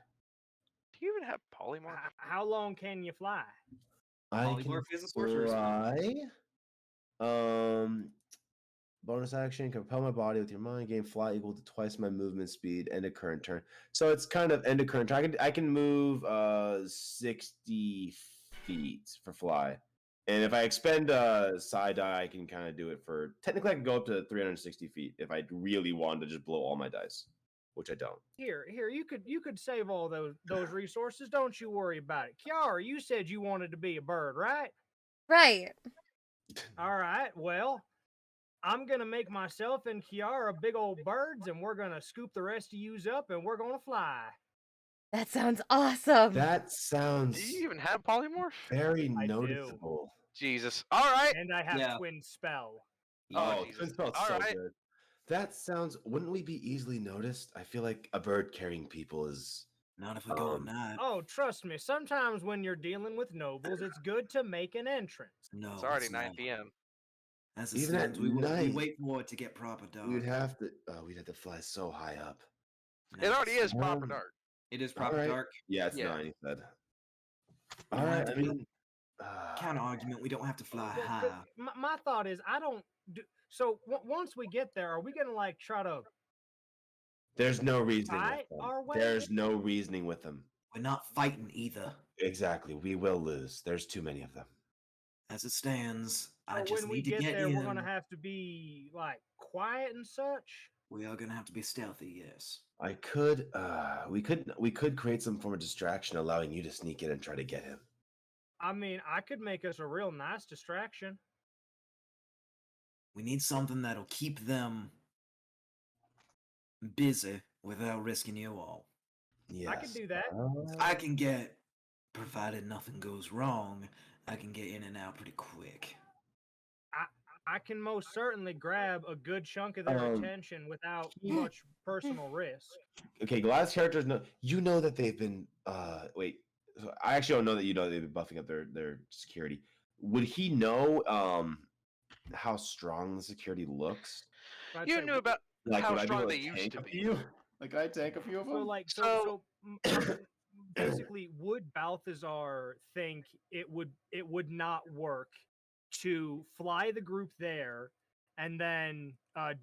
Do you even have polymorph? How long can you fly? I can Polymorph is a sorcerer's fly. Bonus action: can propel my body with your mind. Gain flight equal to twice my movement speed. End of current turn. So it's kind of end of current turn. I can move 60 feet for fly, and if I expend side die, I can kind of do it for. Technically, I can go up to 360 feet if I really wanted to just blow all my dice, which I don't. Here, you could save all those resources. Don't you worry about it. Kiara, you said you wanted to be a bird, right? Right. All right. Well, I'm gonna make myself and Kiara big old birds, and we're gonna scoop the rest of yous up, and we're gonna fly. That sounds awesome. That sounds Do you even have polymorph? very I do. noticeable. Jesus. All right. And I have Yeah. twin spell. Oh, Oh, Jesus. twin spell's All so right. good. That sounds. Wouldn't we be easily noticed? I feel like a bird carrying people is. Not if we go at night. Oh, trust me. Sometimes when you're dealing with nobles, it's good to make an entrance. No, It's already it's 9 not. p.m. As it Even at stands, we night. wait for it to get proper dark. We'd have to. We'd have to fly so high up. It already is proper Um, dark. It is proper Alright. dark. Yeah, it's Yeah. 9. He said. We All don't right. have I to do- mean. Counter argument, we don't have to fly Well, high. my thought is, I don't do. So once we get there, are we gonna like try to? There's no reasoning Fight with them. our way There's no reasoning with them. We're not fighting either. Exactly. We will lose. There's too many of them. As it stands, I So just when we need to get get there, in. we're gonna have to be like quiet and such. We are gonna have to be stealthy, yes. I could. We could create some form of distraction, allowing you to sneak in and try to get him. I mean, I could make us a real nice distraction. We need something that'll keep them busy without risking you all. Yes. I can do that. I can get, provided nothing goes wrong, I can get in and out pretty quick. I can most certainly grab a good chunk of their attention without much personal risk. Okay, Goliath's characters know. You know that they've been. Wait. So I actually don't know that you know they've been buffing up their security. Would he know how strong the security looks? I'd You say knew about Like, how would I be strong able they to used tank to a be. few? Like I tank a few of them. so like So- basically would Balthazar think it would not work to fly the group there and then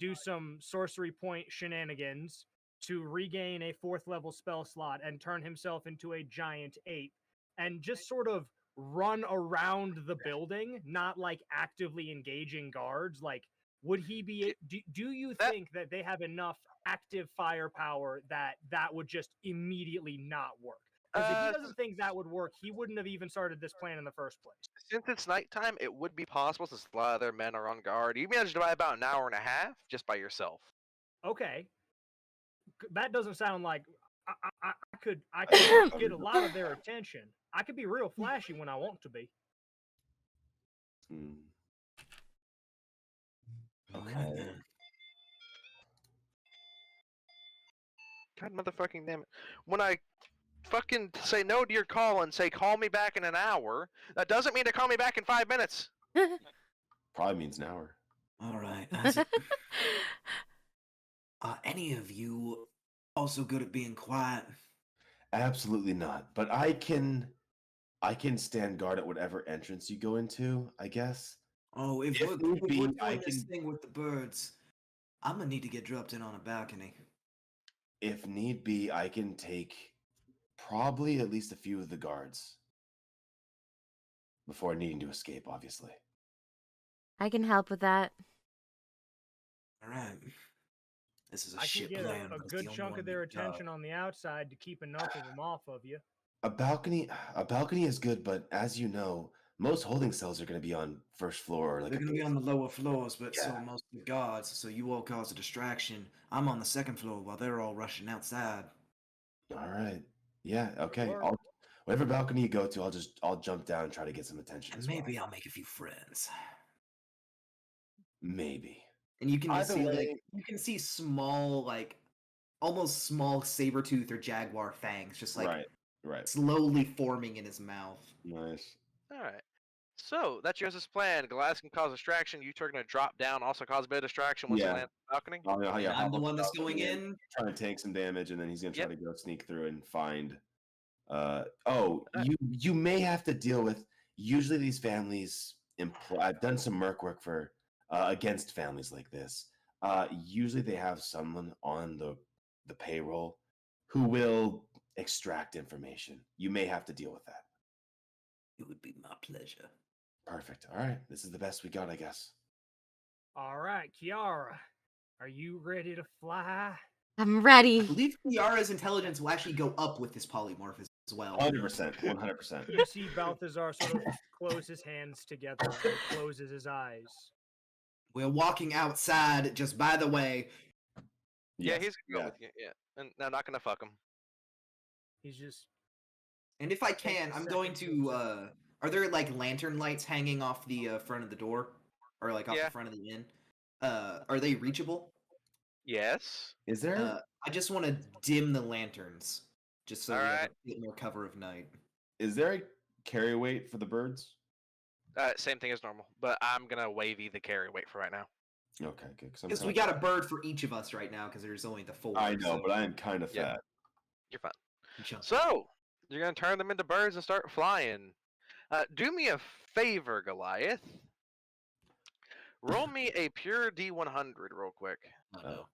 do some sorcery point shenanigans to regain a 4th level spell slot and turn himself into a giant ape and just sort of run around the building, not like actively engaging guards. Like, would he be? Do you think that they have enough active firepower that would just immediately not work? Because if he doesn't think that would work, he wouldn't have even started this plan in the first place. Since it's nighttime, it would be possible since a lot of their men are on guard. You managed to buy about an hour and a half just by yourself. Okay, that doesn't sound like I could get a lot of their attention. I could be real flashy when I want to be. Okay. God motherfucking damn it. When I fucking say no to your call and say call me back in an hour, that doesn't mean to call me back in 5 minutes. Probably means an hour. All right. Are any of you also good at being quiet? Absolutely not. But I can stand guard at whatever entrance you go into, I guess. Oh, if If we're need be, doing I this can- thing with the birds, I'm gonna need to get dropped in on a balcony. If need be, I can take probably at least a few of the guards before needing to escape, obviously. I can help with that. All right. This is a I can shit get plan. a but it's the good only chunk one of their we've got. attention on the outside to keep enough of them off of you. A balcony is good, but as you know, most holding cells are going to be on first floor or like They're a gonna be on the lower floors, but so Yeah. most of the guards, so you all cause a distraction. I'm on the second floor while they're all rushing outside. All right. Yeah, okay. work. Whatever balcony you go to, I'll jump down and try to get some attention And as well. maybe I'll make a few friends. Maybe. And you can just Either see way- like you can see small, like almost small saber tooth or jaguar fangs just like Right. slowly forming in his mouth. Nice. Alright. So, that's your guys' plan. Goliath can cause distraction. You two are going to drop down, also cause a bit of distraction once you Yeah. land on the balcony. Oh, yeah, And I'm hop the up one that's balcony going and in. trying to take some damage, and then he's gonna try Yep. to go sneak through and find. You may have to deal with. Usually, these families employ. I've done some merc work for against families like this. Usually, they have someone on the payroll who will extract information. You may have to deal with that. It would be my pleasure. Perfect. All right, this is the best we got, I guess. All right, Kiara, are you ready to fly? I'm I ready. believe Kiara's intelligence will actually go up with this polymorphism as well. 100%. 100%. You see Balthazar sort of close his hands together and closes his eyes. We're walking outside, just by the way. Yeah, Yes, he's going to go with you. Yeah. And no, not going to fuck him. He's just And if I can, I'm going to are there like lantern lights hanging off the front of the door? Or like off Yeah. the front of the inn? Are they reachable? Yes. Is there? I just want to dim the lanterns. Just so we have Alright. a bit more cover of night. Is there a carry weight for the birds? Same thing as normal, but I'm going to wavy the carry weight for right now. Okay, good. Because we got a bird for each of us right now, because there's only the 4. I know, so- but I am kind of Yeah. fat. You're fine. Jump. So, you're going to turn them into birds and start flying. Do me a favor, Goliath. Roll me a pure D100 real quick. Oh.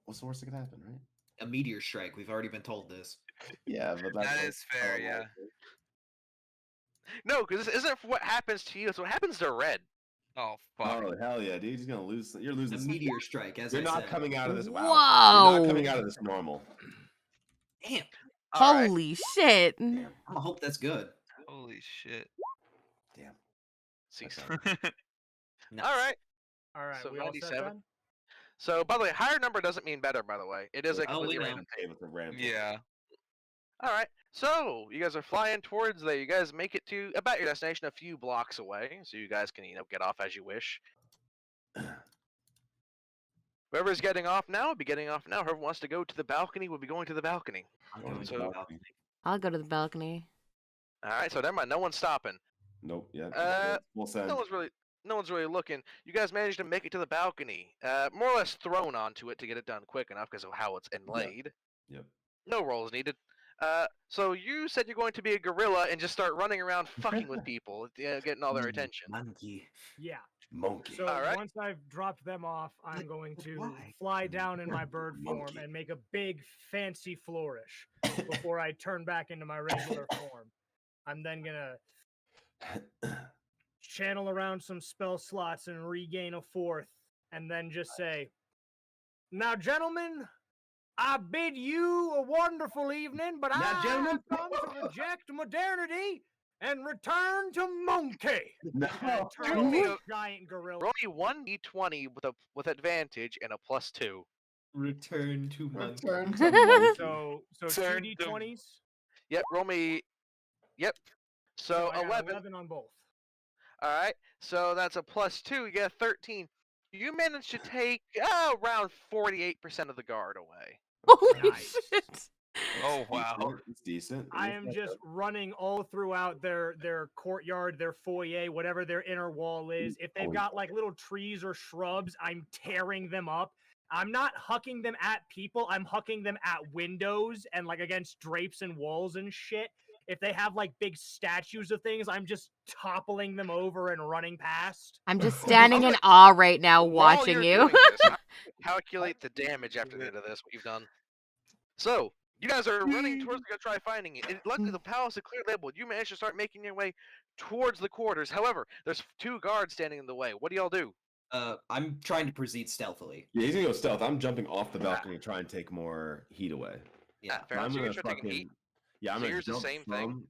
What's the worst that could happen, right? A meteor strike. We've already been told this. Yeah, but That that's is fair, yeah. No, because this isn't what happens to you. It's what happens to Red. Oh fuck. Oh hell yeah, dude! He's gonna lose. You're A losing. some- meteor strike, as You're I not said. coming out of this. Wow. Whoa. You're not coming out of this normal. Damn. All right. Holy shit. I'm gonna hope that's good. Holy shit. Damn. Cease. Nice. All right. all right. So we all set 97. then? So, by the way, higher number doesn't mean better, by the way. It is a Oh, completely we know. random. Okay, with the ramp. Yeah. All right. So, you guys are flying towards there. You guys make it to about your destination a few blocks away. So, you guys can, get off as you wish. Whoever's getting off now will be getting off now. Whoever wants to go to the balcony will be going to the balcony. I'm Going going to to the the balcony. I'll go to the balcony. All right. So, never mind. No one's stopping. Nope. Yeah. No We'll send. one's really looking. You guys managed to make it to the balcony. More or less thrown onto it to get it done quick enough because of how it's inlaid. Yep. No rolls needed. So you said you're going to be a gorilla and just start running around fucking with people, getting all their attention. Monkey. Yeah. Monkey. So Alright. once I've dropped them off, I'm going to why? fly down in my bird form Monkey. and make a big fancy flourish before I turn back into my regular form. I'm then gonna channel around some spell slots and regain a fourth, and then just say, "Now, gentlemen, I bid you a wonderful evening, but Now, I gentlemen." have come to reject modernity and return to monkey." No. And I turn Do me into a- a giant gorilla. Roll me 1d20 with advantage and a +2. Return to monkey. Return to monkey. So Turn 2d20s. Yep, roll me. Yep. So I got 11. on both. All right. So that's a +2. You get a 13. You managed to take around 48% of the guard away. Holy Nice. shit. Oh wow. It's decent. I am just running all throughout their courtyard, their foyer, whatever their inner wall is. If they've got like little trees or shrubs, I'm tearing them up. I'm not hucking them at people. I'm hucking them at windows and like against drapes and walls and shit. If they have like big statues of things, I'm just toppling them over and running past. I'm just standing in awe right now While watching you're you. doing this, I'm gonna calculate the damage after the end of this. What you've done. So you guys are running towards to go try finding it. Luckily, the palace is clear labeled. You managed to start making your way towards the quarters. However, there's 2 guards standing in the way. What do y'all do? I'm trying to proceed stealthily. Yeah, he's gonna go stealth. I'm jumping off the balcony to try and take more heat away. Yeah. Fair enough. I'm So you gonna guys are taking heat. fucking. Yeah, I'm So gonna here's the jump same thing. from.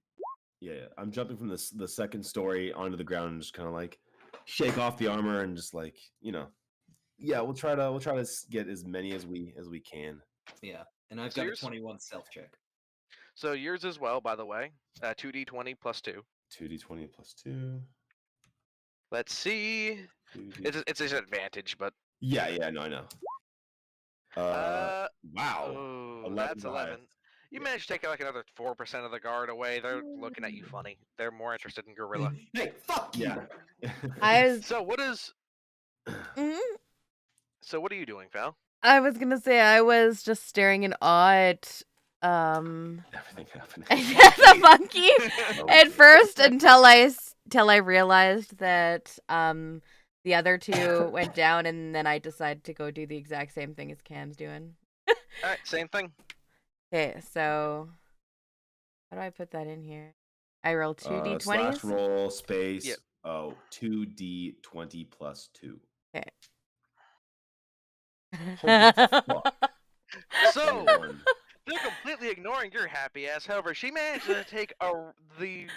Yeah, I'm jumping from the second story onto the ground and just kind of like shake off the armor and just like yeah, we'll try to get as many as we can. Yeah. And I've So got a yours- 21 stealth check. So yours as well, by the way. 2d20 +2. 2d20 +2. Let's see. 2d... It's an advantage, but Yeah, no, I know. Wow. oh, 11 that's to 11. highest. You Yeah. managed to take like another 4% of the guard away. They're looking at you funny. They're more interested in gorilla. Hey, fuck you! Yeah. I was So what is? Mhm. So what are you doing, Val? I was gonna say I was just staring in awe at Everything happening. the monkey at Okay. first until I realized that the other 2 went down, and then I decided to go do the exact same thing as Cam's doing. All right, same thing. Okay, so how do I put that in here? I roll 2d20s. Slash roll space. Yep. 2d20 +2. Okay. Fuck. So 21. they're completely ignoring your happy ass. However, she managed to take the.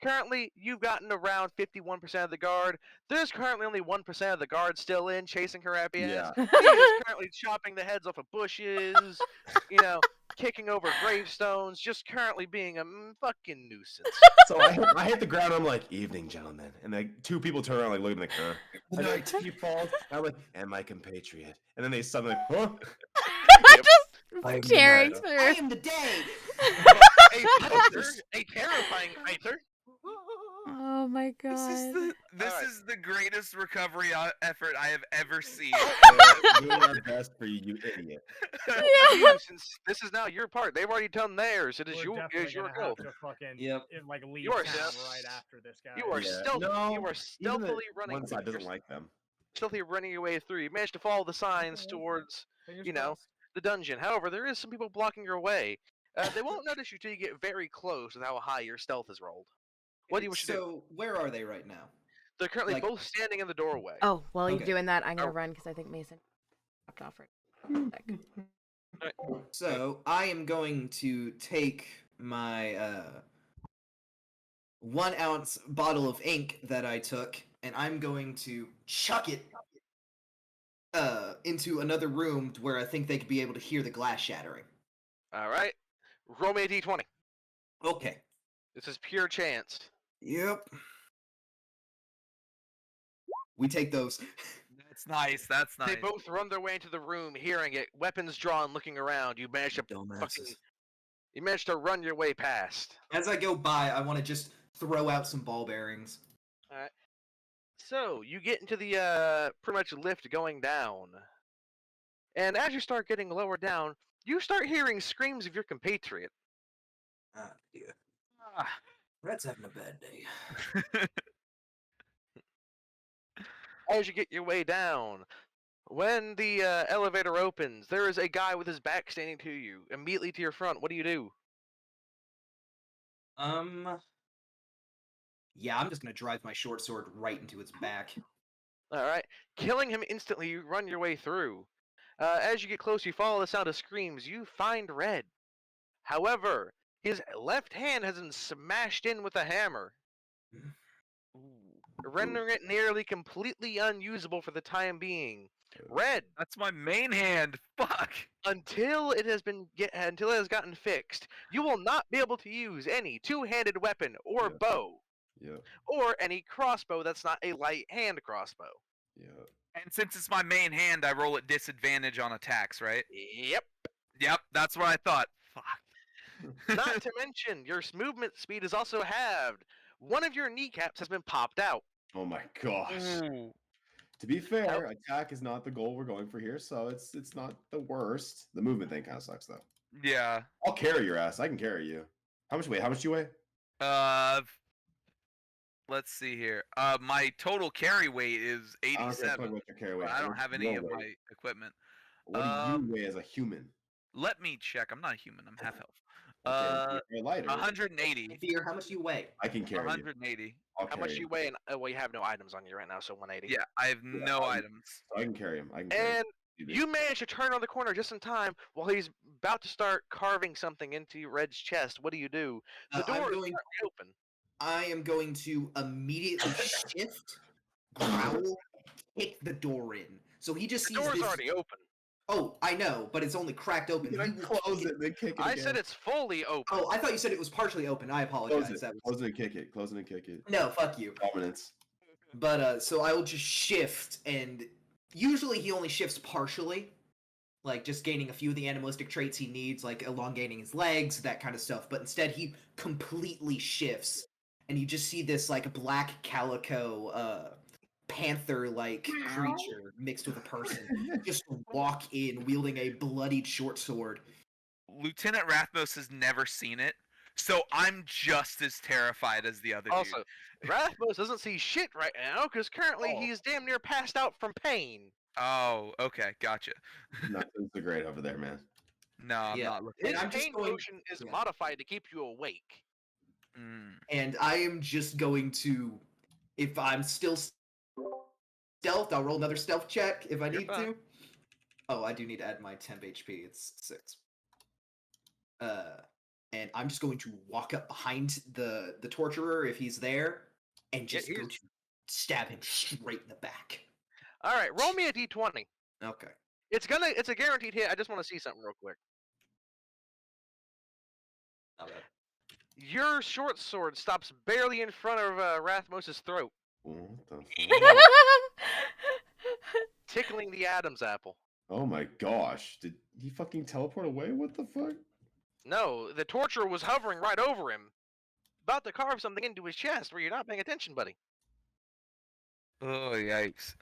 Currently, you've gotten around 51% of the guard. There's currently only 1% of the guard still in, chasing her happy ass. Yeah. She's just currently chopping the heads off of bushes, kicking over gravestones, just currently being a fucking nuisance. So I hit the ground. I'm like, "Evening, gentlemen," and like 2 people turn around, like looking like, "Huh?" And like he falls. I'm like, "And my compatriot," and then they suddenly, "Huh?" Yep. I'm Just tearing the I through. am the day! A fighter, a terrifying fighter. Oh my god. This Alright. is the greatest recovery effort I have ever seen. Doing our best for you, you idiot. You, since this is now your part, they've already done theirs. It is We're definitely your gonna have go. to fucking Yep. leave You are town s- right after this guy. You are Yeah. stealth. No, You are Even stealthily the running. one side doesn't you're like them. stealthily running your way through. You managed to follow the signs Okay. towards Fingers you know, crossed. the dungeon. However, there is some people blocking your way. They won't notice you till you get very close with how high your stealth is rolled. What do you wish to do? So, where are they right now? They're currently like- both standing in the doorway. Oh, while you're Okay. doing that, I'm gonna Oh. run because I think Mason dropped off right. So, I am going to take my 1 ounce bottle of ink that I took, and I'm going to chuck it into another room where I think they could be able to hear the glass shattering. All right, roll me a d20. Okay. This is pure chance. Yep. We take those. That's nice. That's nice. They both run their way into the room, hearing it, weapons drawn, looking around. You manage to Dumbasses. you managed to run your way past. As I go by, I want to just throw out some ball bearings. All right. So you get into the pretty much lift going down, and as you start getting lower down, you start hearing screams of your compatriot. Ah, dear. Ah. Red's having a bad day. As you get your way down, when the elevator opens, there is a guy with his back standing to you, immediately to your front. What do you do? Yeah, I'm just gonna drive my short sword right into its back. All right, killing him instantly. You run your way through. As you get close, you follow the sound of screams. You find Red. However, his left hand has been smashed in with a hammer, rendering it nearly completely unusable for the time being. Red, That's my main hand. Fuck. until it has gotten fixed, you will not be able to use any two-handed weapon or Yeah. bow, Yeah. or any crossbow that's not a light hand crossbow. Yeah. And since it's my main hand, I roll at disadvantage on attacks, right? Yep. Yep, that's what I thought. Fuck. Not to mention, your movement speed is also halved. One of your kneecaps has been popped out. Oh my gosh. Ooh. To be fair, attack is not the goal we're going for here, so it's not the worst. The movement thing kind of sucks though. Yeah. I'll carry your ass. I can carry you. How much weight? How much do you weigh? Let's see here. My total carry weight is I don't care if 87. what your carry weight. I don't have any Your of weight. my equipment. What do you weigh as a human? Let me check. I'm not a human. I'm half elf. Okay, you're lighter. 180. Fear, how much do you weigh? I can carry you. 180. I'll How carry much you weigh? And well, you have no items on you right now, so 180. Yeah, I have no items. So I can carry him. I can carry him. And you manage to turn on the corner just in time while he's about to start carving something into Red's chest. What do? The door is currently open. I am going to immediately shift, growl, kick the door in. So he just The sees door's this. already open. Oh, I know, but it's only cracked open. You can He will close kick it and then kick it I again. said it's fully open. Oh, I thought you said it was partially open. I apologize. Close it. That was... Close it and kick it. Close it and kick it. No, fuck you. Dominance. But so I will just shift, and usually he only shifts partially, like just gaining a few of the animalistic traits he needs, like elongating his legs, that kind of stuff. But instead, he completely shifts, and you just see this like black calico panther-like creature mixed with a person just walk in wielding a bloodied short sword. Lieutenant Rathmos has never seen it, so I'm just as terrified as the other Also, dude. Rathmos doesn't see shit right now because currently he's damn near passed out from pain. Oh, okay, gotcha. Nothing's so great over there, man. No, I'm Yeah. not looking. And His I'm just pain going- potion is yeah. modified to keep you awake. And I am just going to, if I'm still stealth, I'll roll another stealth check if I You're need fine. to. Oh, I do need to add my temp HP. It's 6. And I'm just going to walk up behind the torturer if he's there, and just go to stab him straight in the back. All right, roll me a d20. Okay. It's a guaranteed hit. I just want to see something real quick. Not bad. Your short sword stops barely in front of Rathmos' throat, What the fuck? tickling the Adam's apple. Oh my gosh. Did he fucking teleport away? What the fuck? No, the torturer was hovering right over him, about to carve something into his chest where you're not paying attention, buddy. Oh, yikes.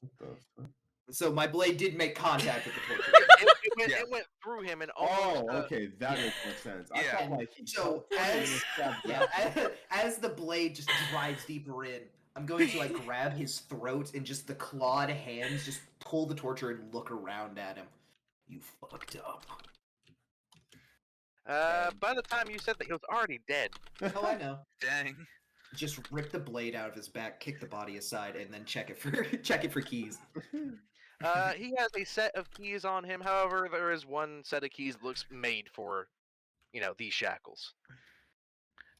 What the fuck? So my blade did make contact with the torturer. It went through him and almost. Oh, okay. That makes more sense. I Yeah. thought like he So teleported as and stabbed yeah, back. as the blade just drives deeper in, I'm going to like grab his throat and just the clawed hands just pull the torturer and look around at him. You fucked up. By the time you said that, he was already dead. Oh, I know. Dang. Just rip the blade out of his back, kick the body aside, and then check it for keys. He has a set of keys on him. However, there is one set of keys that looks made for, these shackles.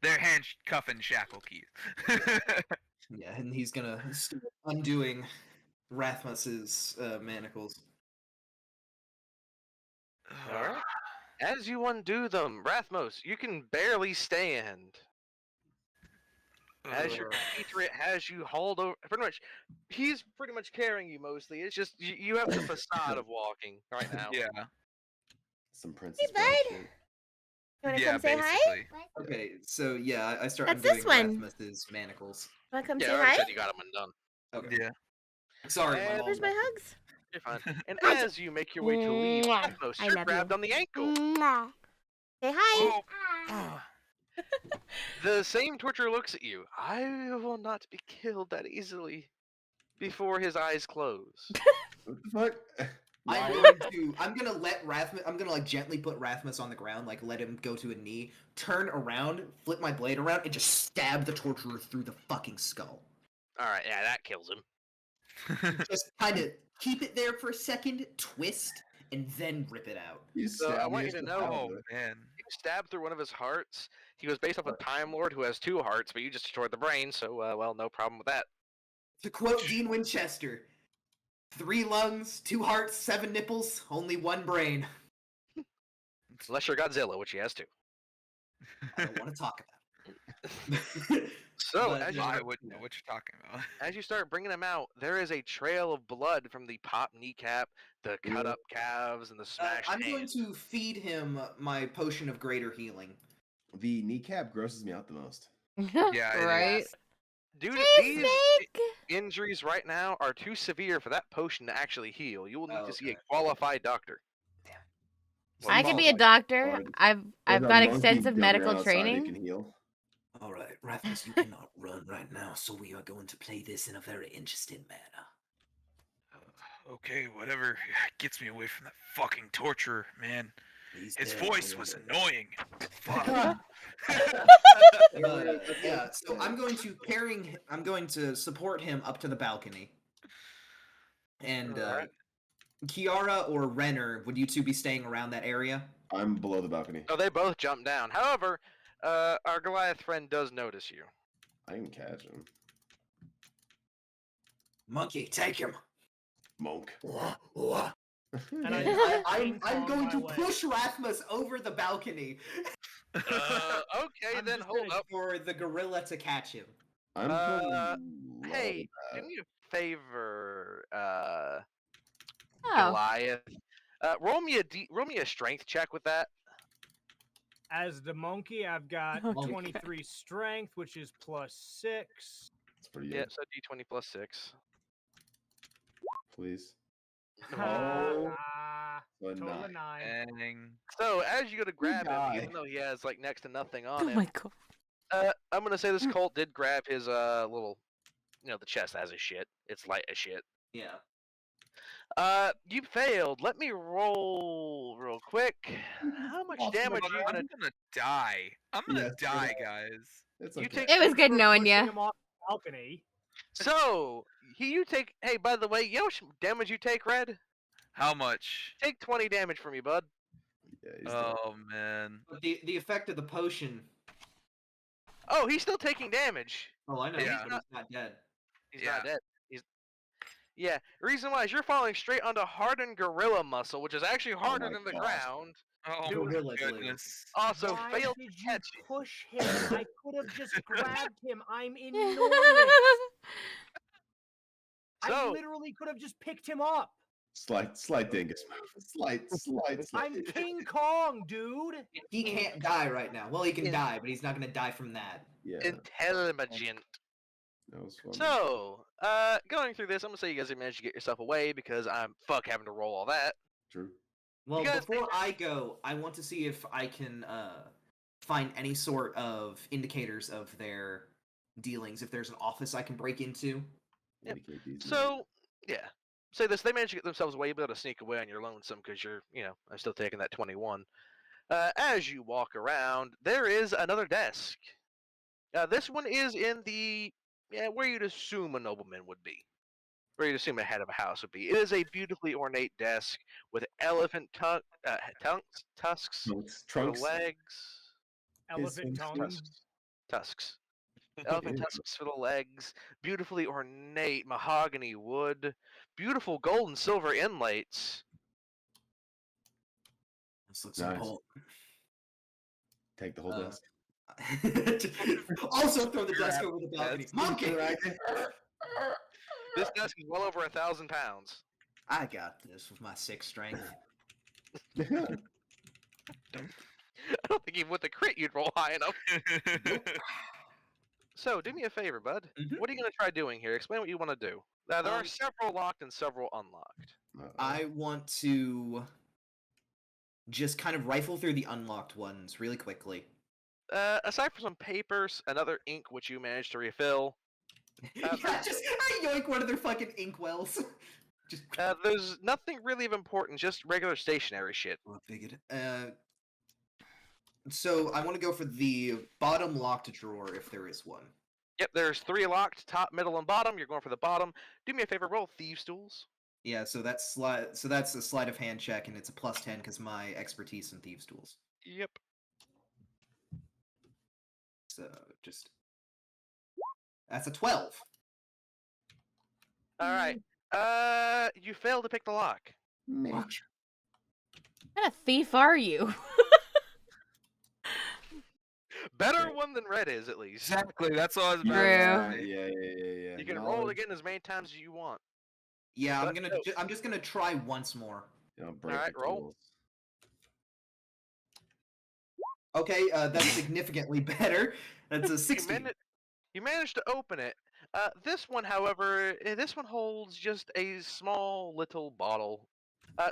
They're handcuff and shackle keys. Yeah, and he's gonna start undoing Rathmos's manacles. Alright. As you undo them, Rathmos, you can barely stand. As your compatriot has you hauled over, he's pretty much carrying you mostly. It's just you have the facade of walking right now. Yeah. Some princess. bud. bullshit. You wanna Yeah, come say hi? basically. Okay, so yeah, I start That's undoing this one. Rathmos's manacles. Wanna come Yeah, I say already hi? said you got them undone. Okay. Yeah. Sorry, And my Where's mom. my hugs? You're fine. And as you make your way to leave, Mwah. Rathmos, I you're love grabbed you. on the ankle. Mwah. Say hi. Oh. The same torturer looks at you. I will not be killed that easily before his eyes close. What the fuck? I'm gonna let Rathmos. I'm gonna like gently put Rathmos on the ground, like let him go to a knee, turn around, flip my blade around, and just stab the torturer through the fucking skull. Alright, yeah, that kills him. Just kind of keep it there for a second, twist, and then rip it out. You So I stabbed want me you to with know- the Oh powder. man. You stabbed through one of his hearts. He was based off a Time Lord who has 2 hearts, but you just destroyed the brain, so, well, no problem with that. To quote Dean Winchester, 3 lungs, 2 hearts, 7 nipples, only 1 brain. Unless you're Godzilla, which he has 2. I don't want to talk about it. So, But, as you I start, wouldn't know what you're talking about. as you start bringing him out, there is a trail of blood from the pop kneecap, the cut up calves, and the smashed I'm going hand. to feed him my potion of greater healing. The kneecap grosses me out the most. Yeah, it right. is. Dude, Hey, these Snake! injuries right now are too severe for that potion to actually heal. You will need to see a Okay. qualified doctor. I could be a Like, doctor. hard. I've There's a got monkey extensive jumping medical around outside who training. can heal. All right, Rathmos, you cannot run right now, so we are going to play this in a very interesting manner. Okay, whatever gets me away from that fucking torturer, man. Please His tell voice me was what- annoying. Fuck. Yeah, so I'm going to support him up to the balcony. And Alright. Kiara or Renner, would you two be staying around that area? I'm below the balcony. Oh, they both jump down. However, our Goliath friend does notice you. I can catch him. Monkey, take him. Monk. And I'm King going Kong to my way. push Rathmos over the balcony Okay, I'm then just hold gonna- up. for the gorilla to catch him. I'm Uh, below Hey, that. do me a favor, Oh, Goliath. Roll me a strength check with that. As the monkey, I've got Okay. 23 strength, which is +6. It's pretty Yeah, good. so d20 plus 6. Please. Ah, A total of 9. 9. Dang. So as you go to grab him, die. even though he has like next to nothing on oh him, my god. I'm gonna say this Colt did grab his little, the chest has his shit. It's light as shit. Yeah. You failed. Let me roll real quick. How much Awesome. damage are you I'm gonna? gonna die. I'm gonna Yes, die, yeah. guys. It's You okay. take It was good For knowing pushing you. him off the balcony. So you take. Hey, by the way, you know how much damage you take, Red? How much? Take 20 damage from me, bud. Yeah, he's dead. Oh man. But the effect of the potion. Oh, he's still taking damage. Oh, I know. Yeah. He's not dead. He's Yeah. not dead. Yeah. Reason why is you're falling straight onto hardened gorilla muscle, which is actually harder my than the gosh. ground. Oh Gorilla my glue. goodness. Also, Why failed did to you catch it. push him? I could have just grabbed him. I'm enormous. I So- literally could have just picked him up. Slight dingus move. Slight. I'm King Kong, dude. He can't die right now. Well, he can Yeah. die, but he's not gonna die from that. Yeah. Intelligent. That was fun. So, going through this, I'm gonna say you guys have managed to get yourself away because I'm having to roll all that. True. Well, guys before I go, I want to see if I can find any sort of indicators of their dealings. If there's an office I can break into. Yep. Indicate these So, yeah. Say this, they managed to get themselves away, be able to sneak away on your lonesome because you're, I'm still taking that 21. As you walk around, there is another desk. This one is in the, where you'd assume a nobleman would be. Where you'd assume a head of a house would be. It is a beautifully ornate desk with elephant tusks for the Trunks. legs. Elephant tongue. Tusks. Elephant tusks for the legs, beautifully ornate mahogany wood, beautiful gold and silver inlays. This looks Nice. important. Take the whole Uh, desk. Also throw the desk over the balcony. That's- Monkey! This desk is well over 1,000 pounds. I got this with my 6 strength. I don't think even with the crit you'd roll high enough. So, do me a favor, bud. Mhm. What are you going to try doing here? Explain what you want to do. There are Um, several locked and several unlocked. I want to just kind of rifle through the unlocked ones really quickly. Aside from some papers, another ink which you managed to refill, Yeah, just yoink one of their fucking inkwells. Just there's nothing really of importance, just regular stationary shit. well, figured. So I want to go for the bottom locked drawer if there is one. Yep, there's 3 locked, top, middle, and bottom. You're going for the bottom. Do me a favor, roll Thieves' Tools. Yeah, so that's slide. So that's a sleight of hand check, and it's a +10 because my expertise in thieves' tools. Yep. So just that's a 12. All right. You failed to pick the lock. Man. Fuck. What kind of thief are you? Better one than Red is, at least. Exactly. That's what I was about True. to say. Yeah. You can roll it again as many times as you want. Yeah, But no. I'm just gonna try once more. Alright, roll. Okay, that's significantly better. That's a 16. You managed to open it. This one, however, this one holds just a small little bottle.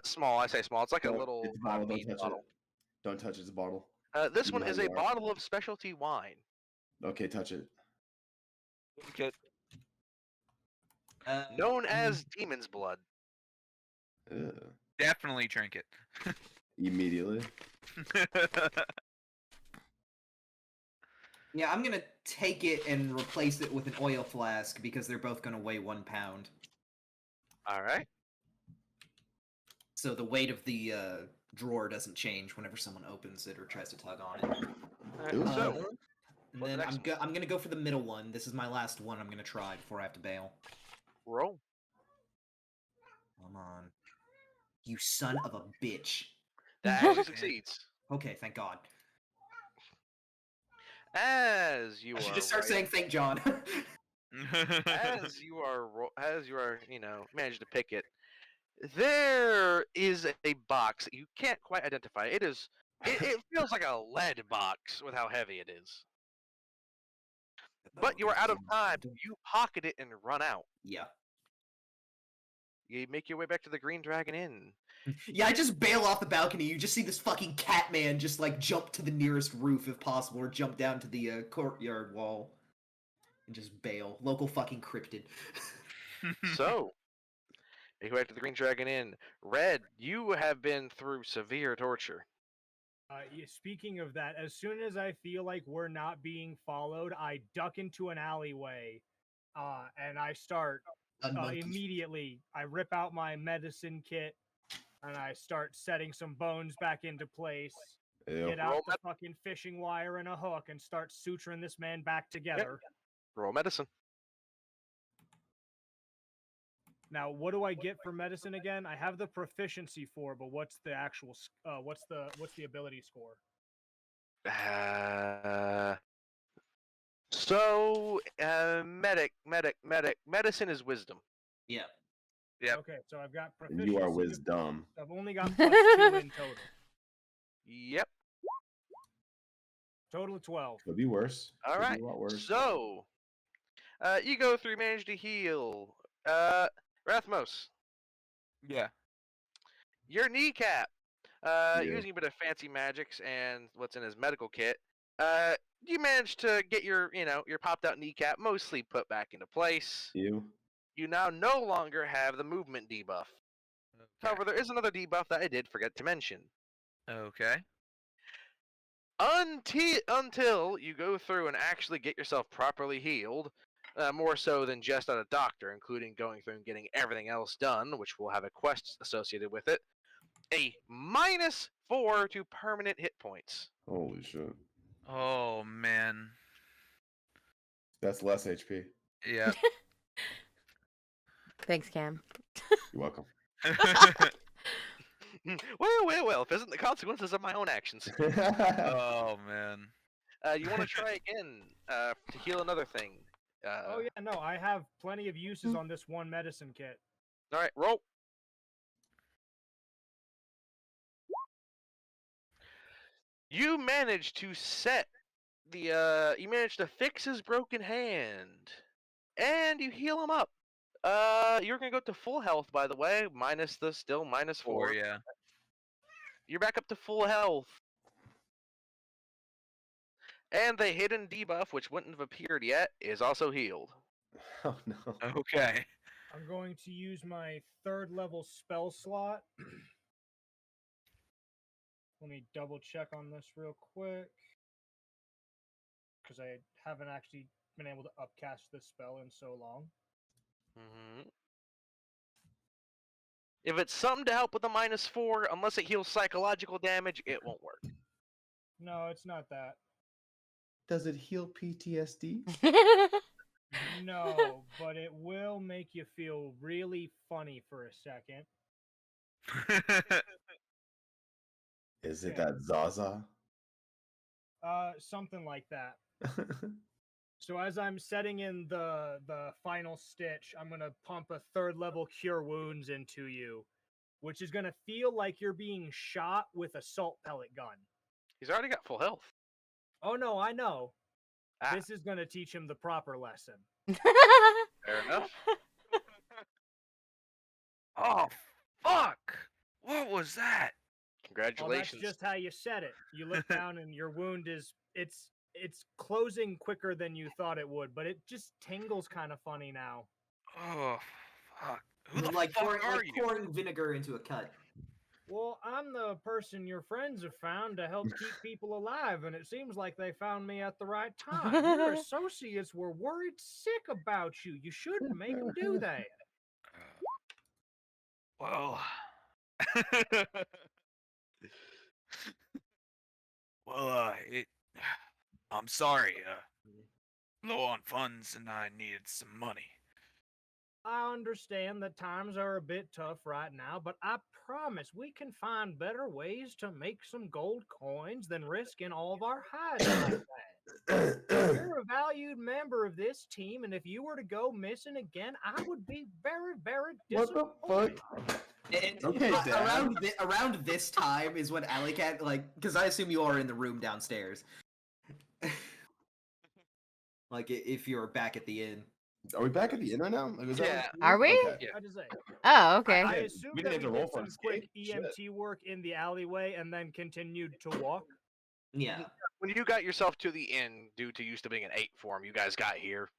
Small, I say small. It's like a little It's a bottle. Don't touch bottle. it. Don't touch it. It's a bottle. This You one know is you a are. bottle of specialty wine. Okay, touch it. Okay. Known as Demon's Blood. Ugh. Definitely drink it. Immediately. Yeah, I'm gonna take it and replace it with an oil flask because they're both gonna weigh 1 pound. Alright. So the weight of the drawer doesn't change whenever someone opens it or tries to tug on it. Ooh. So, And what's then the next I'm gonna go for the middle one. This is my last one I'm gonna try before I have to bail. roll. Come on. You son of a bitch. That actually succeeds. Okay, thank God. As you I are should just start right- saying thank John. as you are managed to pick it, there is a box that you can't quite identify. It feels like a lead box with how heavy it is. But you are out of time. You pocket it and run out. Yeah. You make your way back to the Green Dragon Inn. Yeah, I just bail off the balcony. You just see this fucking cat man just like jump to the nearest roof if possible, or jump down to the courtyard wall and just bail. Local fucking cryptid. So, make your way back to the Green Dragon Inn. Red, you have been through severe torture. Speaking of that, as soon as I feel like we're not being followed, I duck into an alleyway, and I start immediately. I rip out my medicine kit, and I start setting some bones back into place. Ew. Get out Roll the fucking fishing wire and a hook, and start suturing this man back together. Roll medicine. Now, what do I get for medicine again? I have the proficiency for, but what's the actual? What's the ability score? Medicine is wisdom. Yeah. Yep. Okay, so I've got And proficiency. you are wisdom. I've only got +2 in total. Yep. Total of 12. Could be worse. All Could be right. a lot worse. So, you go through, manage to heal. Rathmos, Yeah. your kneecap. Using a bit of fancy magics and what's in his medical kit. You managed to get your popped out kneecap mostly put back into place. You. You now no longer have the movement debuff. However, there is another debuff that I did forget to mention. Okay. Until you go through and actually get yourself properly healed, more so than just at a doctor, including going through and getting everything else done, which will have a quest associated with it, a -4 to permanent hit points. Holy shit. Oh man. That's less HP. Yeah. Thanks, Cam. You're welcome. Well, if isn't the consequences of my own actions. Oh man. You want to try again to heal another thing. Oh yeah, no, I have plenty of uses on this one medicine kit. Alright, roll. You managed to you managed to fix his broken hand. And you heal him up. You're gonna go to full health, by the way, minus the still -4. 4, yeah. You're back up to full health. And the hidden debuff, which wouldn't have appeared yet, is also healed. Oh no. Okay. I'm going to use my 3rd level spell slot. Let me double check on this real quick. Because I haven't actually been able to upcast this spell in so long. Mm-hmm. If it's something to help with the -4, unless it heals psychological damage, it won't work. No, it's not that. Does it heal PTSD? No, but it will make you feel really funny for a second. Is it Okay. that Zaza? Something like that. So as I'm setting in the final stitch, I'm gonna pump a 3rd level Cure Wounds into you, which is gonna feel like you're being shot with a salt pellet gun. He's already got full health. Oh no, I know. Ah. This is gonna teach him the proper lesson. Fair enough. Oh, fuck! What was that? Oh, Congratulations. that's just how you set it. You look down and your wound is it's closing quicker than you thought it would, but it just tingles kind of funny now. Oh, fuck. Who the like fuck are you? pouring vinegar into a cut. Well, I'm the person your friends have found to help keep people alive, and it seems like they found me at the right time. Your associates were worried sick about you. You shouldn't make them do that. Well, I'm sorry. Low on funds, and I needed some money. I understand that times are a bit tough right now, but I promise we can find better ways to make some gold coins than risking all of our hides like that. You're a valued member of this team, and if you were to go missing again, I would be very, very What disappointed. the fuck? Okay, Dad. Around this time is when Alley Cat, because I assume you are in the room downstairs. Like, if you're back at the inn. Are we back at the inn right now? Like, is that Yeah. Are we? Okay. Yeah. I just say, Oh, okay. I Yeah, assume we that didn't have we to roll did for some escape. quick Shit. EMT work in the alleyway and then continued to walk. Yeah. When you got yourself to the inn due to used to being an 8 form, you guys got here,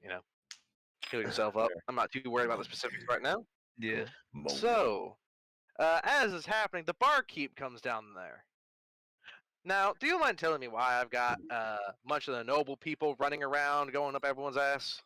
heal yourself up. I'm not too worried about the specifics right now. Yeah. So, as is happening, the barkeep comes down there. Now, do you mind telling me why I've got a bunch of the noble people running around, going up everyone's ass?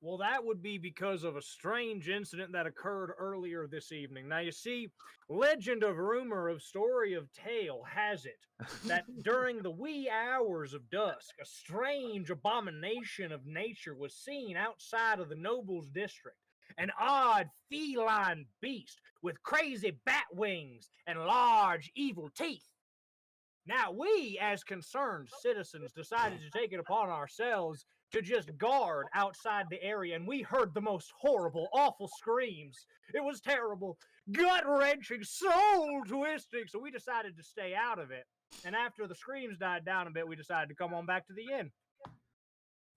Well, that would be because of a strange incident that occurred earlier this evening. Now, you see, legend of rumor of story of tale has it that during the wee hours of dusk, a strange abomination of nature was seen outside of the nobles' district. An odd feline beast with crazy bat wings and large evil teeth. Now, we, as concerned citizens, decided to take it upon ourselves to just guard outside the area, and we heard the most horrible, awful screams. It was terrible, gut-wrenching, soul-twisting, so we decided to stay out of it. And after the screams died down a bit, we decided to come on back to the inn.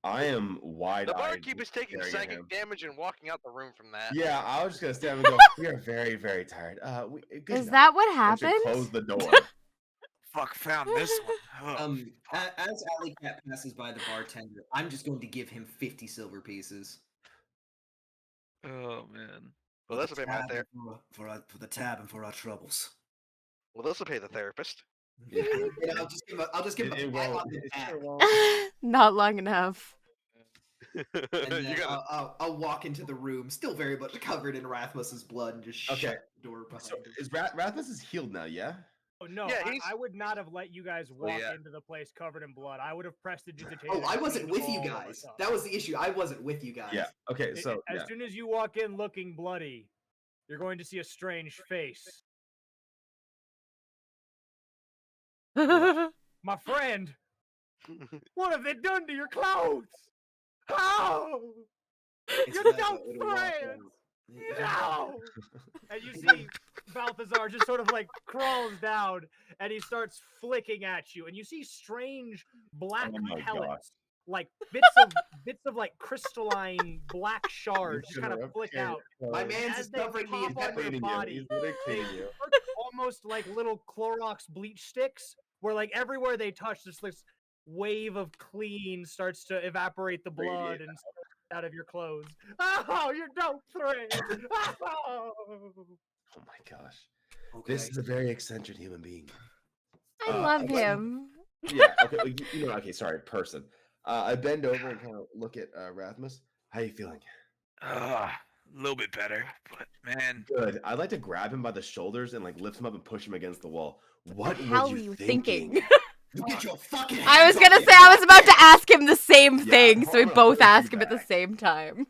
I am wide-eyed. The barkeep is taking staring at psychic him. damage and walking out the room from that. Yeah, I was just gonna stand and go. We are very, very tired. Good Is night." that what And she happened? closed the door. Fuck, found this one. Oh, As Alley Cat passes by the bartender, I'm just going to give him 50 silver pieces. oh man. Well, this will pay my therapist. For the tab and for our troubles. Well, this will pay the therapist. Yeah. And I'll just give him It a pat won't. on the It back. sure won't. Not long enough. And You then gotta- I'll walk into the room, still very much covered in Rathmos's blood, and just Okay. shut the door behind So him. is Rathmos is healed now? Yeah. Oh, no, Yeah, he's- I would not have let you guys walk yeah. into the place covered in blood. I would have prestidigitated. Oh, I and wasn't cleaned with you all of guys. us up. That was the issue. I wasn't with you guys. Yeah. Okay. So As yeah. soon as you walk in looking bloody, you're going to see a strange face. My friend, what have they done to your clothes? How? It's You not don't that it'll walk friend. out. No! And you see Balthazar just sort of like crawls down and he starts flicking at you, and you see strange black Oh my pellets, gosh. like bits of like crystalline black shards, just kind of flick out. My man's As is they covering me in pop on pepper. your He's body, literally they cleaning you. work almost like little Clorox bleach sticks, where like everywhere they touch, this wave of clean starts to evaporate the blood and out of your clothes. Oh, your dope thread! Oh. Oh my gosh. Okay. This is a very eccentric human being. I love I'd like- him. Yeah. Okay. Well, you know. Okay. Sorry. Person. I bend over and kind of look at Rathmos. How you feeling? A little bit better, but man, Good. I'd like to grab him by the shoulders and like lift him up and push him against the wall. What the hell were were you you thinking? thinking? You get your fucking I hands was gonna off say I was about to ask him the same Yeah, thing, so we I'm gonna both push you ask him at the back. same time.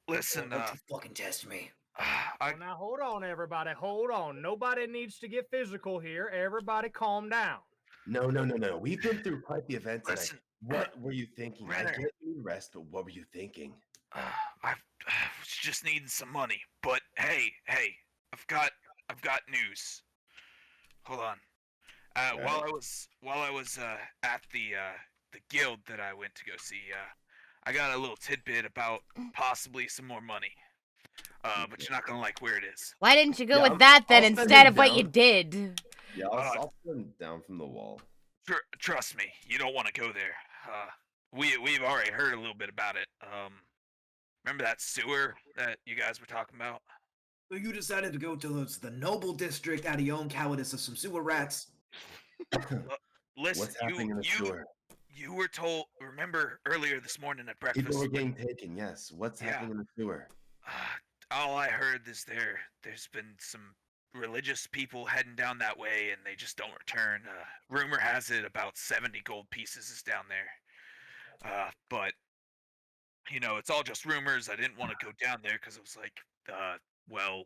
listen, Don't you fucking test me. I Well, now hold on, everybody. Hold on. Nobody needs to get physical here. Everybody, calm down. No. We've been through quite the event tonight. Listen, What were you thinking? I Renner. get you rest, but what were you thinking? I was just needing some money, but hey, I've got news. Hold on. While I was at the guild that I went to go see, I got a little tidbit about possibly some more money. But you're not gonna like where it is. Why didn't you go Yeah, with that then I'll send instead him of what you down. did? Yeah, I'll put him down from the wall. Trust me, you don't want to go there. We've already heard a little bit about it. Remember that sewer that you guys were talking about? So you decided to go to the noble district out of your own cowardice of some sewer rats. Listen, What's happening in the sewer? you were told. Remember earlier this morning at breakfast? People were getting taken. Yes. What's happening in the sewer? All I heard is there's been some religious people heading down that way, and they just don't return. Rumor has it about 70 gold pieces is down there. But you know, it's all just rumors. I didn't want to go down there because it was like, well,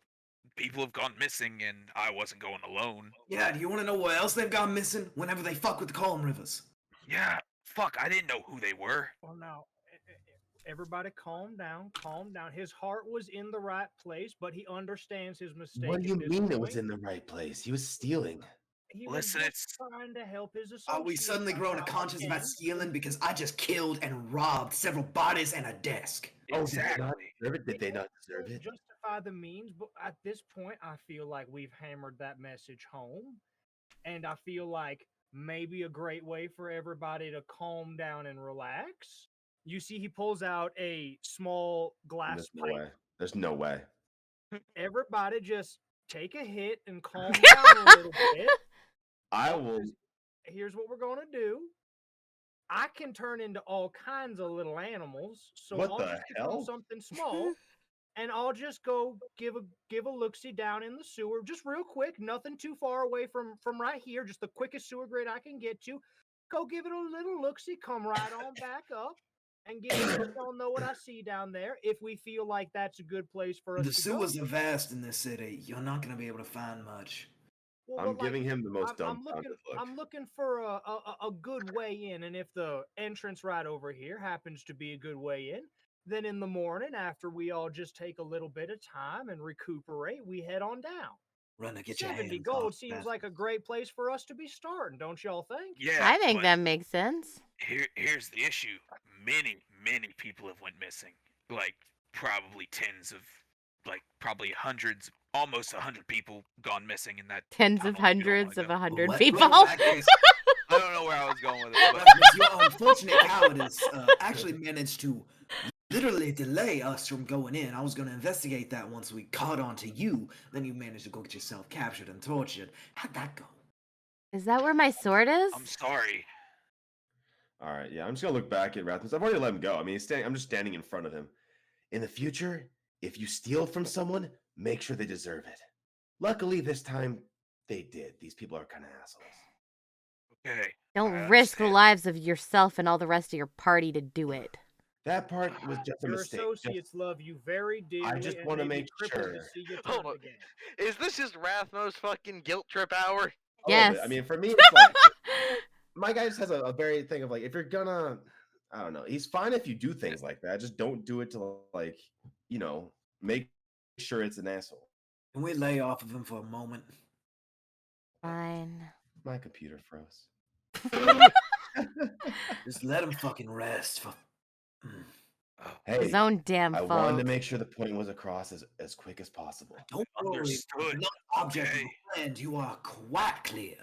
people have gone missing, and I wasn't going alone. Yeah, do you want to know what else they've gone missing? Whenever they fuck with the Calm Rivers. Yeah, fuck, I didn't know who they were. Well, now, everybody, calm down. Calm down. His heart was in the right place, but he understands his mistake. What do you at this mean it was point. in the right place? He was stealing. He Listen, was just trying to help his associates. Are we suddenly growing a out conscience about again. stealing because I just killed and robbed several bodies and a desk? Oh, did they not Exactly. deserve it? Did they not deserve Don't it? justify the means, but at this point, I feel like we've hammered that message home, and I feel like maybe a great way for everybody to calm down and relax. You see, he pulls out a small glass There's no pipe. way. There's no way. Everybody, just take a hit and calm down a little bit. I will. Here's what we're gonna do. I can turn into all kinds of little animals, so What I'll the just become hell? something small, and I'll just go give a look-see down in the sewer, just real quick, nothing too far away from right here, just the quickest sewer grade I can get to. Go give it a little look-see, come right on back up, and let y'all know what I see down there. If we feel like that's a good place for us The to go. sewers are vast in this city. You're not going to be able to find much. Well, I'm but, like, giving him the most I'm dumbfounded look. I'm looking for a good way in, and if the entrance right over here happens to be a good way in, then in the morning after we all just take a little bit of time and recuperate, we head on down. Renner, get your 70 hands gold off seems that. like a great place for us to be starting, don't y'all think? Yeah, I think but that makes sense. here's the issue. Many people have went missing. Like probably tens of, like probably hundreds, almost 100 people gone missing in that. Tens tunnel of you don't wanna hundreds of go. 100 Well, people. in that case, I don't know where I was going with it, but Rathmos, your unfortunate cowardice actually managed to literally delay us from going in. I was going to investigate that once we caught on to you. Then you managed to go get yourself captured and tortured. How'd that go? Is that where my sword is? I'm sorry. All right, yeah, I'm just gonna look back at Rathmos. I've already let him go. I mean, he's standing. I'm just standing in front of him. In the future, if you steal from someone, make sure they deserve it. Luckily, this time they did. These people are kind of assholes. Okay. Don't I risk the understand. lives of yourself and all the rest of your party to do it. That part was just a Your mistake. associates love you very dearly. just and wanna they'd be make crippled sure. To see you Hold turn on. again. Is this just Rathmos fucking guilt trip hour? A little bit. Yes. I mean, for me, it's like my guy just has a very thing of like, if you're gonna, I don't know, he's fine if you do things like that. Just don't do it to like, make sure it's an asshole. Can we lay off of him for a moment? Fine. My computer froze. Just let him fucking rest. For... Hey, His own damn I fault. wanted to make sure the point was across as quick as possible. Don't worry. Understood. Not object of Okay. land. You are quite clear.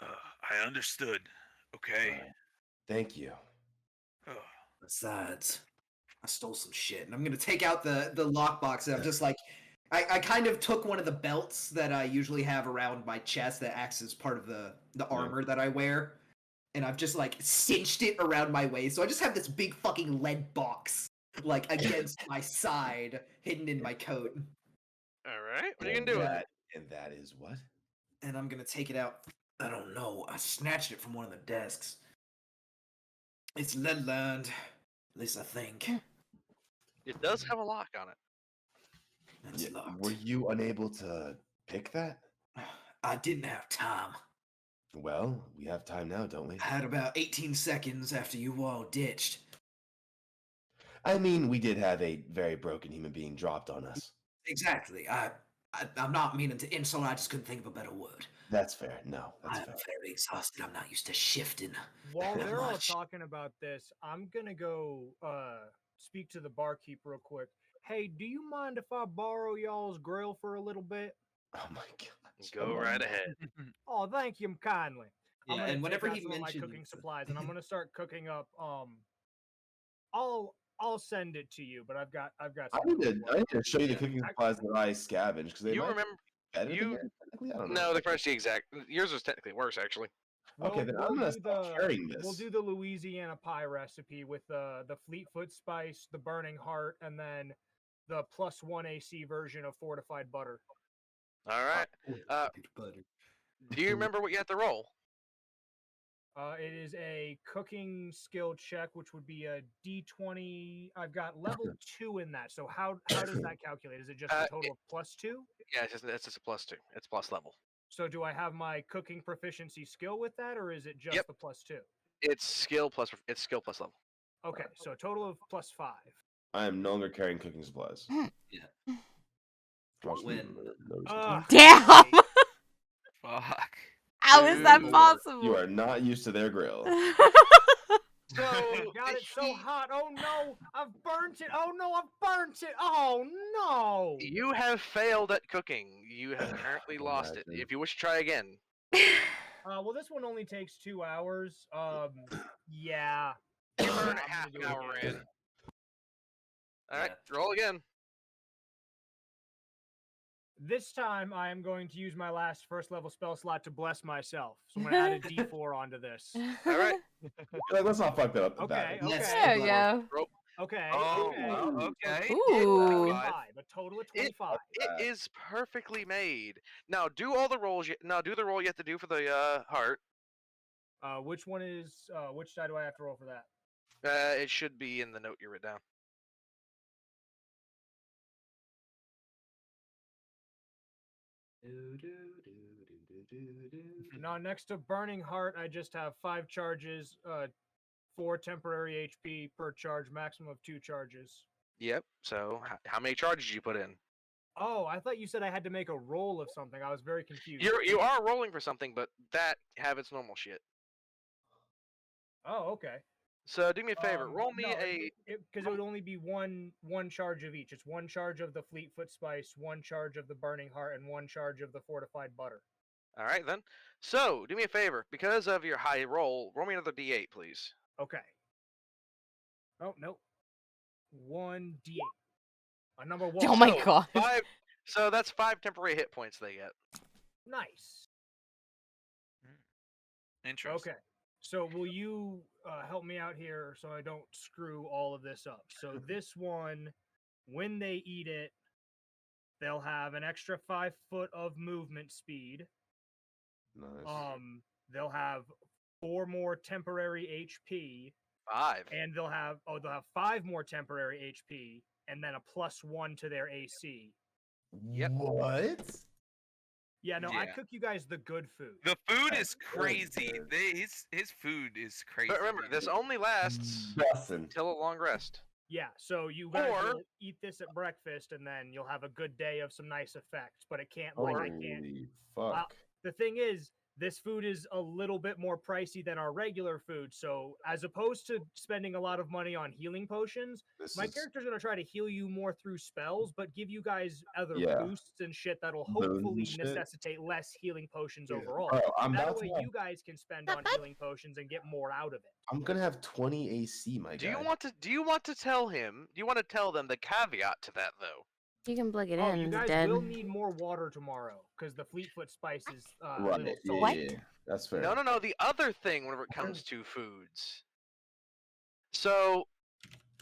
I understood. Okay. Thank you. Oh. Besides, I stole some shit, and I'm gonna take out the lockbox, and I'm just like, I kind of took one of the belts that I usually have around my chest that acts as part of the armor that I wear, and I've just like cinched it around my waist, so I just have this big fucking lead box like against my side, hidden in my coat. All right. What are you gonna do with it? And that is what? And I'm gonna take it out. I don't know. I snatched it from one of the desks. It's lead-lined. At least I think. It does have a lock on it. It's locked. Were you unable to pick that? I didn't have time. Well, we have time now, don't we? I had about 18 seconds after you all ditched. I mean, we did have a very broken human being dropped on us. Exactly. I'm not meaning to insult. I just couldn't think of a better word. That's fair. No, that's I'm fair. very exhausted. I'm not used to shifting. While that they're all much. talking about this, I'm gonna go speak to the barkeep real quick. Hey, do you mind if I borrow y'all's grill for a little bit? Oh my gosh. Go right ahead. Oh, thank you kindly. I'm Yeah, gonna and whenever take out he some of my mentioned, cooking supplies, and I'm gonna start cooking up. I'll send it to you, but I've got I some. need to show you the Yeah. cooking supplies that I scavenged because they You might remember? be better than you- yours, technically? I don't know. No, they're pretty much the exact. Yours was technically worse, actually. Okay, then I'm gonna stop carrying We'll this. do the Louisiana pie recipe with the Fleetfoot spice, the burning heart, and then the +1 AC version of fortified butter. All right. Do you remember what you have to roll? It is a cooking skill check, which would be a D20. I've got level 2 in that. So how does that calculate? Is it just a total of +2? Yeah, it's just a +2. It's plus level. So do I have my cooking proficiency skill with that, or is it just Yep. the +2? It's skill plus level. Okay, so a total of +5. I am no longer carrying cooking supplies. Yeah. Watch When- the- Ugh, Damn! great. Fuck. How is that Dude. possible? You are not used to their grill. So Got it so he- hot. Oh no, I've burnt it. Oh no, I've burnt it. Oh no. You have failed at cooking. You have apparently lost it. Imagine. If you wish to try again, Well, this one only takes 2 hours. Yeah. you burn I'm it half gonna an do it hour again. in. All right, roll again. This time, I am going to use my last first level spell slot to bless myself. So I'm going to add a D4 onto this. All right. Like, let's not fuck that up. Okay, badly. Yes, okay. There you go. Okay. Oh, okay. well, okay. Ooh. 25. A total of 25. It is perfectly made. Now do all the rolls. Now do the roll you have to do for the heart. Which one is? Which die do I have to roll for that? It should be in the note you wrote down. Now, next to Burning Heart, I just have 5 charges, 4 temporary HP per charge, maximum of 2 charges. Yep. So how many charges did you put in? Oh, I thought you said I had to make a roll of something. I was very confused. You are rolling for something, but that have its normal shit. Oh, okay. So do me a favor. Roll me because it would only be one charge of each. It's 1 charge of the Fleetfoot Spice, 1 charge of the Burning Heart, and 1 charge of the fortified butter. All right then. So do me a favor. Because of your high roll me another D8, please. Okay. Oh no. 1 D8. A number 1. Oh my So, god. 5. So that's 5 temporary hit points they get. Nice. Interesting. Okay. So will you help me out here so I don't screw all of this up? So this one, when they eat it, they'll have an extra 5 foot of movement speed. Nice. They'll have 4 more temporary HP, 5. and they'll have 5 more temporary HP, and then a +1 to their AC. Yep. What? Yeah, no, I Yeah. cook you guys the good food. The food That's is crazy. good. His food is crazy. But remember, this only lasts Bussin'. until a long rest. Yeah, so you guys Or- will eat this at breakfast, and then you'll have a good day of some nice effects. But it can't, like, I can't. Holy fuck. The thing is, this food is a little bit more pricey than our regular food. So as opposed to spending a lot of money on healing potions, my character's going to try to heal you more through spells, but give you guys other boosts and shit that'll hopefully necessitate less healing potions overall. That way you guys can spend on healing potions and get more out of it. I'm gonna have 20 AC, my guy. Do you want to tell him? Do you want to tell them the caveat to that though? You can plug it Oh, in. you guys dead. will need more water tomorrow because the Fleetfoot spice is right. little Yeah, that's fair. No. The other thing whenever it comes to foods. So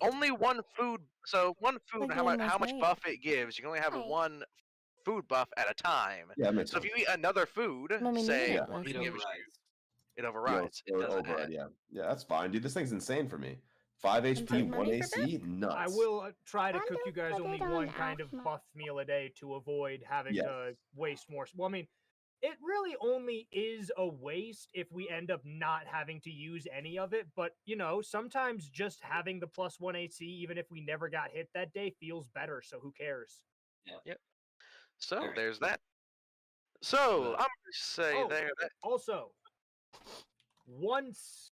only one food. So one food. How much buff it gives? You can only have one food buff at a time. Yeah, that makes so sense. if you eat another food, say yeah. it overrides. Yeah, that's fine, dude. This thing's insane for me. 5 HP, 1 AC, nuts. I will try to cook you guys only one kind of buff meal a day to avoid having to waste more. Well, I mean, it really only is a waste if we end up not having to use any of it. But, you know, sometimes just having the +1 AC, even if we never got hit that day, feels better. So who cares? Yep. So there's that. So I'm going to say Also, once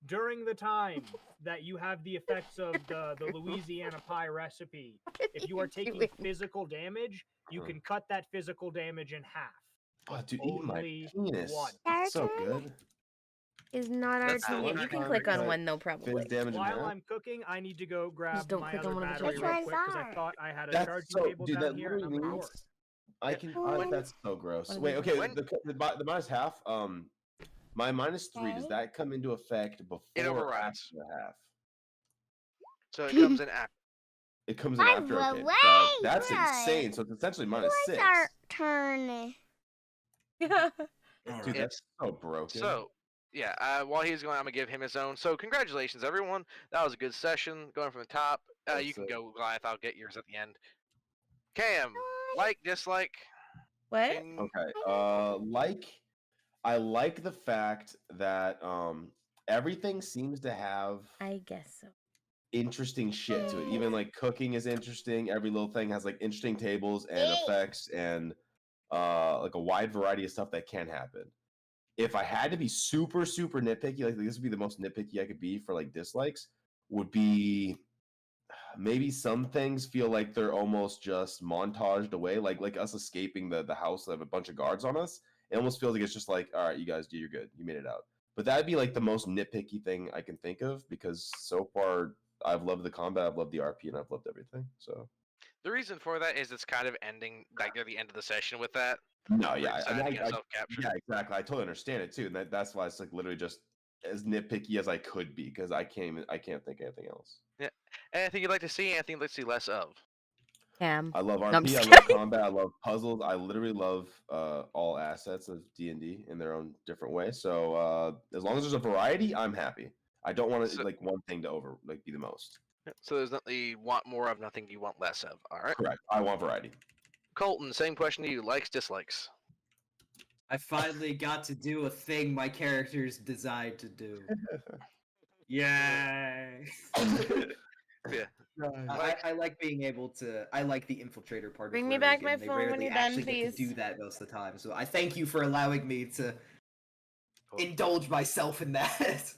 during the time that you have the effects of the Louisiana Pie recipe, if you are taking physical damage, you can cut that physical damage in half. Oh, dude, eating my penis. So good. Is not our turn. You can click on one though, probably. While I'm cooking, I need to go grab my other battery real quick because I thought I had a charging cable down here. And I'm gonna work. I can. That's so gross. Wait, okay. The minus half. My -3, does that come into effect before or after the half? So it comes in after. It comes in after. Okay. That's insane. So it's essentially -6. It's our turn. Dude, that's so broken. So, yeah, while he's going, I'm going to give him his own. So, congratulations, everyone. That was a good session. Going from the top. You can go, Goliath. I'll get yours at the end. Cam, like, dislike? What? Okay. I like the fact that everything seems to have, I guess so, interesting shit to it. Even like cooking is interesting. Every little thing has like interesting tables and effects and like a wide variety of stuff that can happen. If I had to be super, super nitpicky, like this would be the most nitpicky I could be for like dislikes, would be maybe some things feel like they're almost just montaged away, like us escaping the house that have a bunch of guards on us. It almost feels like it's just like, all right, you guys, you're good. You made it out. But that'd be like the most nitpicky thing I can think of because so far I've loved the combat, I've loved the RP, and I've loved everything. So the reason for that is it's kind of ending like near the end of the session with that. No, yeah, yeah, exactly. I totally understand it too, and that's why it's like literally just as nitpicky as I could be because I can't think of anything else. Yeah, anything you'd like to see, anything you'd like to see less of. I love RP, I love combat, I love puzzles, I literally love all assets of D&D in their own different way. So as long as there's a variety, I'm happy. I don't want to like one thing to be the most. So there's nothing you want more of, nothing you want less of. All right. Correct. I want variety. Colton, same question to you. Likes, dislikes. I finally got to do a thing my character's designed to do. Yay! Yeah. I like being able to. I like the infiltrator part. Bring me back my phone when you're done, please. Get to do that most of the time. So I thank you for allowing me to indulge myself in that.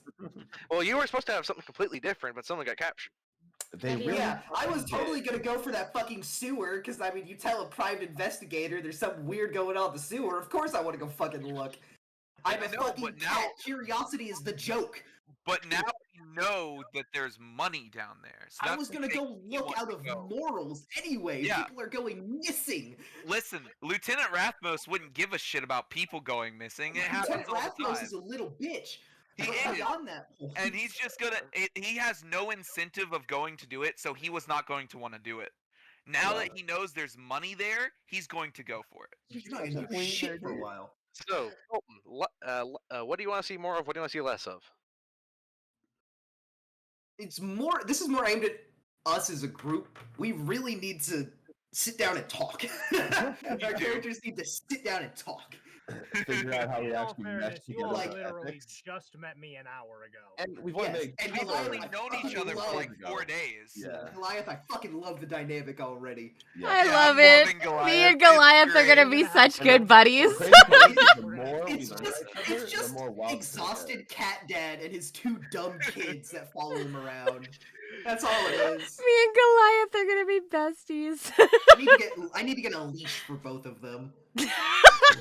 Well, you were supposed to have something completely different, but someone got captured. Yeah, I was totally gonna go for that fucking sewer, because I mean, you tell a private investigator there's something weird going on in the sewer, of course I want to go fucking look. I'm a fucking cat. Curiosity is the joke. But now you know that there's money down there. So I was gonna go look out of morals anyway. Yeah. People are going missing. Listen, Lieutenant Rathmos wouldn't give a shit about people going missing. It happens all the time. Rathmos is a little bitch. He is. On that point. And he's just gonna. He has no incentive of going to do it, so he was not going to want to do it. Now that he knows there's money there, he's going to go for it. He's not gonna do shit for a while. So, Colton, what do you want to see more of? What do you want to see less of? It's more. This is more aimed at us as a group. We really need to sit down and talk. Our characters need to sit down and talk. figure out how we In all actually mesh fairness, you together. all with literally ethics. just met me an hour ago. And we've only Yes, made and We've Goliath, only I known each fucking other for love- like 4 days. Yeah. Goliath, I fucking love the dynamic already. Yeah. I Yeah, love I'm it. loving Goliath. Me and It's Goliath are gonna great. be We're gonna have such fun. good buddies. The crazy part is the We're gonna more we have It's learn fun. just, about each other, it's just the more wild exhausted cat dad and his 2 dumb kids that follow him around. That's all it is. Me and Goliath are gonna be besties. I need to get a leash for both of them.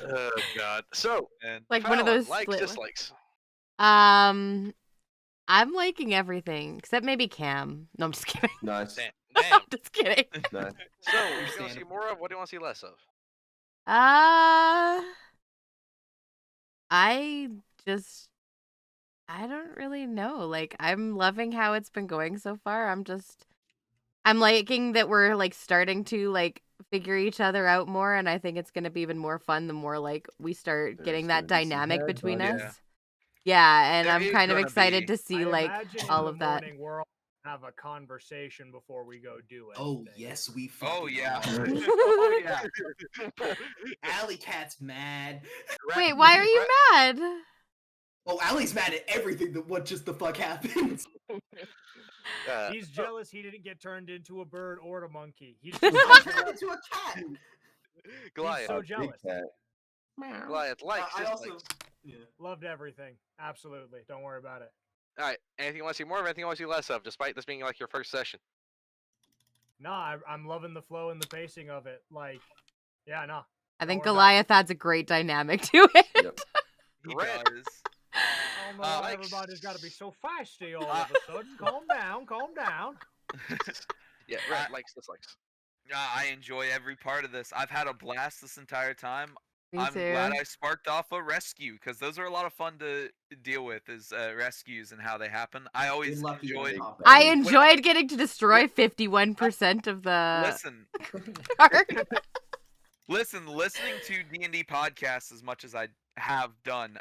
Oh god. So, And Like one of Falon, those likes, split. dislikes. I'm liking everything except maybe Cam. No, I'm just kidding. Nice. Damn. I'm Damn. just kidding. Nice. So, what do you want to see more of? What do you want to see less of? I don't really know. Like, I'm loving how it's been going so far. I'm liking that we're like starting to like figure each other out more, and I think it's gonna be even more fun the more like we start There's getting gonna that be some dynamic between headbutting. us. Yeah, and There I'm is kind of gonna excited be. to see I like imagine all in of the that. morning we're all gonna have a conversation before we go do it. Oh, yes, we fucking oh yeah. are. Oh yeah. Alley Cat's mad. Wait, why are you mad? Oh, Allie's mad at everything that what just the fuck happened. He's jealous he didn't get turned into a bird or a monkey. He's I so turned into a cat. Goliath. so Big jealous. cat. Goliath likes, I dislikes. also yeah. Loved everything. Absolutely. Don't worry about it. All right. Anything you want to see more of? Anything you want to see less of? Despite this being like your first session. No, I'm loving the flow and the pacing of it. Like, yeah, no. I think Don't worry about Goliath adds a great dynamic to it. Yep. He Red. does. I don't know why Likes. everybody's got to be so feisty all of a sudden. Calm down, calm down. Yeah, Red likes, dislikes. I enjoy every part of this. I've had a blast this entire time. Me I'm too. glad I sparked off a rescue because those are a lot of fun to deal with. Is rescues and how they happen. I always lucky to enjoyed. pop I in. enjoyed getting to destroy 51% of the Listen, card. listening to D&D podcasts as much as I have done.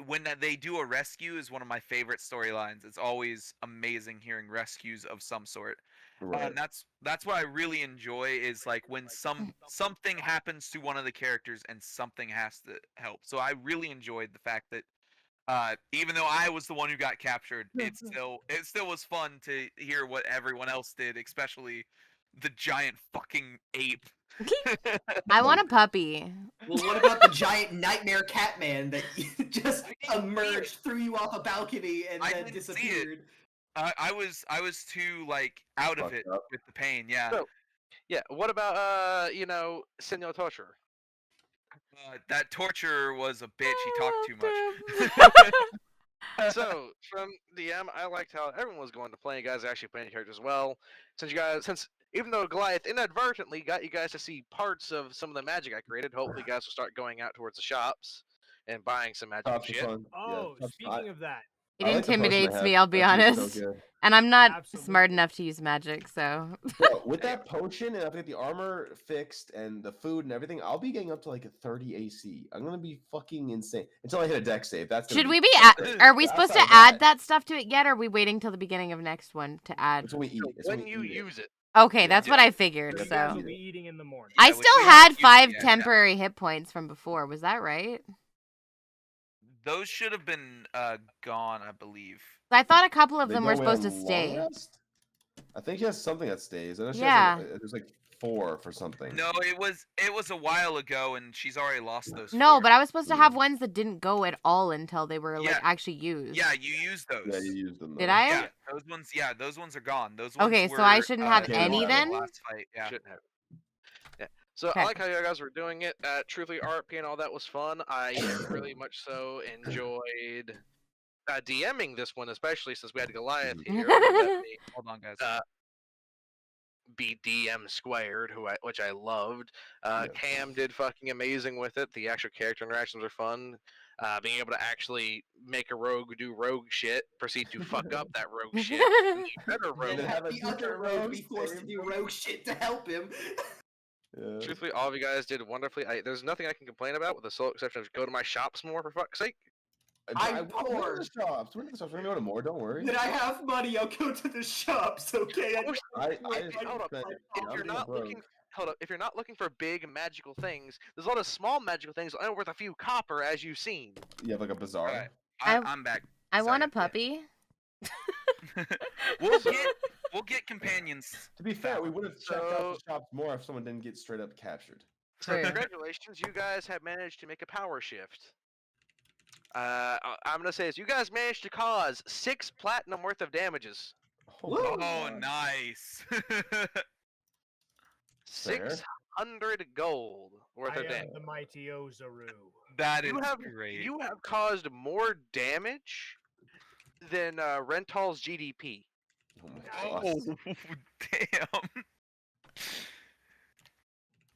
When they do a rescue is one of my favorite storylines. It's always amazing hearing rescues of some sort. Right. And that's what I really enjoy is like when something happens to one of the characters and something has to help. So I really enjoyed the fact that even though I was the one who got captured, it still was fun to hear what everyone else did, especially the giant fucking ape. I want a puppy. Well, what about the giant nightmare cat man that just emerged, threw you off a balcony, and I then didn't see it. disappeared? I was too like out of Fucked it up. with the pain. Yeah. So, yeah. What about Senor Torturer? That torturer was a bitch. He talked too much. So from DM, I liked how everyone was going to play. You guys are actually playing characters well. Since even though Goliath inadvertently got you guys to see parts of some of the magic I created, hopefully you guys will start going out towards the shops and buying some magical Tops are shit. fun. Oh, Yeah, tops- speaking of that, It I like the potion I intimidates have. me, I'll be That shit's honest. so good. And I'm not smart Absolutely. enough to use magic, so. Bro, with that potion and I've got the armor fixed and the food and everything, I'll be getting up to like a 30 AC. I'm gonna be fucking insane until I hit a deck save. That's gonna Should be we be? great. Are we But supposed to outside of add that stuff to it yet, or are we waiting till the beginning of next one to add? It's when we eat. So It's when we you eat it. use it, Okay, Yeah. that's what I figured. Yeah, you guys So will be eating in the morning. I Yeah, which still we haven't had used 5 yet, yeah. temporary hit points from before. Was that right? Those should have been gone, I believe. I thought a couple of They them go were in supposed to long stay. rest? I think he has something that stays. And Yeah. there's like 4 for something. No, it was a while ago, and she's already lost those. No, 4. but I was supposed to have Mm. ones that didn't go at all until they were like Yeah. actually used. Yeah, you used those. Yeah, you used them. Did though. I? Yeah, those ones. Yeah, those ones are gone. Those ones. Okay, so I were, shouldn't have gone any in the then? Last fight. Yeah. shouldn't have. Yeah. So Okay. I like how you guys were doing it. Truthfully, RP and all that was fun. I really much so enjoyed DMing this one, especially since we had Goliath here. who let me Hold on, guys. be DM squared, which I loved. Yeah. Cam did fucking amazing with it. The actual character interactions are fun. Being able to actually make a rogue do rogue shit, proceed to fuck up that rogue shit, and be better And rogue. then have a The other different rogue be rogue forced to save do him. rogue shit to help him. Yeah. Truthfully, all of you guys did wonderfully. There's nothing I can complain about, with the sole exception of go to my shops more, for fuck's sake. I'm We're poor. in the shops. We're in the shops. We're gonna go to more. Don't worry. When I have money, I'll go to the shops. Okay. Oh, I Wait, just hold up. spent- If I'm you're being not broke. looking, hold up. If you're not looking for big magical things, there's a lot of small magical things only worth a few copper, as you've seen. You have like a bazaar. Alright, I- I'm back. I want a Sorry. puppy. We'll get companions. To be fair, we would have checked out So- the shops more if someone didn't get straight up captured. So True. congratulations, you guys have managed to make a power shift. I'm gonna say this: you guys managed to cause 6 platinum worth of damages. Oh, God. nice. 600 gold worth I of am damage. the mighty Ozaru. That is You have caused more damage than Rental's GDP. Oh my Oh, God. damn.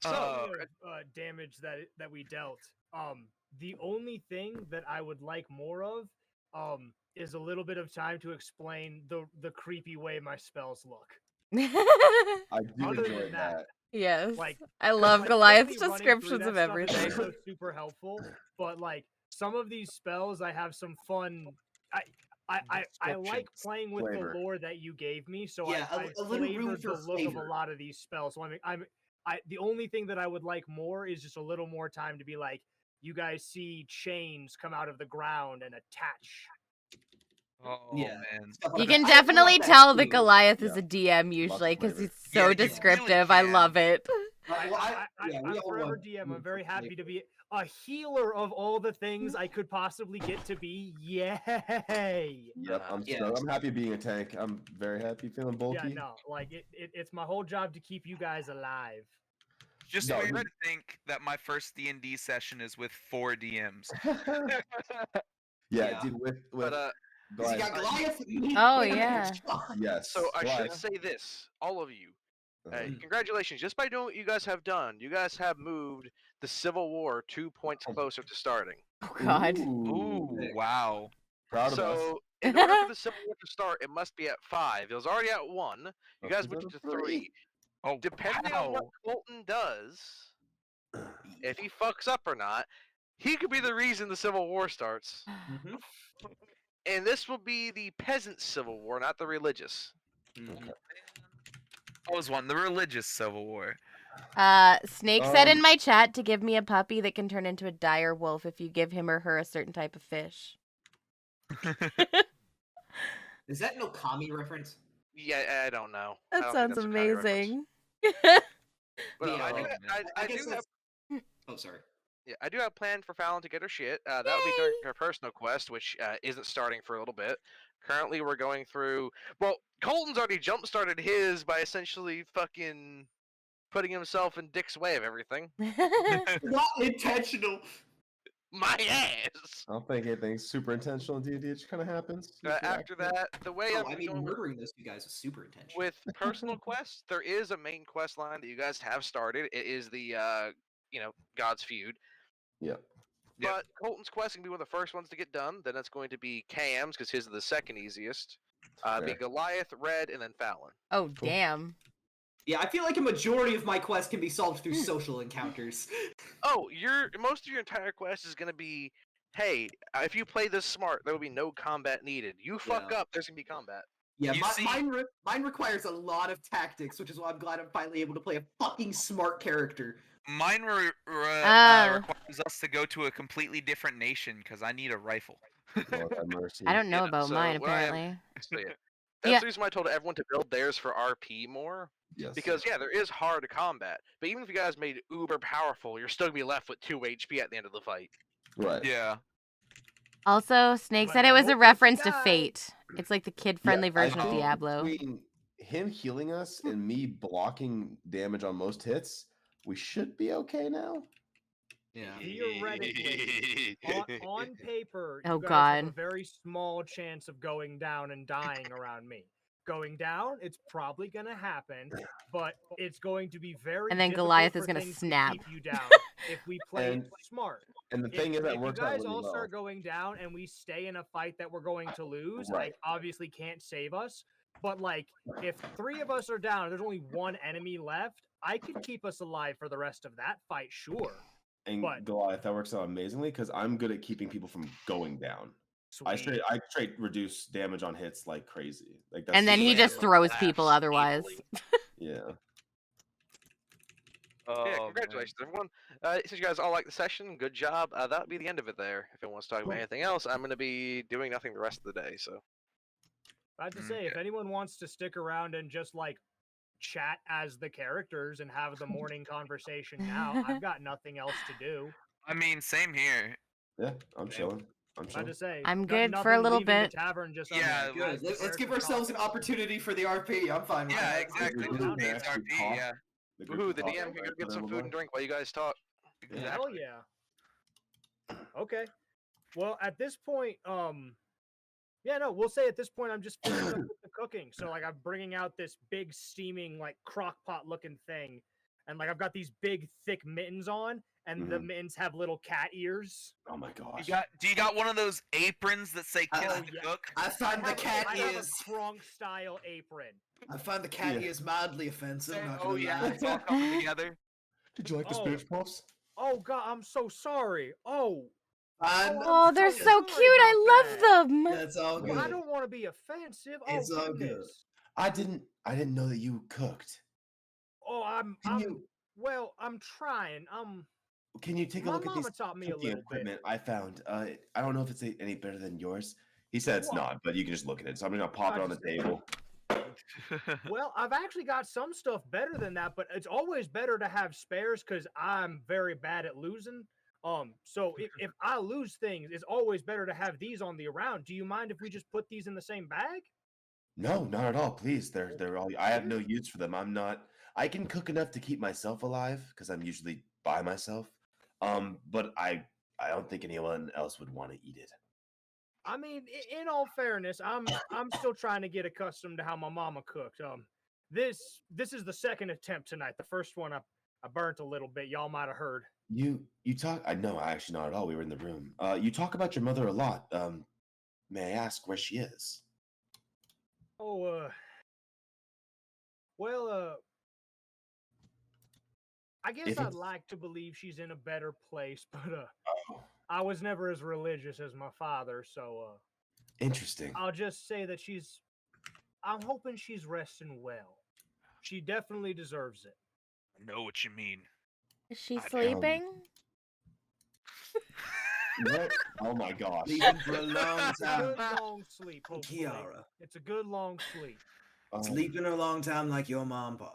So, Speaking of, damage that we dealt. The only thing that I would like more of, is a little bit of time to explain the creepy way my spells look. I do Other enjoy than that, that. Yes. Like, I love like, Goliath's quickly running through descriptions that of stuff is everything. also super helpful, but like some of these spells, I have some fun. I like playing with Flavor. the lore that you gave me, so Yeah, I a little room flavored the for look of a flavor. lot of these spells. So the only thing that I would like more is just a little more time to be like, you guys see chains come out of the ground and attach. Oh, Yeah. man. Stuff You like can that. I want definitely that tell that too. Goliath is Yeah. a DM Lots usually of because flavor. he's Yeah, so you really descriptive. I can. love it. Well, yeah, we I'm all forever want DM. room I'm very for happy flavor. to be a healer of all the things I could possibly get to be. Yay! Yep, Yeah. I'm happy being a tank. I'm very happy, feeling bulky. Yeah, no, like it's my whole job to keep you guys alive. Just No, weird we- to think that my first D&D session is with 4 DMs. Yeah, Yeah. dude, with but 'Cause you Goliath, got Goliath. Oh, Wait a minute, yeah. Sean. yes. so I should Goliath. say this, all of you. Uh-huh. Congratulations! Just by doing what you guys have done, you guys have moved the Civil War 2 points closer to starting. Oh God. Ooh, wow. Proud of us. So, in order for the Civil War to start, it must be at 5. It was already at 1. You Oh, guys so moved that's it to 3. Oh, Depending on what wow. Colton does, if he fucks up or not, he could be the reason the Civil War starts. Mhm. And this will be the peasant Civil War, not the religious. Mhm. I was one, the religious Civil War. Snake said in my chat to give me a puppy that can turn into a dire wolf if you give him or her a certain type of fish. Is that an Okami reference? Yeah, I don't know. I That don't think sounds that's a Kyrie reference. amazing. But Yeah, I do, well, I guess do have that's- Oh, sorry. Yeah, I do have a plan for Falon to get her shit. That would be during her personal quest, which isn't starting for a little bit. Currently, we're going through. Well, Colton's already jump started his by essentially fucking putting himself in Dick's way of everything. Not intentional. My ass. I don't think anything super intentional in D&D. It just kind of happens. After that, the way Oh, I'm I mean, going murdering those two guys was super intentional. with personal quests, there is a main quest line that you guys have started. It is the God's Feud. Yep. Yep. But Colton's quest can be one of the first ones to get done. Then it's going to be Cam's because his is the second easiest. Be Fair. Goliath, Red, and then Falon. Oh damn. Yeah, I feel like a majority of my quests can be solved through social encounters. Oh, most of your entire quest is going to be, hey, if you play this smart, there will be no combat needed. You fuck Yeah. up, there's going to be combat. Yeah, You see- mine requires a lot of tactics, which is why I'm glad I'm finally able to play a fucking smart character. Mine Oh. requires us to go to a completely different nation because I need a rifle. Lord have mercy. I don't know Yeah, about so mine what I have- apparently. So, yeah. That's Yeah. the reason why I told everyone to build theirs for RP more. Yes. Because, yeah, there is hard combat. But even if you guys made uber powerful, you're still going to be left with 2 HP at the end of the fight. Right. Yeah. Also, Snake But said I it was a hope reference you to die. Fate. It's like the kid-friendly version I of think Diablo. Between him healing us and me blocking damage on most hits, we should be okay now. Yeah. Theoretically, on paper, Oh, you guys have a God. very small chance of going down and dying around me. Going down, it's probably going to happen, but it's going to be very. And then difficult Goliath for is gonna things to snap. keep you down if we play And- it smart. And the If, thing is, that if you works out guys really all well. start going down and we stay in a fight that we're going to lose, Right. like obviously can't save us. But like, if 3 of us are down, there's only 1 enemy left. I could keep us alive for the rest of that fight, sure. And but- Goliath, that works out amazingly because I'm good at keeping people from going down. I Sweet. straight reduce damage on hits like crazy. Like that's And then he Yeah, just but throws laughs people otherwise. easily. yeah. Yeah, Oh, congratulations, everyone. Since you guys all like the session, good job. That would be the end of it there. If anyone wants to talk about anything else, I'm going to be doing nothing the rest of the day. So I have to say, if anyone wants to stick around and just like chat as the characters and have the morning conversation now, I've got nothing else to do. I mean, same here. Yeah, I'm chilling. I'm I have chilling. to say, I'm got good for a nothing little leaving bit. The tavern just Yeah, Good. as the Let's players give were ourselves an talking. opportunity for the RP. I'm fine with Yeah, that. exactly. group Let's can do the actually RP, talk. yeah. The group woohoo, can the talk DM can for go a get some little food more. and drink while you guys talk. Exactly. Hell yeah. Okay. Well, at this point, yeah, no, we'll say at this point I'm just finishing up with the cooking. So like I'm bringing out this big steaming like crock pot looking thing, and like I've got these big thick mittens on, and the mittens have little cat ears. Oh my gosh. Do you got one of those aprons that say "Kiss Oh, to yeah. cook"? I find the cat I have ears. a Kronk style apron. I find the cat Yeah. ears mildly offensive. Say, Not oh gonna yeah, lie. it's all coming together. Did you like the Oh. spinach puffs? Oh god, I'm so sorry. Oh, Oh, they're so so sorry cute. I about love them. That's all good. I don't want to be offensive. Oh, It's all good. goodness. I didn't know that you cooked. Oh, I'm trying. Can you take a My look at these mama taught me a cooking little bit. equipment I found? I don't know if it's any better than yours. He said it's What? not, but you can just look at it. So I'm gonna pop it on the table. Well, I've actually got some stuff better than that, but it's always better to have spares because I'm very bad at losing. So if I lose things, it's always better to have these on the around. Do you mind if we just put these in the same bag? No, not at all. Please, they're all. I have no use for them. I'm not. I can cook enough to keep myself alive because I'm usually by myself. But I don't think anyone else would want to eat it. I mean, in all fairness, I'm still trying to get accustomed to how my mama cooked. This is the second attempt tonight. The first one I burnt a little bit. Y'all might have heard. You talk. I know. Actually, not at all. We were in the room. You talk about your mother a lot. May I ask where she is? Oh, well, I guess If I'd it's- like to believe she's in a better place, but Oh, I was never as religious as my father, so interesting. I'll just say that I'm hoping she's resting well. She definitely deserves it. I know what you mean. Is she I- sleeping? What? Oh my gosh. Sleeping for a long It's a time. good long sleep, hopefully. Kiara. It's a good long sleep. Sleeping a long time like your mom, pa.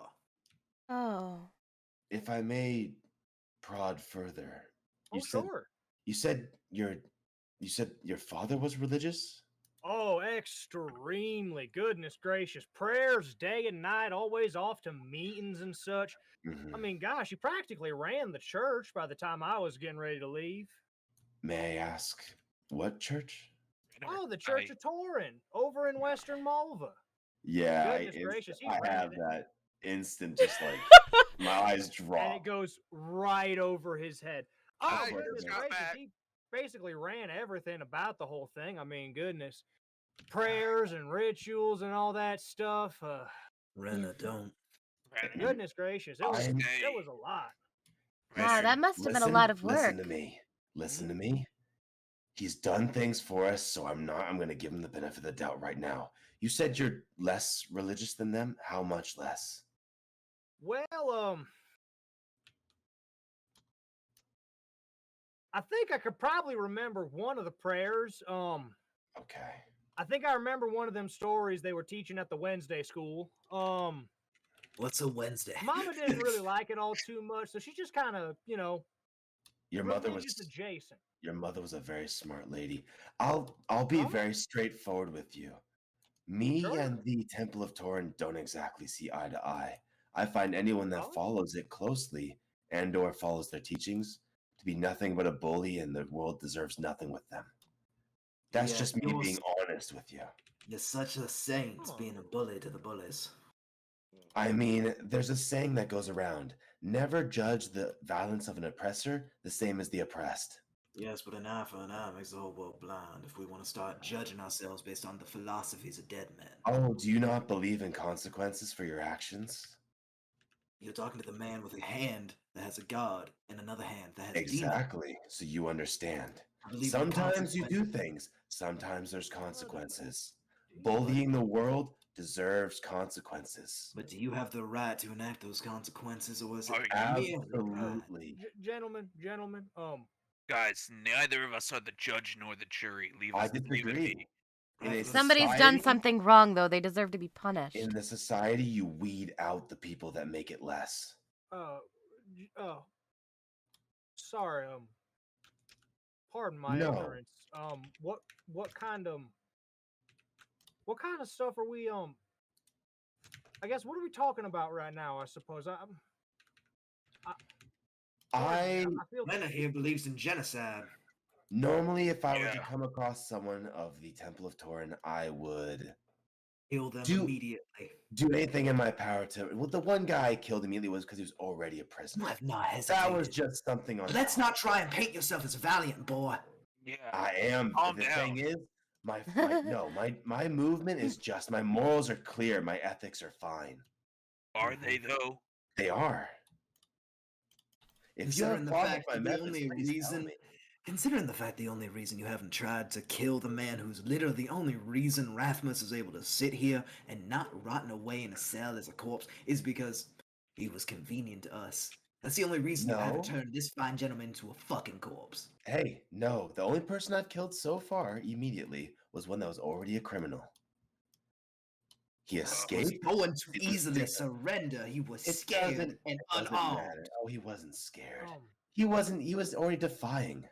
Oh. If I may prod further, Oh, sure. you said your father was religious? Oh, extremely. Goodness gracious. Prayers day and night, always off to meetings and such. Mhm. I mean, gosh, he practically ran the church by the time I was getting ready to leave. May I ask what church? Oh, the Church of Torin over in Western Malva. Yeah, Goodness gracious, he I ran have it. that instant, just like my eyes drop. And it goes right over his head. Oh, I goodness just got gracious. back. He basically ran everything about the whole thing. I mean, goodness. Prayers and rituals and all that stuff. Renner, don't. Goodness gracious. It was a lot. Wow, that must have been a lot of work. Listen to me. Listen to me. He's done things for us, so I'm going to give him the benefit of the doubt right now. You said you're less religious than them. How much less? Well, I think I could probably remember one of the prayers. Okay. I think I remember one of them stories they were teaching at the Wednesday school. What's a Wednesday? Mama didn't really like it all too much, so she just kind of, Your mother was religious adjacent. Your mother was a very smart lady. I'll be Oh. very straightforward with you. Me Sure. and the Temple of Torin don't exactly see eye to eye. I find anyone that Oh. follows it closely and or follows their teachings to be nothing but a bully, and the world deserves nothing with them. That's Yeah, just me yours- being honest with you. You're such a saint, Oh. being a bully to the bullies. I mean, there's a saying that goes around: never judge the violence of an oppressor the same as the oppressed. Yes, but an eye for an eye makes the whole world blind if we want to start judging ourselves based on the philosophies of dead men. Oh, do you not believe in consequences for your actions? You're talking to the man with a hand that has a god and another hand that has a demon. Exactly. So you understand. I believe in Sometimes you do consequences. things. Sometimes there's consequences. Bullying the world deserves consequences. But do you have the right to enact those consequences, or is it Are merely pride? Absolutely. Gentlemen, Guys, neither of us are the judge nor the jury. Leave I us. Leave it disagree. be. In a Somebody's done society- something wrong, though. They deserve to be punished. In the society, you weed out the people that make it less. sorry, pardon my No. ignorance. What kind of stuff are we I guess what are we talking about right now? I suppose I feel Renner here believes in genocide. normally, if I were to Yeah. come across someone of the Temple of Torin, I would Kill them Do- immediately. do anything in my power to. Well, the one guy I killed immediately was because he was already a prisoner. I have not hesitated. That was just something on. Let's not try and paint yourself as valiant, boy. Yeah. I am. Calm The down. thing is, my movement is just. My morals are clear. My ethics are fine. Are they though? They are. If you have Considering the problems fact with my that the methods, only please tell reason, me. considering the fact the only reason you haven't tried to kill the man who's literally the only reason Rathmos is able to sit here and not rotting away in a cell as a corpse is because he was convenient to us. That's the only reason you haven't No. turned this fine gentleman into a fucking corpse. Hey, no. The only person I've killed so far immediately was one that was already a criminal. He Was escaped. going to It was easily there. surrender. He was It scared doesn't- and doesn't unarmed. matter. Oh, he wasn't scared. um, He wasn't. He was already defying.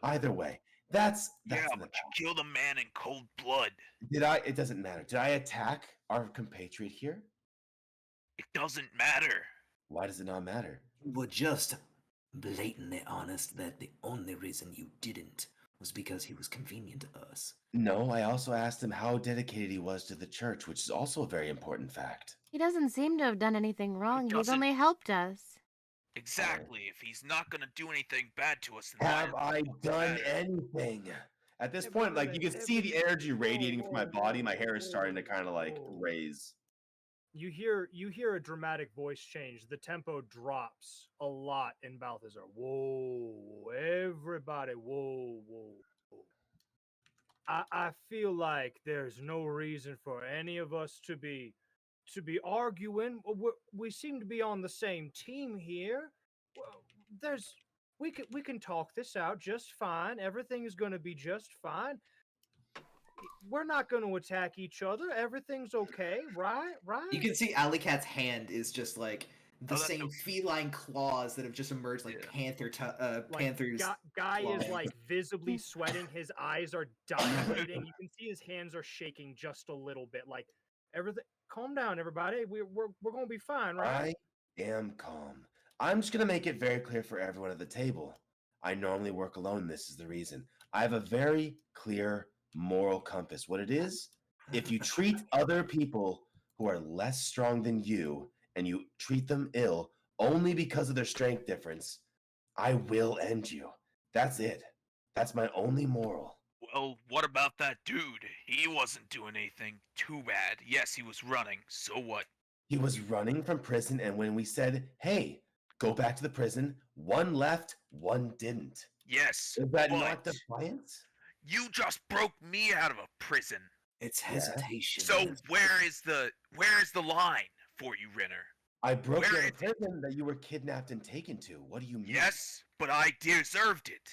Either way, that's Yeah, in the but you past. killed a man in cold blood. Did I? It doesn't matter. Did I attack our compatriot here? It doesn't matter. Why does it not matter? You were just blatantly honest that the only reason you didn't was because he was convenient to us. No, I also asked him how dedicated he was to the church, which is also a very important fact. He doesn't seem to have done anything wrong. He's doesn't. only helped us. Exactly. If he's not gonna do anything bad to us, then Have why I does it done matter? anything? At this Yeah, point, but like you can see the every- energy radiating from my whoa, body. My hair is starting to kind of like whoa. raise. you hear a dramatic voice change. The tempo drops a lot in Balthazar. Whoa, everybody, whoa. I feel like there's no reason for any of us to be arguing. We seem to be on the same team here. Well, we can talk this out just fine. Everything is going to be just fine. We're not going to attack each other. Everything's okay, right? You can see Alley Cat's hand is just like the Oh, that's same okay. feline claws that have just emerged, like Yeah. Like, Panther's. guy is claw. like visibly sweating. His eyes are dilating. You can see his hands are shaking just a little bit. Like everything. Calm down, everybody. We're gonna be fine, right? I am calm. I'm just gonna make it very clear for everyone at the table. I normally work alone. This is the reason. I have a very clear moral compass. What it is, if you treat other people who are less strong than you and you treat them ill only because of their strength difference, I will end you. That's it. That's my only moral. Well, what about that dude? He wasn't doing anything too bad. Yes, he was running. So what? He was running from prison, and when we said, hey, go back to the prison, one left, one didn't. Yes, Is that but not defiance? you just broke me out of a prison. It's Yeah. hesitation. So where is the line for you, Renner? I broke Where you out is of prison that you were kidnapped and taken to. What do you mean? Yes, but I deserved it.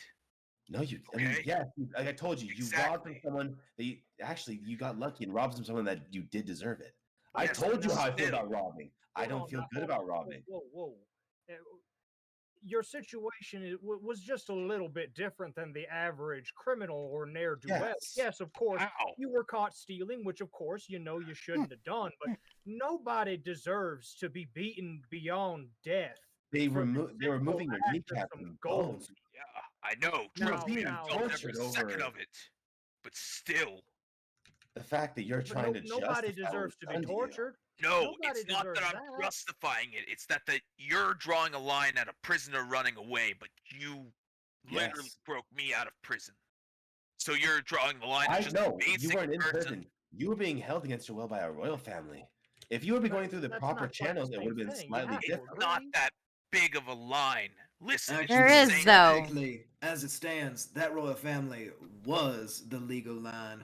No, I mean, Okay. yes. Like I told you, you robbed from Exactly. someone that you got lucky and robbed from someone that you did deserve it. I Yes, told you but how I feel still. about robbing. I Hold don't on feel now, good hold about on. robbing. Whoa. Your situation was just a little bit different than the average criminal or ne'er-do-well. Yes. Yes, of course, How? you were caught stealing, which of course you know you shouldn't have done, but nobody deserves to be beaten beyond death. They for the were simple moving your act of kneecaps some and gold. bones. Yeah, I know. You were Trust me, being I felt every tortured second over of it. But still, the fact that you're But trying to nobody justify what deserves was to be done to you. tortured. no, Nobody it's not that deserves I'm that. justifying it. It's that you're drawing a line at a prisoner running away, but you literally Yes. broke me out of prison. So you're drawing the line at I just know a basic you weren't in person. prison. You were being held against your will by a royal family. If you would be going through the That's proper not quite the channels, it same would have been thing. You slightly have to different. It's not agree. that big of a line. Listen, it's There the is, same- though. Technically, as it stands, that royal family was the legal line.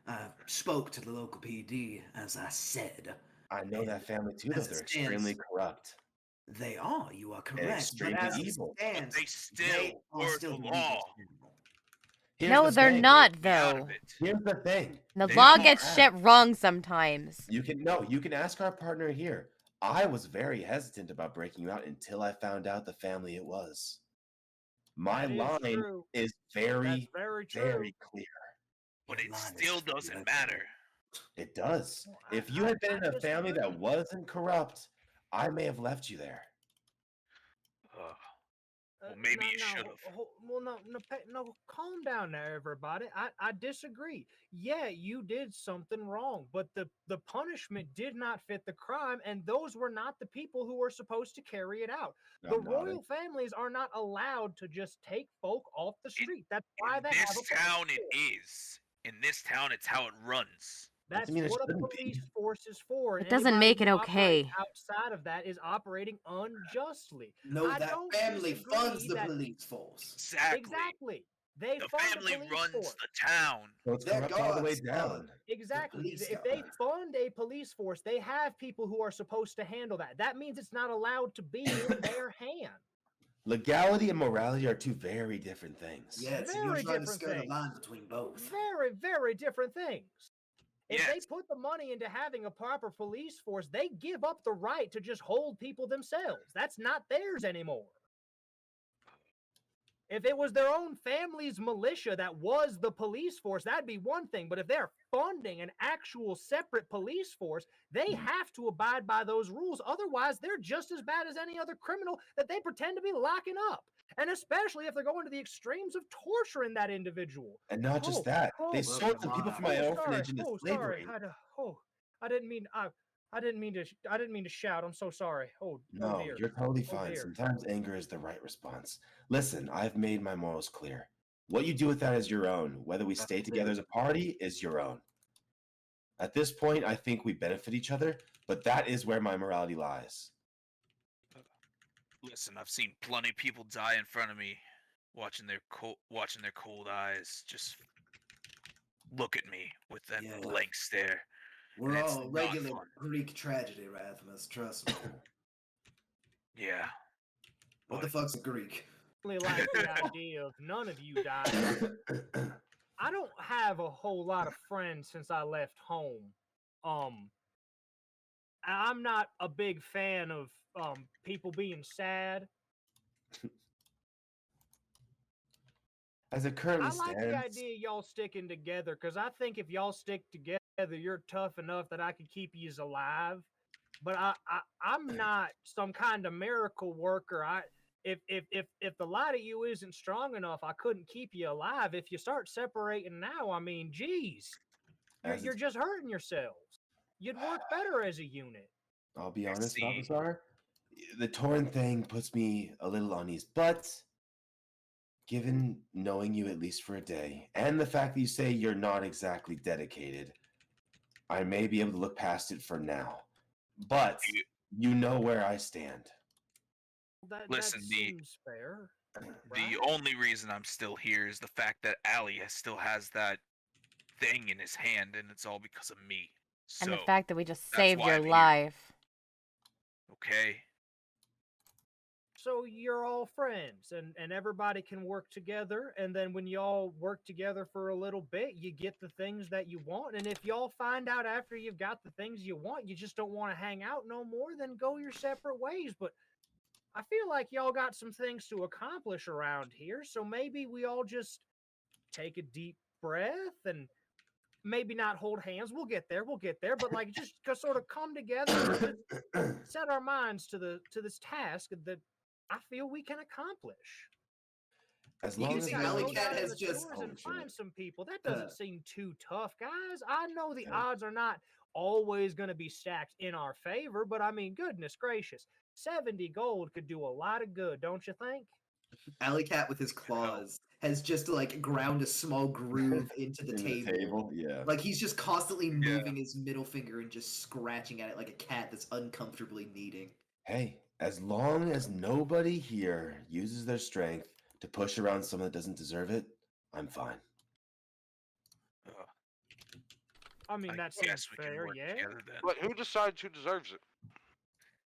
I spoke to the local PD, as I said. I know that family too, though. As it They're stands- extremely corrupt They are. You are correct. extremely but as evil. It stands, They still are were still the the evil law. family. Here's No, the they're thing. not, Me out of though. it. Here's the thing. The They law are. gets shit wrong sometimes. You can ask our partner here. I was very hesitant about breaking you out until I found out the family it was. My That is line true. is That's very, very true. very clear. But Your it line is still true, doesn't that's matter. It does. Well, If you I- had been I in a family that disagree. wasn't corrupt, I may have left you there. Ugh. Well, maybe you should have. Well, no, calm down there, everybody. I disagree. Yeah, you did something wrong, but the punishment did not fit the crime, and those were not the people who were supposed to carry it out. The I'm nodding. royal families are not allowed to just take folk off the street. That's why In they have this a police town, it force. is. In this town, it's how it runs. That's mean it what a shouldn't be. police force is for. It and doesn't anybody make it who operates okay. Outside of that is operating unjustly. No, I that don't family funds disagree the that- police force. Exactly. Exactly. They The fund family police runs force. the town. So it's Their corrupt all the way guards are- down. Exactly. police If they guard. fund a police force, they have people who are supposed to handle that. That means it's not allowed to be in their hand. Legality and morality are two very different things. Yeah, so you're Very trying to different skirt a things. line between both. Very, very different things. If they Yes. put the money into having a proper police force, they give up the right to just hold people themselves. That's not theirs anymore. If it was their own family's militia that was the police force, that'd be one thing. But if they're funding an actual separate police force, they have to abide by those rules. Otherwise, they're just as bad as any other criminal that they pretend to be locking up. And especially if they're going to the extremes of torturing that individual. And not just Oh, that, they oh, sold some people from my orphanage into slavery. I didn't mean to shout. I'm so sorry. Oh No, dear. you're totally Oh, fine. dear. Sometimes anger is the right response. Listen, I've made my morals clear. What you do with that is your own. Whether we stay together as a party is your own. At this point, I think we benefit each other, but that is where my morality lies. Listen, I've seen plenty of people die in front of me, watching their cold eyes just look at me with that Yeah. blank stare. We're It's all not regular fun. Greek tragedy, Rathmos. Trust me. Yeah. What the fuck's a Greek? Really like the idea of none of you dying. I don't have a whole lot of friends since I left home. I'm not a big fan of people being sad. As it currently I like the stands, idea of y'all sticking together because I think if y'all stick together, you're tough enough that I could keep you alive. But I'm not some kind of miracle worker. If the lot of you isn't strong enough, I couldn't keep you alive. If you start separating now, I mean, geez, As you're it's- just hurting yourselves. You'd work better as a unit. I'll be I honest, see. Balthazar, the torn thing puts me a little uneasy. But given knowing you at least for a day, and the fact that you say you're not exactly dedicated, I may be able to look past it for now. But You- you know where I stand. Listen, that the- seems fair. The Right? only reason I'm still here is the fact that Ali still has that thing in his hand, and it's all because of me. So, And the fact that we just that's saved why your I'm here. life. okay, So you're all friends and everybody can work together. And then when y'all work together for a little bit, you get the things that you want. And if y'all find out after you've got the things you want, you just don't want to hang out no more, then go your separate ways. But I feel like y'all got some things to accomplish around here. So maybe we all just take a deep breath and maybe not hold hands. We'll get there. But like just sort of come together and just set our minds to this task that I feel we can accomplish. As You long can as see gotta we're- Alley go Cat down to has the just- stores holy and shit. find some people. That doesn't Uh, seem too tough, guys. I know the Yeah. odds are not always going to be stacked in our favor, but I mean, goodness gracious, 70 gold could do a lot of good, don't you think? Alley Cat with his claws has just like ground a small groove into the in table. yeah. Like he's just constantly moving his middle finger and just scratching at it like a cat that's uncomfortably kneading. Hey, as long as nobody here uses their strength to push around someone that doesn't deserve it, I'm fine. Ugh. I mean, I that seems guess we can fair, work yeah. together then. But who decides who deserves it?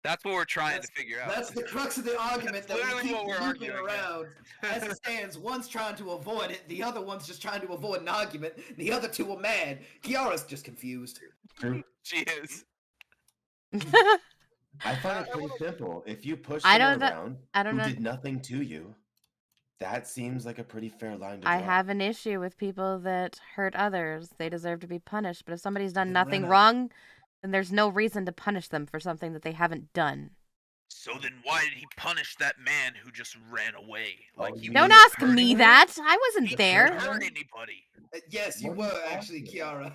That's what we're trying to figure out. That's the crux of the argument That's that we literally keep what we're looping arguing, around. yeah. As it stands, one's trying to avoid it, the other one's just trying to avoid an argument, the other two are mad. Kiara's just confused. True. She is. I find it pretty simple. If you push I someone don't. around I don't who know. did nothing to you, that seems like a pretty fair line to draw. I have an issue with people that hurt others. They deserve to be punished. But if somebody's done Then nothing Renner- wrong, then there's no reason to punish them for something that they haven't done. So then why did he punish that man who just ran away? Like he Don't wasn't ask hurting me anyone? that. I He wasn't didn't there. hurt anybody. Yes, you What are were you actually, talking about? Kiara.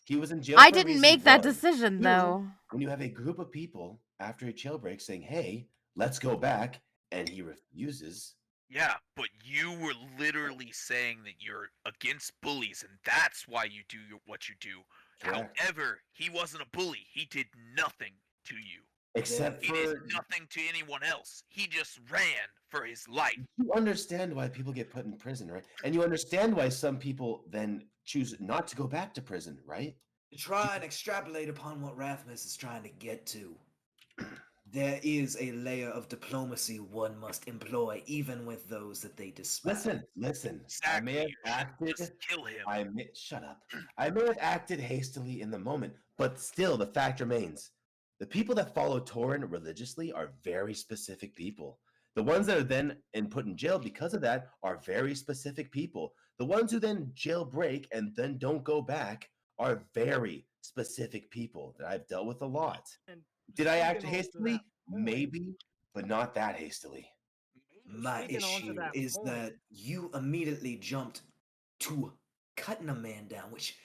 He was in jail. I for a didn't reason. make that One. decision, Two, though. When you have a group of people after a jailbreak saying, "Hey, let's go back," and he refuses. Yeah, but you were literally saying that you're against bullies, and that's why you do what you do. Correct. However, he wasn't a bully. He did nothing to you. Except He did for nothing to anyone else. He just ran for his life. you understand why people get put in prison, right? And you understand why some people then choose not to go back to prison, right? To try and extrapolate upon what Rathmos is trying to get to, there is a layer of diplomacy one must employ, even with those that they despise. Listen. Exactly. I may have You should acted. just kill him. Shut up. I may have acted hastily in the moment, but still, the fact remains: the people that follow Torin religiously are very specific people. The ones that are then put in jail because of that are very specific people. The ones who then jailbreak and then don't go back are very specific people that I've dealt with a lot. And Did I act speaking on to hastily? that point- Maybe, but not that hastily. My Speaking on to issue that is point- that you immediately jumped to cutting a man down, which,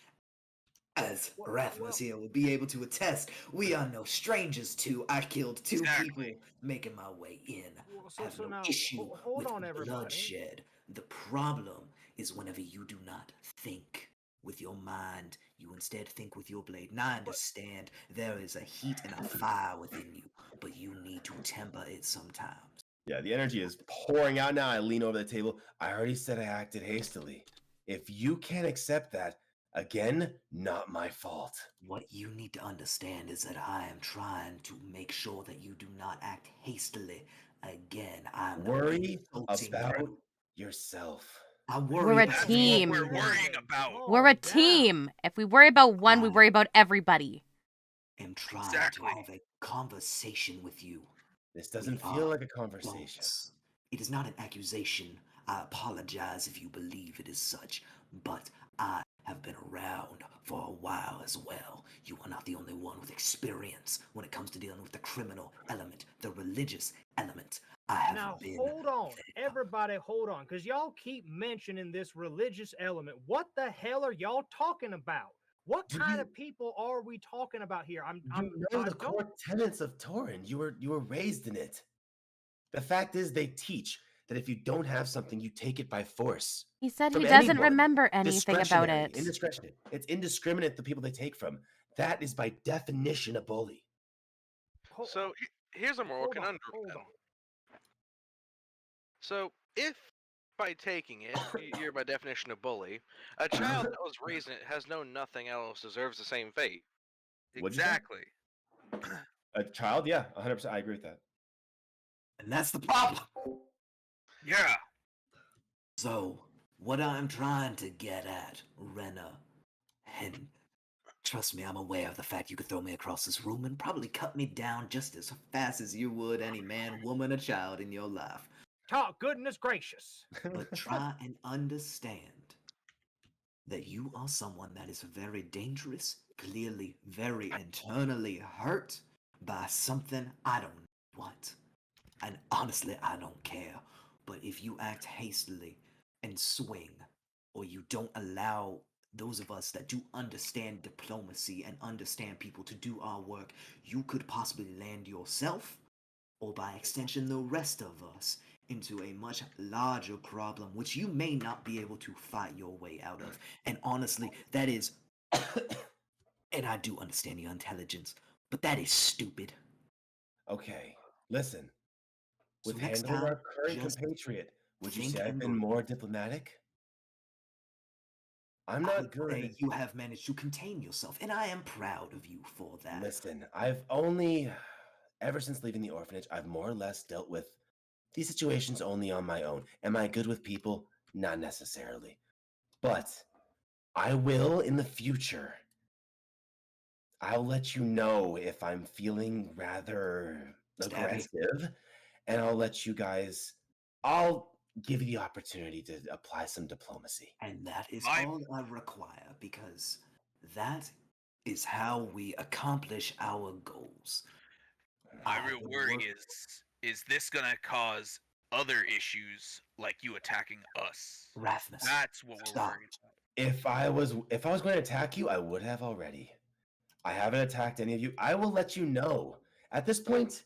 as Rathmos here will be able to attest, we are no strangers to. I killed two Exactly. people making my way in. Well, I have no now, issue hold with on, everybody. bloodshed. The problem is whenever you do not think with your mind, you instead think with your blade. Now I understand there is a heat and a fire within you, but you need to temper it sometimes. Yeah, the energy is pouring out now. I lean over the table. I already said I acted hastily. If you can't accept that, again, not my fault. What you need to understand is that I am trying to make sure that you do not act hastily. Again, I'm Worry insulting about you. yourself. I worry We're a about That's team. what we're worrying about. We're a Calm down. team. If we worry about one, we worry about everybody. I'm trying Exactly. to have a conversation with you. This doesn't We feel are like a conversation. adults. It is not an accusation. I apologize if you believe it is such, but I have been around for a while as well. You are not the only one with experience when it comes to dealing with the criminal element, the religious element. I have Now, been hold on. there. Everybody, hold on. Because y'all keep mentioning this religious element. What the hell are y'all talking about? What Do kind you- of people are we talking about here? You know the core tenets of Torin. You were raised in it. The fact is, they teach that if you don't have something, you take it by force. He said From he doesn't anyone. remember anything about Discretionary, it. Indiscretionary. It's indiscriminate the people they take from. That is by definition a bully. So here's a moral conundrum. Hold then. on. So if by taking it, you're by definition a bully, a child that was raised in it has known nothing else deserves the same fate. What'd you say? Exactly. A child? Yeah, 100%. I agree with that. And that's the problem. Yeah. So, what I'm trying to get at, Renner, and trust me, I'm aware of the fact you could throw me across this room and probably cut me down just as fast as you would any man, woman, or child in your life. Talk, goodness gracious. But try and understand that you are someone that is very dangerous, clearly very internally hurt by something I don't know what. And honestly, I don't care. But if you act hastily and swing, or you don't allow those of us that do understand diplomacy and understand people to do our work, you could possibly land yourself, or by extension the rest of us, into a much larger problem which you may not be able to fight your way out of. And honestly, that is and I do understand your intelligence, but that is stupid. Okay, listen. So With next handling time, our current just compatriot, would you think say I've and been breathe. more diplomatic? I'm I not would say good. you have managed to contain yourself, and I am proud of you for that. Listen, I've only, ever since leaving the orphanage, I've more or less dealt with these situations only on my own. Am I good with people? Not necessarily. But I will in the future. I'll let you know if I'm feeling rather Stabby. aggressive, and I'll let you guys. I'll give you the opportunity to apply some diplomacy. And that is My- all I require, because that is how we accomplish our goals. My I real will worry work- is this gonna cause other issues like you attacking us? Rathmos, That's what we're stop. worried about. If I was going to attack you, I would have already. I haven't attacked any of you. I will let you know. At this point,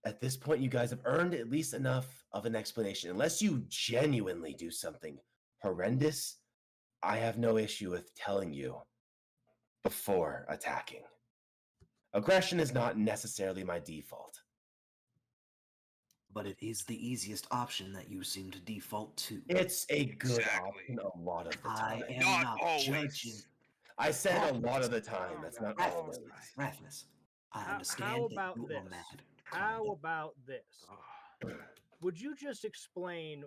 you guys have earned at least enough of an explanation. Unless you genuinely do something horrendous, I have no issue with telling you before attacking. Aggression is not necessarily my default. But it is the easiest option that you seem to default to. It's a good Exactly. option a lot of the I time. am Not not always. judging. I said a lot Rathmos. of the time. That's not Rathmos. always. Rathmos, I How understand that about you this? are mad. How Calm down. about this? Ugh. Would you just explain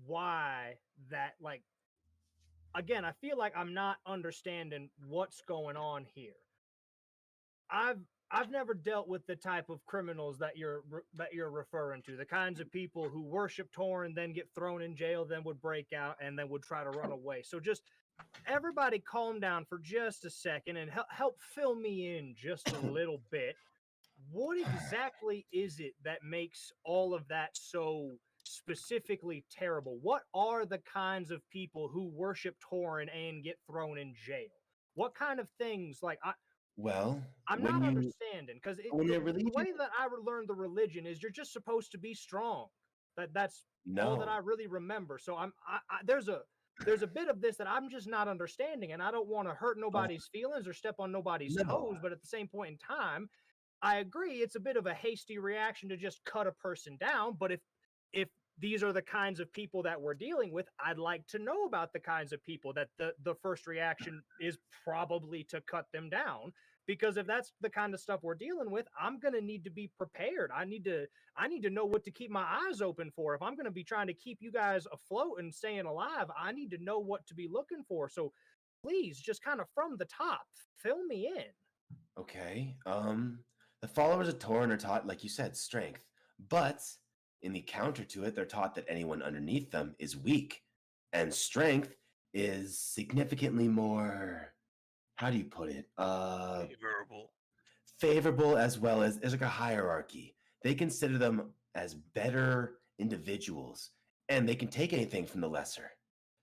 why that, like, again, I feel like I'm not understanding what's going on here. I've never dealt with the type of criminals that you're referring to, the kinds of people who worship Torin, then get thrown in jail, then would break out, and then would try to run away. So just everybody calm down for just a second and help fill me in just a little bit. What exactly is it that makes all of that so specifically terrible? What are the kinds of people who worship Torin and get thrown in jail? What kind of things? Like, Well, I'm when not you understanding, because when the a religion way that I learned the religion is you're just supposed to be strong. That's all that no. I really remember. So there's a bit of this that I'm just not understanding, and I don't want to hurt nobody's feelings or step on nobody's No. toes. But at the same point in time, I agree it's a bit of a hasty reaction to just cut a person down. But if these are the kinds of people that we're dealing with, I'd like to know about the kinds of people that the first reaction is probably to cut them down. Because if that's the kind of stuff we're dealing with, I'm gonna need to be prepared. I need to know what to keep my eyes open for. If I'm gonna be trying to keep you guys afloat and staying alive, I need to know what to be looking for. So please, just kind of from the top, fill me in. Okay. The followers of Torin are taught, like you said, strength. But in the counter to it, they're taught that anyone underneath them is weak. And strength is significantly more, how do you put it? Favorable. Favorable, as well as there's like a hierarchy. They consider them as better individuals, and they can take anything from the lesser.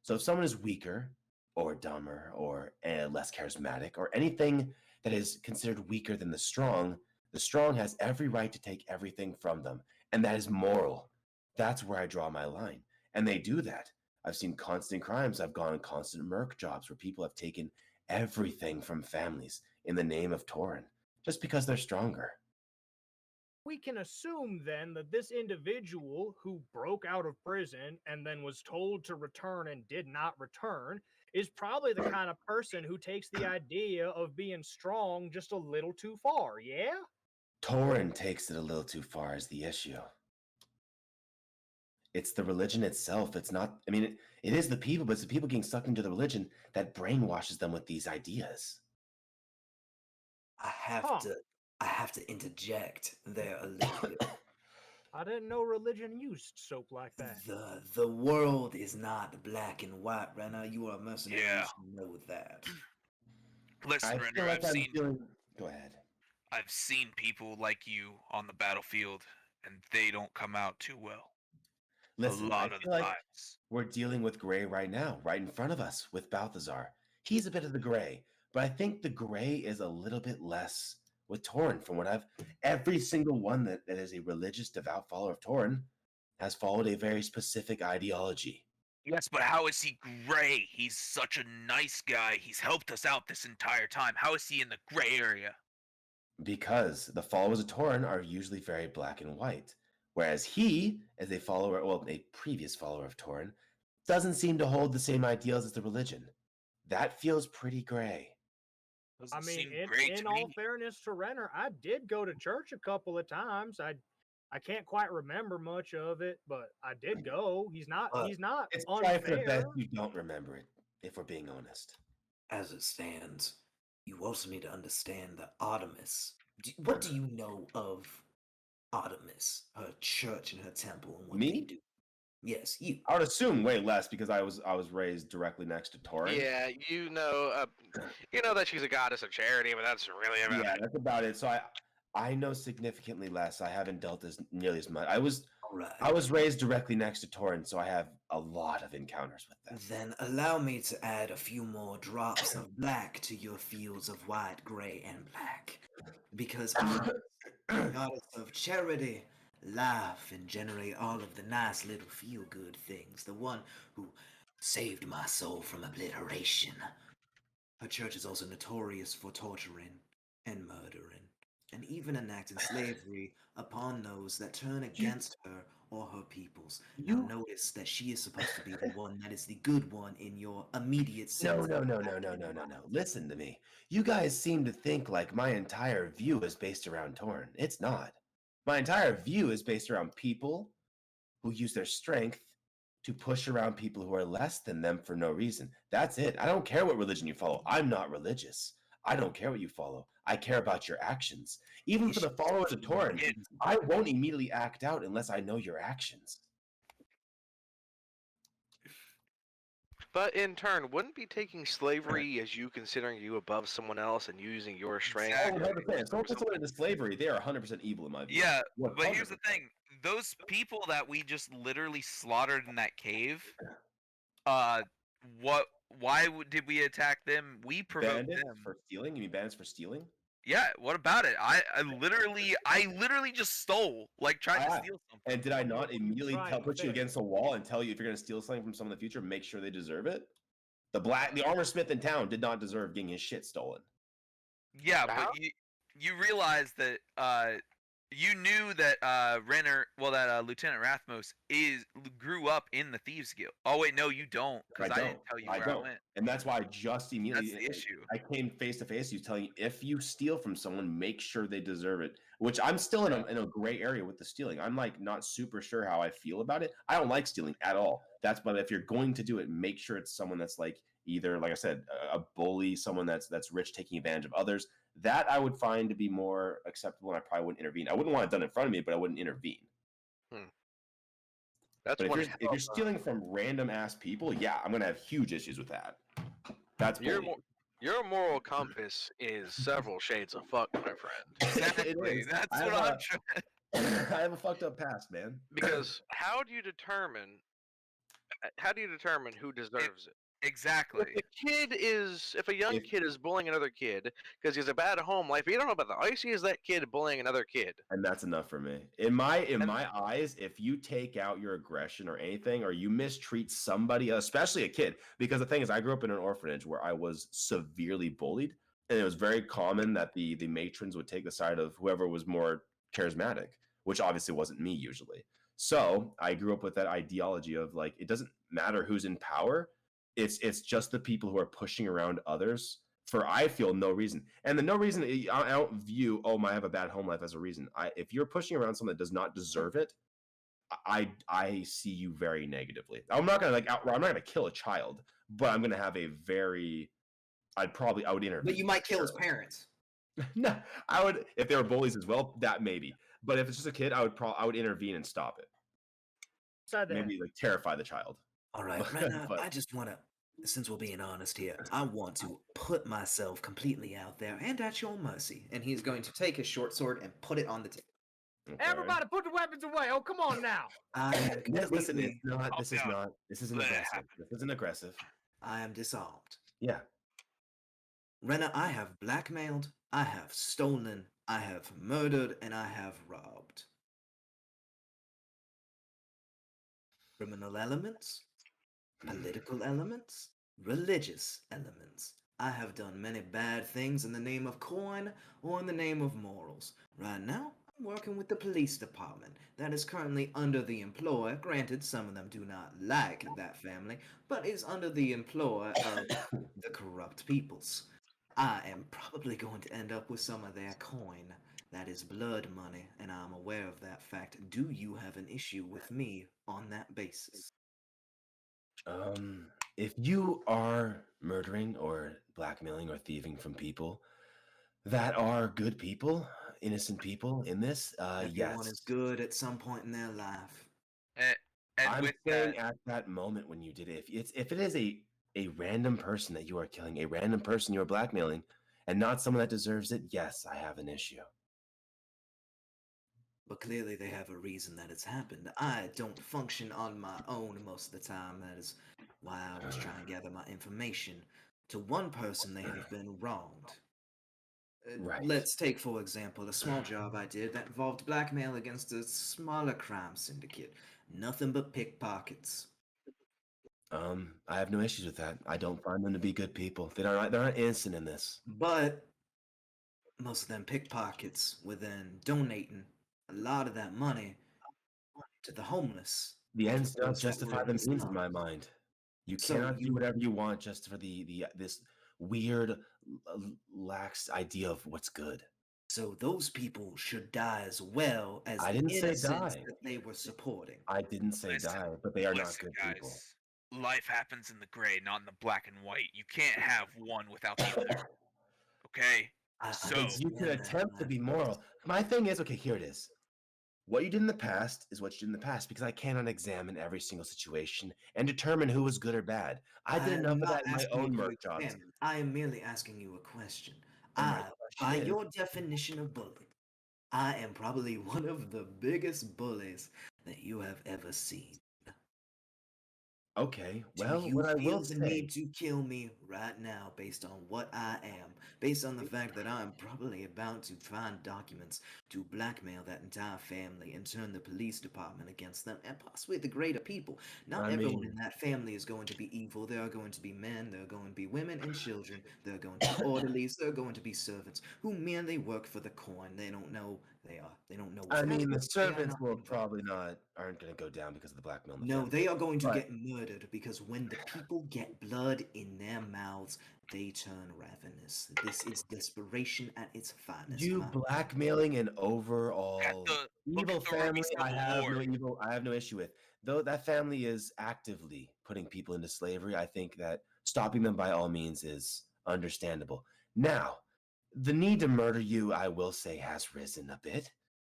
So if someone is weaker or dumber or less charismatic or anything that is considered weaker than the strong has every right to take everything from them, and that is moral. That's where I draw my line, and they do that. I've seen constant crimes. I've gone on constant merc jobs where people have taken everything from families in the name of Torin, just because they're stronger. We can assume then that this individual who broke out of prison and then was told to return and did not return is probably the kind of person who takes the idea of being strong just a little too far, yeah? Torin takes it a little too far is the issue. It's the religion itself. It's not, I mean, it is the people, but it's the people getting sucked into the religion that brainwashes them with these ideas. I have to interject there a little bit. I didn't know religion used soap like that. The world is not black and white, Renner. You are a mercenary. Yeah. You should know that. Listen, I Renner, feel like Go ahead. I've seen people like you on the battlefield, and they don't come out too well. Listen, a lot I of feel the like times. we're dealing with Gray right now, right in front of us with Balthazar. He's a bit of the Gray, but I think the Gray is a little bit less with Torin. From what every single one that is a religious, devout follower of Torin has followed a very specific ideology. Yes, but how is he gray? He's such a nice guy. He's helped us out this entire time. How is he in the gray area? Because the followers of Torin are usually very black and white, whereas he, as a follower, well, a previous follower of Torin, doesn't seem to hold the same ideals as the religion. that feels pretty gray. I Doesn't mean, seem great in to all me. fairness to Renner, I did go to church a couple of times. I can't quite remember much of it, but I did go. He's not It's probably for the unfair. best you don't remember it, if we're being honest. As it stands, you also need to understand that Artemis. What do you know of Artemis, her church and her temple, and what Me? they do? Yes, you. I would assume way less because I was raised directly next to Torin. Yeah, you know that she's a goddess of charity, but that's really about Yeah, it. that's about it. So I know significantly less. I haven't dealt as nearly as much. All right. I was raised directly next to Torin, so I have a lot of encounters with them. Then allow me to add a few more drops of black to your fields of white, gray, and black. Because Artemis, goddess of charity, laugh, and generate all of the nice little feel-good things. The one who saved my soul from obliteration. Her church is also notorious for torturing and murdering, and even enacting slavery upon those that turn against her or her peoples. Now notice that she is supposed to be the one that is the good one in your immediate sense. No. Listen to me. You guys seem to think like my entire view is based around Torin. It's not. My entire view is based around people who use their strength to push around people who are less than them for no reason. That's it. I don't care what religion you follow. I'm not religious. I don't care what you follow. I care about your actions. Even for the followers of Torin, I won't immediately act out unless I know your actions. But in turn, wouldn't be taking slavery as you considering you above someone else and using your strength. Oh, 100%. Don't put someone into slavery. They are 100% evil in my view. Yeah, but 100%. here's the thing: those people that we just literally slaughtered in that cave, what? Why did we attack them? We provoked Bandits them. for stealing? You mean bandits for stealing? Yeah, what about it? I literally just stole, like tried to steal something. And did I not immediately Trying to put you fix. against a wall and tell you if you're going to steal something from someone in the future, make sure they deserve it? The armor smith in town did not deserve getting his shit stolen. Yeah, How? but you realize that you knew that Renner, well, that Lieutenant Rathmos grew up in the Thieves Guild. Oh wait, no, you don't, because I didn't tell you where I went. And that's why I just immediately That's the issue. I came face to face with you telling you if you steal from someone, make sure they deserve it. Which I'm still in a gray area with the stealing. I'm like not super sure how I feel about it. I don't like stealing at all. But if you're going to do it, make sure it's someone that's like either, like I said, a bully, someone that's rich taking advantage of others. That I would find to be more acceptable, and I probably wouldn't intervene. I wouldn't want it done in front of me, but I wouldn't intervene. That's But one. if you're stealing from random ass people, yeah, I'm gonna have huge issues with that. That's bullying. Your moral compass is several shades of fuck, my friend. Exactly. is. That's I what have I'm a- trying. I have a fucked up past, man. Because how do you determine who deserves it? Exactly. If a young kid is bullying another kid because he has a bad home life, you don't know about the icy is that kid bullying another kid. And that's enough for me. In my eyes, if you take out your aggression or anything, or you mistreat somebody, especially a kid, because the thing is, I grew up in an orphanage where I was severely bullied, and it was very common that the matrons would take the side of whoever was more charismatic, which obviously wasn't me usually. So I grew up with that ideology of like, it doesn't matter who's in power. It's just the people who are pushing around others for, I feel, no reason. And the no reason, I don't view, I have a bad home life as a reason. If you're pushing around someone that does not deserve it, I see you very negatively. I'm not gonna I'm not gonna kill a child, but I'm gonna have a very, I would intervene. But you might kill his parents. No, I would, if they were bullies as well, that maybe. But if it's just a kid, I would intervene and stop it. Maybe like terrify the child. All right, Renner, I just want to, since we're being honest here, I want to put myself completely out there and at your mercy. And he's going to take his short sword and put it on the table. Okay. Everybody, put the weapons away! Oh, come on now! I am Listen, completely- this isn't aggressive. This isn't aggressive. I am disarmed. Yeah. Renner, I have blackmailed, I have stolen, I have murdered, and I have robbed. Criminal elements, political elements, religious elements. I have done many bad things in the name of coin or in the name of morals. Right now, I'm working with the police department that is currently under the employ. Granted, some of them do not like that family, but is under the employ of the corrupt peoples. I am probably going to end up with some of their coin. That is blood money, and I'm aware of that fact. Do you have an issue with me on that basis? If you are murdering or blackmailing or thieving from people that are good people, innocent people in this, Everyone yes. is good at some point in their life. And I'm with saying that, at that moment when you did it, if it is a random person that you are killing, a random person you are blackmailing, and not someone that deserves it, yes, I have an issue. But clearly they have a reason that it's happened. I don't function on my own most of the time. That is why I was trying to gather my information. To one person, they have been wronged. Right. Let's take, for example, a small job I did that involved blackmail against a smaller crime syndicate. Nothing but pickpockets. I have no issues with that. I don't find them to be good people. They're not innocent in this. But most of them pickpockets were then donating a lot of that money to the homeless. The ends don't those that were justify in the the means in slums. my mind. You So cannot do you- whatever you want just for this weird, lax idea of what's good. So those people should die as well as I the didn't say innocents die. that they were supporting. I didn't say Listen, die, but they are not listen, good guys. people. Life happens in the gray, not in the black and white. You can't have one without the other. Okay? I So- You can understand that, attempt to be man. moral. My thing is, okay, here it is. What you did in the past is what you did in the past because I cannot examine every single situation and determine who was good or bad. I did enough am of not that in my asking own you to work jobs. examine. I am merely asking you a question. And my I, question by is- your definition of bully, I am probably one of the biggest bullies that you have ever seen. Okay, Do well, you what I feel will the say, need to kill me right now based on what I am, based on the fact that I'm probably about to find documents to blackmail that entire family and turn the police department against them and possibly the greater people? Not I everyone mean- in that family is going to be evil. There are going to be men, there are going to be women and children, there are going to be orderlies, there are going to be servants who merely work for the coin. They don't know they don't know what's I mean, happening. the They are servants not will involved. probably aren't going to go down because of the blackmail. In the No, family. they are going to But- get murdered because when the people get blood in their mouths, they turn ravenous. This is desperation at its finest. You my- blackmailing an overall look evil at the family, Roman I have Civil War. I have no issue with. Though that family is actively putting people into slavery, I think that stopping them by all means is understandable. Now, the need to murder you, I will say, has risen a bit,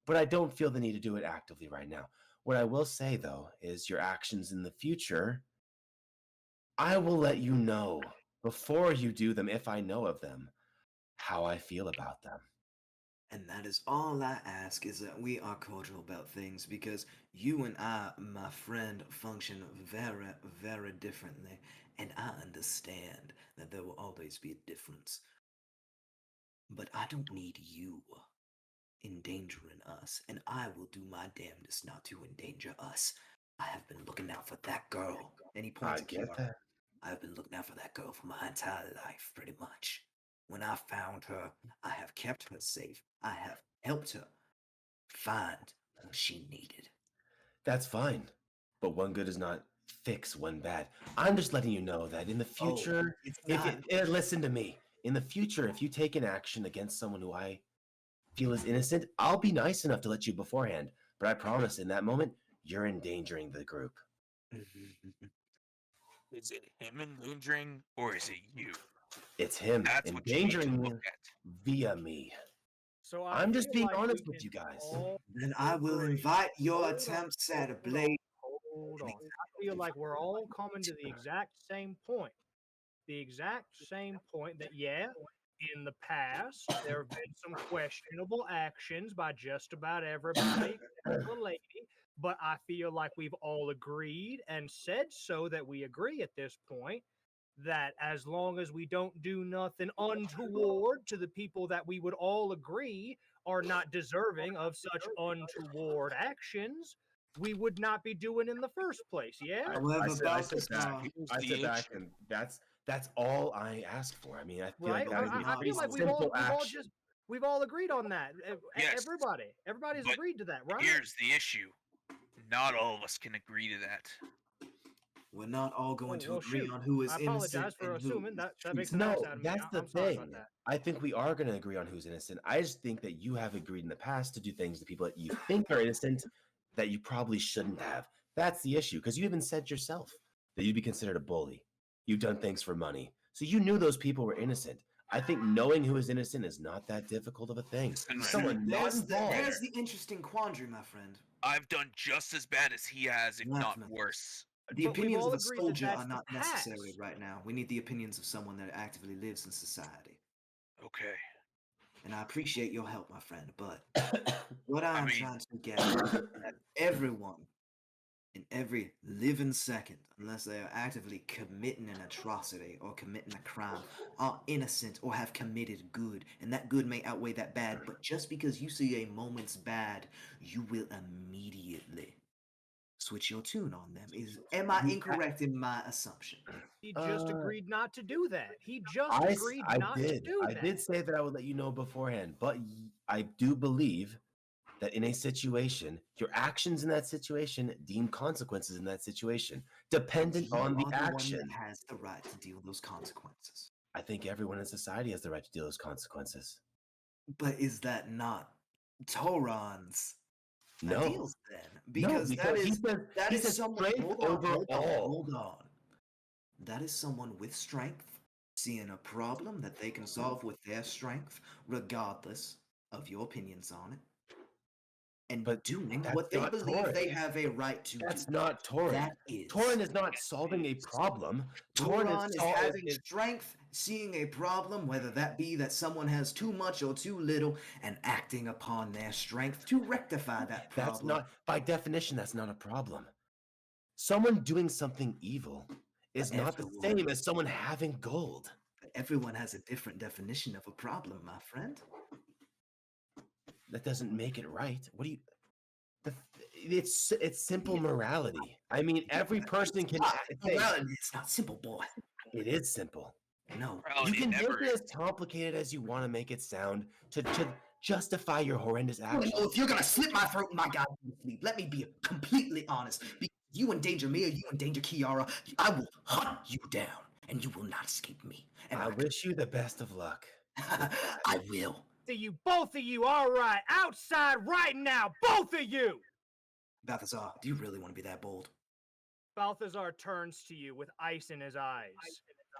but I don't feel the need to do it actively right now. What I will say, though, is your actions in the future, I will let you know before you do them, if I know of them, how I feel about them. And that is all I ask, is that we are cordial about things, because you and I, my friend, function very, very differently, and I understand that there will always be a difference. But I don't need you endangering us, and I will do my damnedest not to endanger us. I have been looking out for that girl. And he I points at get Kiara. that. I've been looking out for that girl for my entire life, pretty much. When I found her, I have kept her safe. I have helped her find what she needed. That's fine. But one good does not fix one bad. I'm just letting you know that in the future, It's if not. listen to me. In the future, if you take an action against someone who I feel is innocent, I'll be nice enough to let you beforehand. But I promise, in that moment, you're endangering the group. Is it him endangering or is it you? It's him That's what you need to endangering look you at. via me. So I'm just feel being like honest we with can you guys. all Then I will agree. invite your Hold on, attempts at a hold on, blade. Hold on. I feel like we're all coming to the exact same point. The exact same point that, yeah, in the past, there have been some questionable actions by just about everybody, except the lady, but I feel like we've all agreed and said so that we agree at this point that as long as we don't do nothing untoward to the people that we would all agree are not deserving of such untoward actions, we would not be doing in the first place. Yeah. However, I sit back. Here's I the sit back, issue. and that's all I ask for. I mean, I feel Right? like that Right, would be a I pretty feel like simple we've all action. just We've all agreed on that. Yes, Everybody's but agreed to that, right? Here's the issue. Not all of us can agree to that. We're not all going to Well, agree shoot. on who is I innocent apologize for and who assuming is that truthful. makes an ass out of me. That's the I'm sorry about thing. that. I think we are going to agree on who's innocent. I just think that you have agreed in the past to do things to people that you think are innocent that you probably shouldn't have. That's the issue, because you even said yourself that you'd be considered a bully. You've done things for money. So you knew those people were innocent. I think knowing who is innocent is not that difficult of a thing. Someone not involved. There's the interesting quandary, my friend. I've done just as bad as he has, if not Rathmos. worse. The But we've opinions all of a agreed that soldier that's are the not necessary past. right now. We need the opinions of someone that actively lives in society. Okay. And I appreciate your help, my friend, but what I am mean- trying to get at is that everyone in every living second, unless they are actively committing an atrocity or committing a crime, are innocent or have committed good, and that good may outweigh that bad, but just because you see a moment's bad, you will immediately switch your tune on them. Am I incorrect in my assumption? He just agreed not to do that. He just I agreed not to do that. I did say that I would let you know beforehand, but I do believe that in a situation, your actions in that situation deem consequences in that situation, dependent You on the are action. one that has the right to deal with those consequences. I think everyone in society has the right to deal with those consequences. But is that not Toron's No. ideals then? Because that he is said, that he is said someone strength over all. hold on. That is someone with strength seeing a problem that they can solve with their strength, regardless of your opinions on it. And But doing that's what they not believe Torin. they have a right to That's do. not Torin. That is. Torin is not solving a problem. Toron is having strength, seeing a problem, whether that be that someone has too much or too little, and acting upon their strength to rectify that problem. That's not, by definition, that's not a problem. Someone doing something evil is not the everyone- same as someone having gold. Everyone has a different definition of a problem, my friend. That doesn't make it right. What do you? It's simple morality. I mean, every person can. Morality is not simple, boy. It is simple. No. You can make it as complicated as you want to make it sound to justify your horrendous actions. Well, if you're gonna slit my throat in my goddamn sleep, let me be completely honest. Because you endanger me or you endanger Kiara, I will hunt you down, and you will not escape me. And I wish you the best of luck. I will. Both of you, all right, outside right now, both of you! Balthazar, do you really want to be that bold? Balthazar turns to you with ice in his eyes.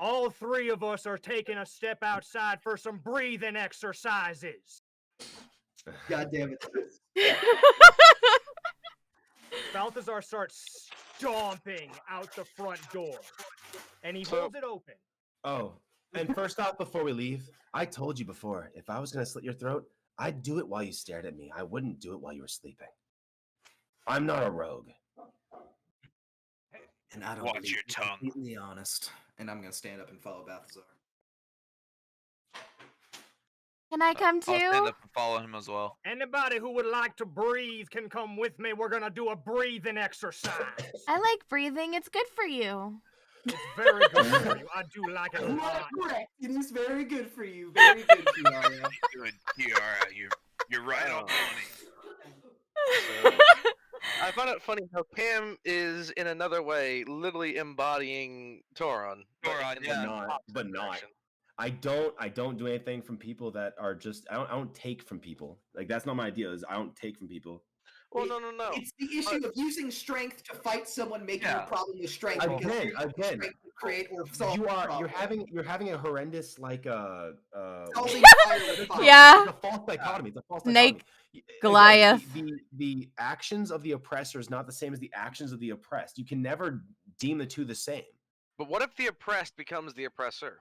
All three of us are taking a step outside for some breathing exercises. God damn it. Balthazar starts stomping out the front door, and he holds it open. Oh, and first off, before we leave, I told you before, if I was going to slit your throat, I'd do it while you stared at me. I wouldn't do it while you were sleeping. I'm not a rogue. And I don't Watch believe your you're tongue. completely honest. And I'm gonna stand up and follow Balthazar. Can I come I'll stand too? up and follow him as well. Anybody who would like to breathe can come with me. We're gonna do a breathing exercise. I like breathing. It's good for you. It's very good for you. I do like it a You are lot. correct. It is very good for you. Very good, Kiara. Good, Kiara. You're right on the money. I find it funny how Pam is in another way literally embodying Toron. Toron, in the yeah. opposite But not. direction. I don't do anything from people that are just I don't take from people. Like that's not my idea. Is I don't take from people. Well, no. It's the issue of using strength to fight someone making Yeah. a problem with strength. Again, because you're using again. strength to create or solve You're a problem. having a horrendous like Solving fire with fire. Yeah. It's a false dichotomy. It's a false Snake, dichotomy. Again, Goliath. The actions of the oppressor is not the same as the actions of the oppressed. You can never deem the two the same. But what if the oppressed becomes the oppressor?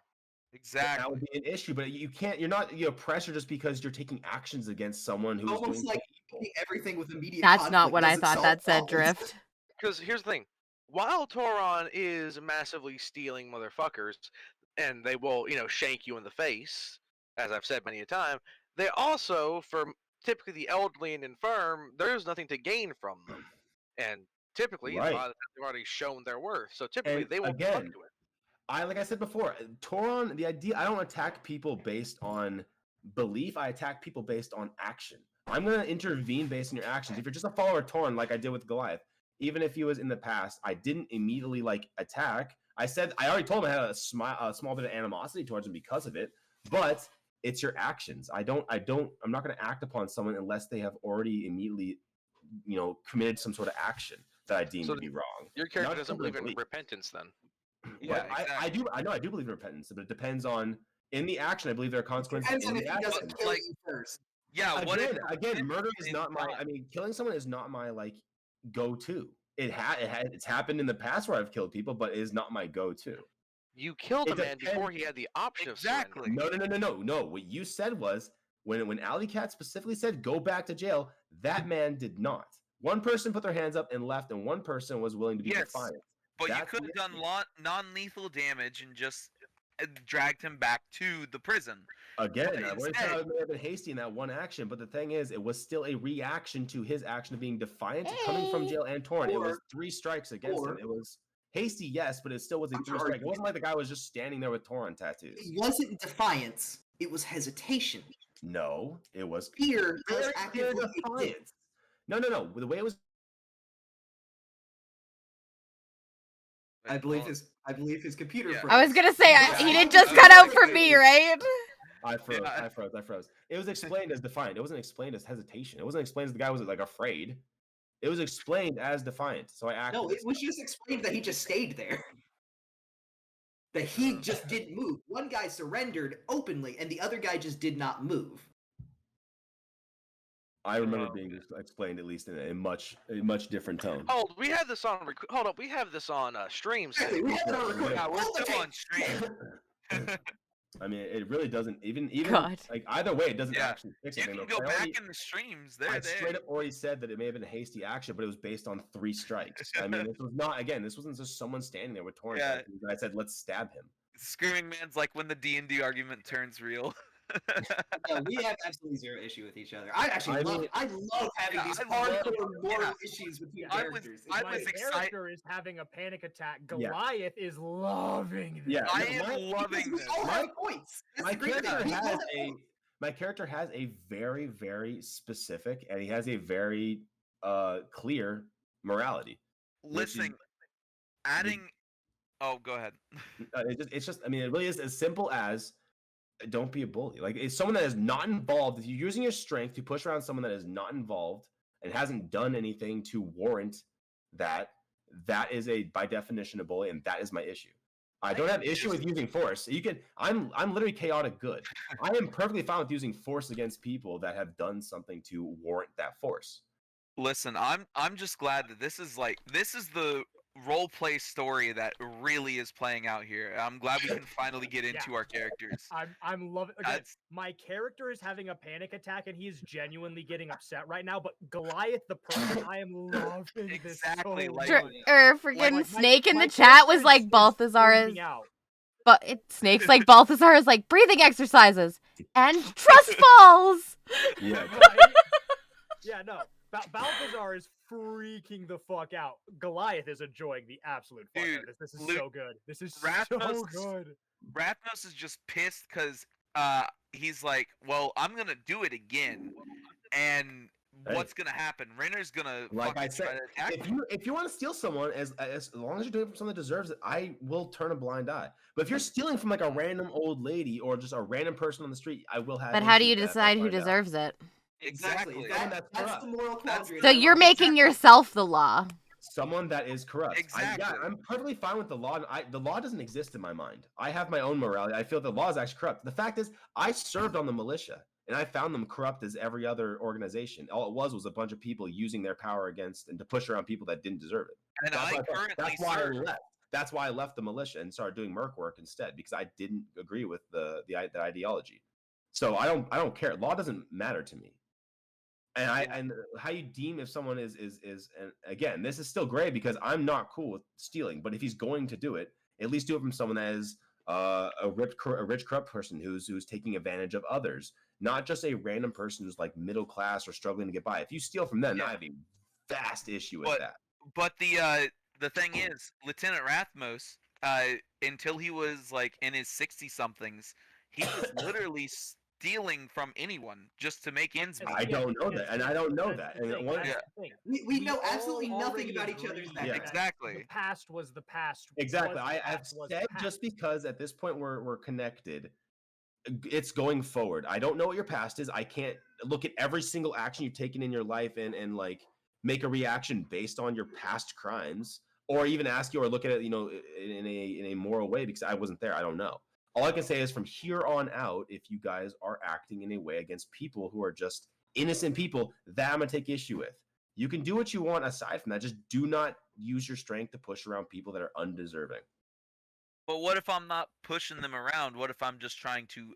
That Exactly. would be an issue, but you can't. You're not the oppressor just because you're taking actions against someone who's Almost doing like eating everything with immediate That's not conflict what I doesn't thought solve that said, problems. Drift. Because here's the thing. While Toron is massively stealing motherfuckers, and they will, shank you in the face, as I've said many a time, they also, for typically the elderly and infirm, there's nothing to gain from them. And typically, Right. a lot of times they've already shown their worth. So typically, And they won't again, fuck to it. like I said before, Toron, the idea I don't attack people based on belief, I attack people based on action. I'm going to intervene based on your actions. If you're just a follower Torn, like I did with Goliath, even if he was in the past, I didn't immediately like attack. I already told him I had a small bit of animosity towards him because of it, but it's your actions. I'm not going to act upon someone unless they have already immediately, committed some sort of action that I deem to be wrong. Your character doesn't believe in repentance, then. Yeah, exactly. I do believe in repentance, but it depends on in the action. I believe there are consequences. Depends on if he doesn't kill you first. Yeah. Again, murder is not my. I mean, killing someone is not my go-to. It's happened in the past where I've killed people, but it is not my go-to. You killed a man before he had the option of surrender. No. What you said was when Alley Cat specifically said go back to jail, that man did not. One person put their hands up and left, and one person was willing to be defiant. But you could have done non-lethal damage and just dragged him back to the prison. Again, I would say I may have been hasty in that one action, but the thing is, it was still a reaction to his action of being defiant, coming from jail and torn. It was 3 strikes against him. It was hasty, yes, but it still was a 3 strike. It wasn't like the guy was just standing there with torn tattoos. It wasn't defiance. It was hesitation. No, it was fear. Defiance. No. The way it was. I believe his computer. Yeah. I was gonna say he didn't just cut out for me, right? I froze. It was explained as defiant. It wasn't explained as hesitation. It wasn't explained as the guy was afraid. It was explained as defiant. So I acted. No, it was just explained that he just stayed there. That he just didn't move. One guy surrendered openly, and the other guy just did not move. I remember being explained at least in a much different tone. Oh, we have this on. Hold up, we have this on stream. Exactly, we have it on recording. Yeah, we're still on stream. I mean, it really doesn't even God. like either way. It doesn't actually fix it. You can go back in the streams. I straight up already said that it may have been a hasty action, but it was based on 3 strikes. I mean, this was not. Again, this wasn't just someone standing there with torn. Yeah. I said, let's stab him. Screaming man's like when the D&D argument turns real. No, we have absolutely 0 issue with each other. I love having these hardcore moral issues with your characters. My character is having a panic attack. Goliath is loving this. Yeah, I am loving this. My character has a very, very specific, and he has a very clear morality. Listen, adding. Oh, go ahead. It's just. I mean, it really is as simple as. Don't be a bully. Like, it's someone that is not involved. If you're using your strength to push around someone that is not involved and hasn't done anything to warrant that is by definition a bully, and that is my issue. I don't have issue with using force. I'm literally chaotic good. I am perfectly fine with using force against people that have done something to warrant that force. Listen, I'm just glad that this is the role play story that really is playing out here. I'm glad we can finally get into our characters. I'm loving. Again, my character is having a panic attack and he's genuinely getting upset right now. But Goliath, the person, I am loving exactly. This so freaking Snake in the chat was like Balthazar is. But Snake's like Balthazar is like breathing exercises and trust falls. Yeah. Yeah. No. Balthazar is freaking the fuck out. Goliath is enjoying the absolute fuck out of this. This is so good. This is so good. Rathmos is just pissed because he's like, well, I'm going to do it again. And what's going to happen? Renner's going to like I said, if you want to steal someone, as long as you're doing it from someone that deserves it, I will turn a blind eye. But if you're stealing from like a random old lady or just a random person on the street, I will have. But how do you decide who deserves it? Exactly. That's the moral quandary. So you're making yourself the law. Someone that is corrupt. Exactly. I'm perfectly fine with the law. The law doesn't exist in my mind. I have my own morality. I feel the law is actually corrupt. The fact is, I served on the militia, and I found them corrupt as every other organization. All it was a bunch of people using their power against and to push around people that didn't deserve it. And that's why I left. That's why I left the militia and started doing merc work instead, because I didn't agree with the ideology. So I don't care. Law doesn't matter to me. And how you deem if someone is and again, this is still gray because I'm not cool with stealing. But if he's going to do it, at least do it from someone that is a rich corrupt person who's taking advantage of others, not just a random person who's like middle class or struggling to get by. If you steal from them, I have a vast issue with that. But the thing is, Lieutenant Rathmos, until he was like in his 60 somethings, he was literally stealing from anyone just to make ends meet. I don't know that, and I don't know that. And we know absolutely all nothing already about each other's agreed background. that Exactly. The past was the past. Exactly. was the I've past was the said past. just because at this point we're connected, it's going forward. I don't know what your past is. I can't look at every single action you've taken in your life and like make a reaction based on your past crimes, or even ask you or look at it, in a moral way because I wasn't there. I don't know. All I can say is from here on out, if you guys are acting in a way against people who are just innocent people, that I'm gonna take issue with. You can do what you want aside from that. Just do not use your strength to push around people that are undeserving. But what if I'm not pushing them around? What if I'm just trying to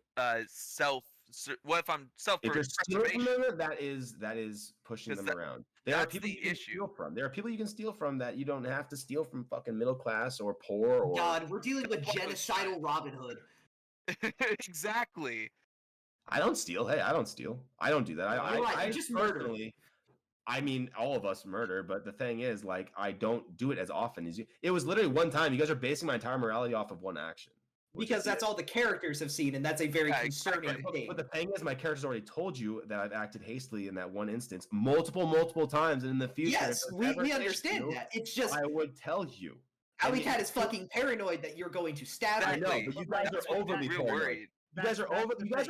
what if I'm If you're stealing from self-preservation? them, that is pushing 'Cause them around. There are that's people the you can issue. steal from. There are people you can steal from that you don't have to steal from fucking middle class or poor or. God, we're dealing with genocidal Robin Hood. Exactly. I don't steal. Hey, I don't steal. I don't do that. You're right, I you just murder. personally. I mean, all of us murder, but the thing is, like, I don't do it as often as you. It was literally one time. You guys are basing my entire morality off of one action. Because that's all the characters have seen, and that's a very concerning thing. But the thing is, my character's already told you that I've acted hastily in that one instance multiple times, and in the future. Yes, we understand that. It's just I would tell you. Alley Cat is fucking paranoid that you're going to stab I him. know, but you guys are overly paranoid. You guys are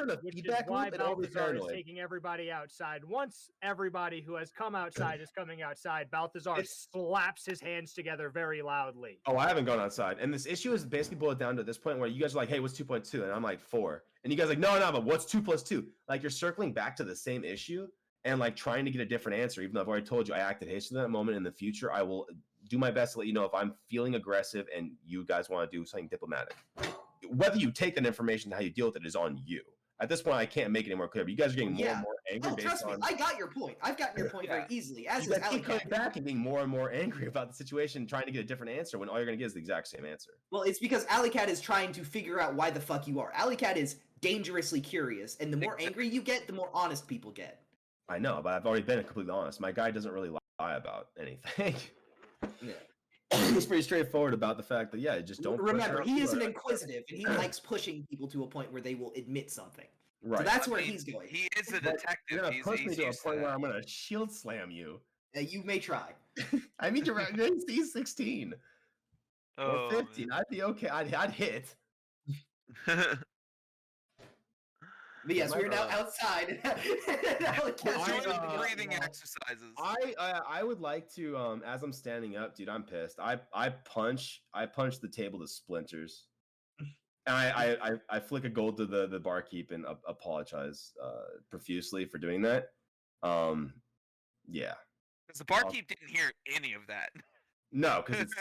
in a feedback loop and overly Balthazar is paranoid. taking everybody outside. Once everybody who has come outside is coming outside, Balthazar slaps his hands together very loudly. Oh, I haven't gone outside. And this issue is basically boiled down to this point where you guys are like, hey, what's 2.2? And I'm like, 4. And you guys are like, no, but what's 2 plus 2? Like, you're circling back to the same issue and like trying to get a different answer, even though I've already told you I acted hastily in that moment. In the future, I will do my best to let you know if I'm feeling aggressive and you guys want to do something diplomatic. Whether you take that information, how you deal with it is on you. At this point, I can't make it any more clear. But you guys are getting more and more angry. Trust me, I got your point. I've gotten your point very easily. As is Alley Cat. Back and being more and more angry about the situation, trying to get a different answer when all you're going to get is the exact same answer. Well, it's because Alley Cat is trying to figure out why the fuck you are. Alley Cat is dangerously curious, and the more angry you get, the more honest people get. I know, but I've already been completely honest. My guy doesn't really lie about anything. Yeah. He's pretty straightforward about the fact that, just don't. Remember, he is an inquisitive, and he likes pushing people to a point where they will admit something. Right. So that's where he's going. He is a detective. You're gonna push me to a point where I'm gonna shield slam you. You may try. I mean, you're AC 16 or 15. Man. I'd be okay. I'd hit. But yes, we're now outside. Breathing exercises. I would like to, as I'm standing up, dude, I'm pissed. I punch the table to splinters. And I flick a gold to the barkeep and apologize profusely for doing that. Yeah. Because the barkeep didn't hear any of that. No, because it's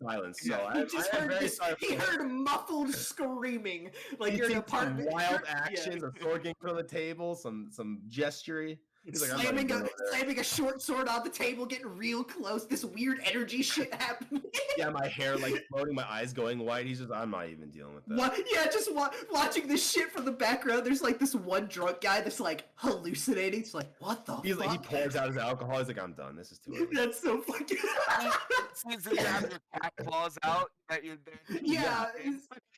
silence. So he heard muffled screaming, like you're in an apartment. Wild actions, a sword getting put on the table, some gestury. He's like, slamming a short sword on the table, getting real close. This weird energy shit happening. Yeah, my hair like floating, my eyes going white. He's just, I'm not even dealing with that. What? Yeah, just watching this shit from the background. There's like this one drunk guy that's like hallucinating. It's like, what the fuck? Like, he pours out his alcohol. He's like, I'm done. This is too early. That's so fucking. Seems that you have your cat claws out. That you're there.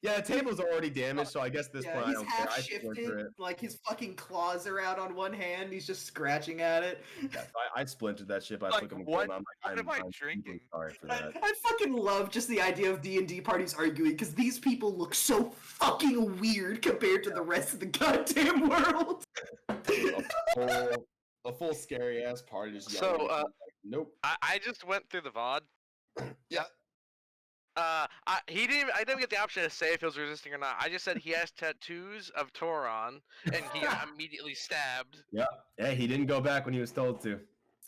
Yeah, the table's already damaged, so I guess at this point I don't care. He's half shifted, like his fucking claws are out on one hand. He's just scratching at it. Yeah, so I splintered that shit. But like, I took him. What? I'm am I drinking? Sorry for that. I fucking love just the idea of D&D parties arguing because these people look so fucking weird compared to the rest of the goddamn world. A full scary ass party. Just so, nope. I just went through the VOD. Yeah. I didn't get the option to say if he was resisting or not. I just said he has tattoos of Toron, and he got immediately stabbed. Yeah. Hey, he didn't go back when he was told to.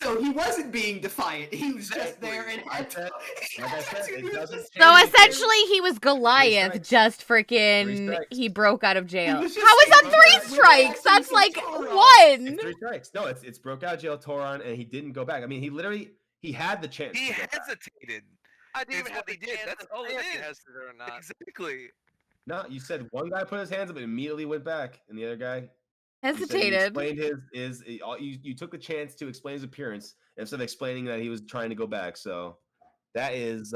So he wasn't being defiant. He was just there and had to. So essentially, he was Goliath. Just freaking, he broke out of jail. How is that 3 strikes? That's like 1. It's 3 strikes. No, it's broke out of jail, Toron, and he didn't go back. I mean, he had the chance. He hesitated. I didn't even have the chance. That's all it is. Hesitated or not. Exactly. No, you said one guy put his hands up and immediately went back, and the other guy hesitated. He explained you took the chance to explain his appearance instead of explaining that he was trying to go back. So that is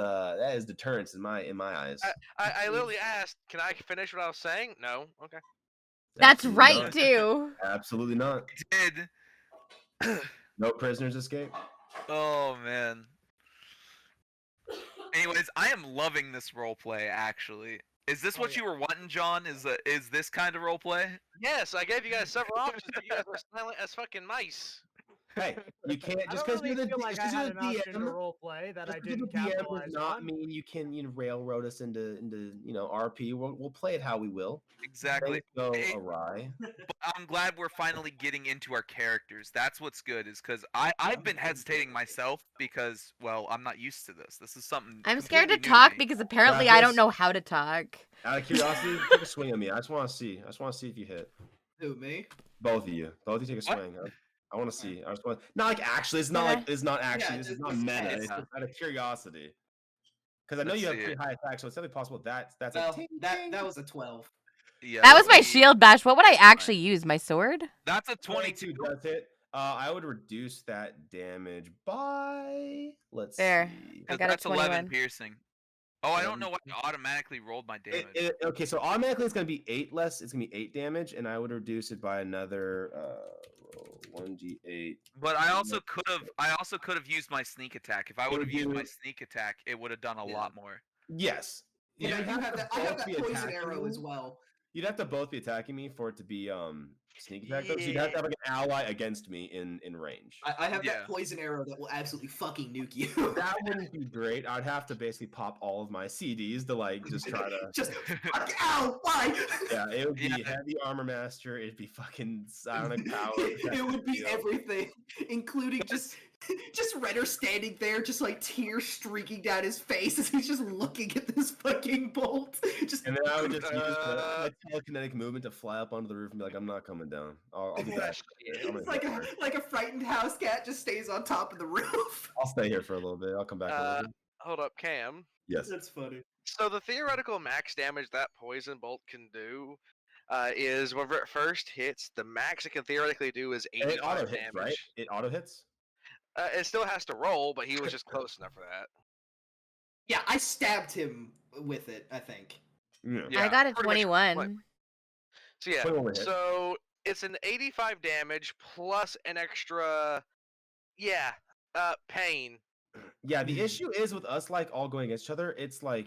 deterrence in my eyes. I literally asked, "Can I finish what I was saying?" No. Okay. That's Absolutely right, not. too. Absolutely not. Did. No prisoners escape. Oh man. Anyways, I am loving this roleplay. Actually, is this Oh, what yeah. you were wanting, John? Is this kind of roleplay? Yes, I gave you guys several options, but you guys were silent as fucking mice. Hey, you can't I just don't because really you're the feel like I just had you're an the option to DM. role play that I Just because didn't you're the DM capitalize does not on. mean you can railroad us into RP. We'll play it how we will. Exactly. Things go It- awry. But I'm glad we're finally getting into our characters. That's what's good, is because I've been hesitating myself because, well, I'm not used to this. This is something. I'm scared to completely new talk me. because apparently I don't Rathmos, know how to talk. out of curiosity, take a swing at me. I just want to see. I just want to see if you hit. Who, me? Both of you. Both of you take a What? swing. I want to see. I just want. Not like actually. It's not like. It's not actually. Yeah, this is just- not just meta. test. It's just out of curiosity. Because I know Let's you have see pretty it. high attack, so it's definitely possible that's a No, ting, that ting. that was a 12. Yeah, That was my we- shield bash. What would I That's fine. actually use? My sword? That's a 22 22. does hit. I would reduce that damage by. Let's There. see. I 'Cause got a that's 11 21. piercing. Oh, I don't know why I automatically rolled my damage. Okay, so automatically it's gonna be 8 less. It's gonna be 8 damage, and I would reduce it by another 1d8. But I also could have used my sneak attack. If I would have used my sneak attack, it would have done a Yeah. lot more. Yes. Yeah, You'd you have to that. I have both that be poison attacking arrow me. as well. You'd have to both be attacking me for it to be sneak attack though. So you'd have to have like an ally against me in range. I have Yeah. that poison arrow that will absolutely fucking nuke you. That wouldn't be great. I'd have to basically pop all of my CDs to like just try to. Just fuck, ow, why? Yeah, it would be Yeah. heavy armor master. It'd be fucking psionic power. It would be Yeah. everything, including just Renner standing there, just like tears streaking down his face as he's just looking at this fucking bolt. Just And then I would just use my telekinetic movement to fly up onto the roof and be like, "I'm not coming down. I'll be back. I'm gonna it's like go a first. like a frightened house cat just stays on top of the roof. I'll stay here for a little bit. I'll come back a little bit." Hold up, Cam. Yes. That's funny. So the theoretical max damage that poison bolt can do is whenever it first hits, the max it can theoretically do is And it auto 85 hits, damage. right? It auto hits. It still has to roll, but he was just close enough for that. Yeah, I stabbed him with it, I think. Yeah. I got a pretty much 21. So yeah, 21 will hit. so it's an 85 damage plus an extra, pain. Yeah. The issue is with us like all going against each other. It's like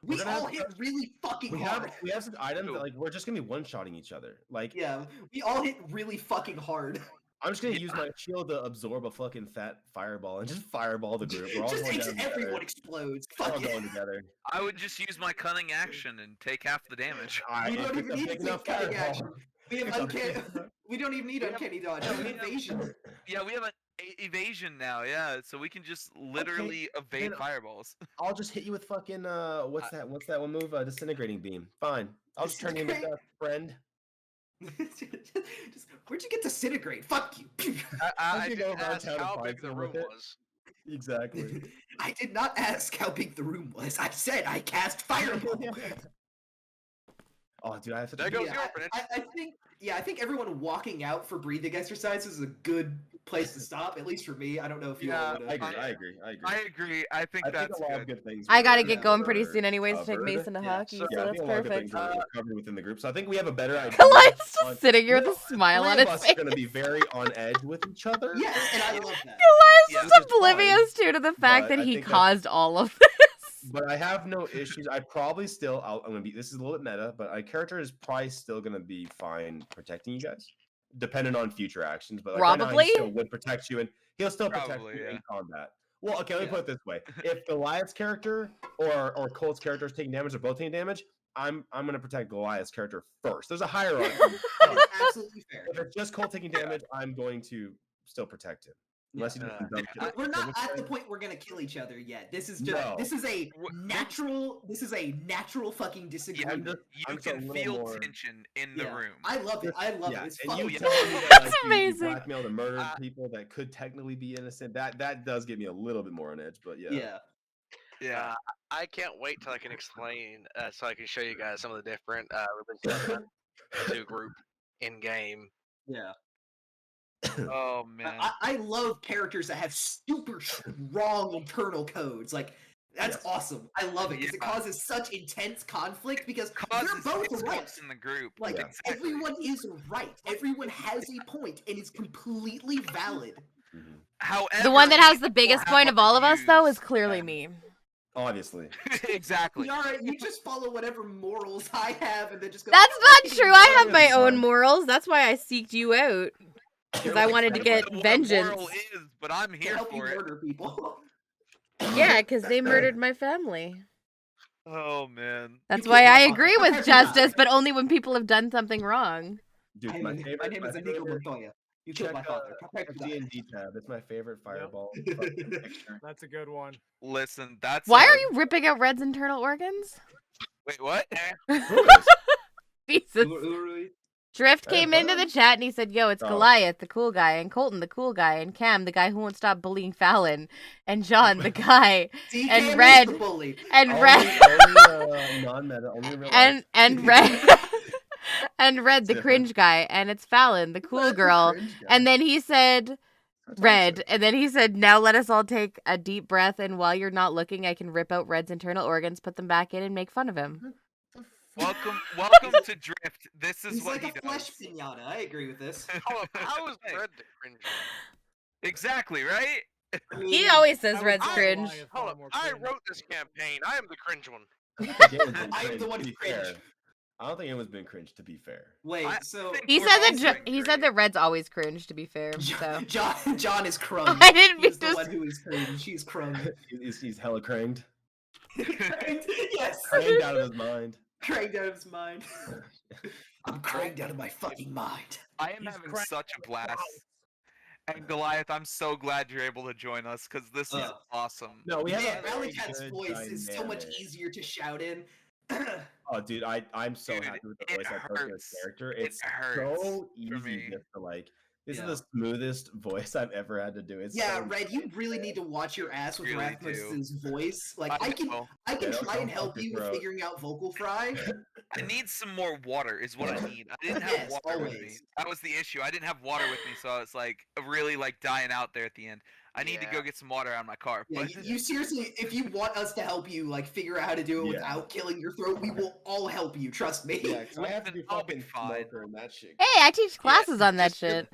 We we're gonna all have- hit really fucking we hard. have some items Ooh. that like we're just gonna be one shotting each other. Like Yeah, we all hit really fucking hard. I'm just gonna use my shield to absorb a fucking fat fireball and just fireball the group. We're all Just going makes down everyone together. explodes. We're all Fuck going it. together. I would just use my cunning action and take half the damage. Alright, We if don't it's even a need big to enough take cutting fireball. action. We have It's a uncanny. big- We don't even need We have- uncanny dodge. no, We we have have- evasion. Yeah, we have an evasion now. Yeah, so we can just literally evade then- fireballs. I'll just hit you with fucking what's that one move? Disintegrating beam. Fine. I'll just turn you into Disintegrate? a friend. Just, where'd you get disintegrate? Fuck you. I think I'll didn't run ask town and how find big the someone with room it. was. Exactly. I did not ask how big the room was. I said I cast fireball. Oh, dude, I have to. There goes Yeah, your orphanage. I think everyone walking out for breathing exercises is a good place to stop. At least for me. I don't know if you all would. I agree. I agree. I think I think that's a lot good. of good things. I gotta were- get going pretty were soon anyways to take covered. Mason to Yeah, hockey, so- Yeah, so I that's think a lot of good perfect. things were covered within the group. So I think we have a better idea. Goliath's on- just sitting here with a smile Three on of his us face. are going to be very on edge with each other. Yes, and I love that. Goliath's Yeah, just which is oblivious too to the fact but that I he think that- caused all of this. But I have no issues. I probably still. I'm gonna be. This is a little bit meta, but my character is probably still gonna be fine protecting you guys, depending on future actions. But like right now, Probably? he still would protect you, and he'll still protect Probably, you yeah. in combat. Well, okay. Let me Yeah. put it this way: if Goliath's character or Colt's character is taking damage or both taking damage, I'm gonna protect Goliath's character first. There's a hierarchy. That's absolutely fair. If it's just Colt taking damage, I'm going to still protect him. Unless he does some dumb shit. We're So not which at the way- point we're gonna kill each other yet. This is just No. this is a Wh- natural fucking Yeah, disagreement. just- you I'm just a can little feel more- tension in the Yeah. room. I love it. I love Yeah, it. It's and fucking you yeah. telling me that That's like, you amazing. blackmailed and murdered Uh, people that could technically be innocent. That does get me a little bit more on edge, but yeah. yeah. Yeah. I can't wait till I can explain, so I can show you guys some of the different religions to group in game. Yeah. Oh man. I love characters that have super strong internal codes. Like That's awesome. I love it because it Yeah. causes such intense conflict because Causes they're both discourse right. in the group. Like Exactly. everyone is right. Everyone has a point and it's completely valid. However, The one that we has the all biggest have point of our all of us, though, is views, clearly and- me. Obviously. Exactly. Kiara, you just follow whatever morals I have and then just go. That's "I'm not getting true. I have bored." my own fine. morals. That's why I seeked you out. Because I wanted to I get don't know vengeance. what a moral is, but I'm To here help you for it. murder people. Yeah, because they murdered my family. Oh man. That's You why killed I my agree father. with justice, but only when people have done something wrong. Dude, My my name favorite. is Inigo Montoya. You killed my father. Prepare to die. D&D tab. It's my favorite fireball. fucking picture. That's a good one. Listen, that's Why are you ripping out Red's internal organs? Wait, what? Jesus. Drift came into the chat and he said, yo, it's Oh. Goliath, the cool guy, and Colton, the cool guy, and Cam, the guy who won't stop bullying Falon, and John, the guy, See, and Cam is Red, the bully. and Only, Red, only non-meta, only in real life. and Red, and Red, the cringe guy, and it's Falon, the cool Red, the girl, cringe guy. and then he said, That's Red, awesome. and then he said, now let us all take a deep breath, and while you're not looking, I can rip out Red's internal organs, put them back in, and make fun of him. Welcome to Drift. This is He's what like he a flesh does. pinata. I agree with this. How is Red the cringe? Exactly, right? He always says I would Red's say cringe. Goliath far Hold up, more I cringe. wrote this campaign. I am the cringe one. I am the one who cringe. I don't think anyone's been cringe, to be fair. Wait, I so think He we're said all that doing he great. said that Red's always cringe, to be fair. So John is crung. I didn't mean He's the to. one who is cringe. He's crung. He's hella cranged. Yes. Cranged out of his mind. Cranked out of his mind. I'm cranked out of my fucking mind. I am He's having cracked such a out of blast. balls. And Goliath, I'm so glad you're able to join us because this is awesome. No, we have Man, a very Alley-Cat's good voice is so much dynamic. easier to shout in. Oh, dude, I'm so Dude, happy with the it voice I put in hurts. this character. It It's hurts so for easy me. just to like. This Yeah. is the smoothest voice I've ever had to do. It's Yeah, so Red, you really need to watch your ass with Really Rathmos' voice. Like, I I can know. I can Yeah, try don't and help fuck your you with throat. figuring out vocal fry. I need some more water is what I need. I didn't have Yes, water with me. always. That was the issue. I didn't have water with me, so I was like really like dying out there at the end. I need to go Yeah. get some water out of my car. Yeah, But you seriously, if you want us to help you, like, figure out how to do it Yeah. without killing your throat, we will all help you. Trust me. Yeah, 'cause I have to do I'll be fucking fine. smoker and that shit. Hey, I teach classes on that just- shit.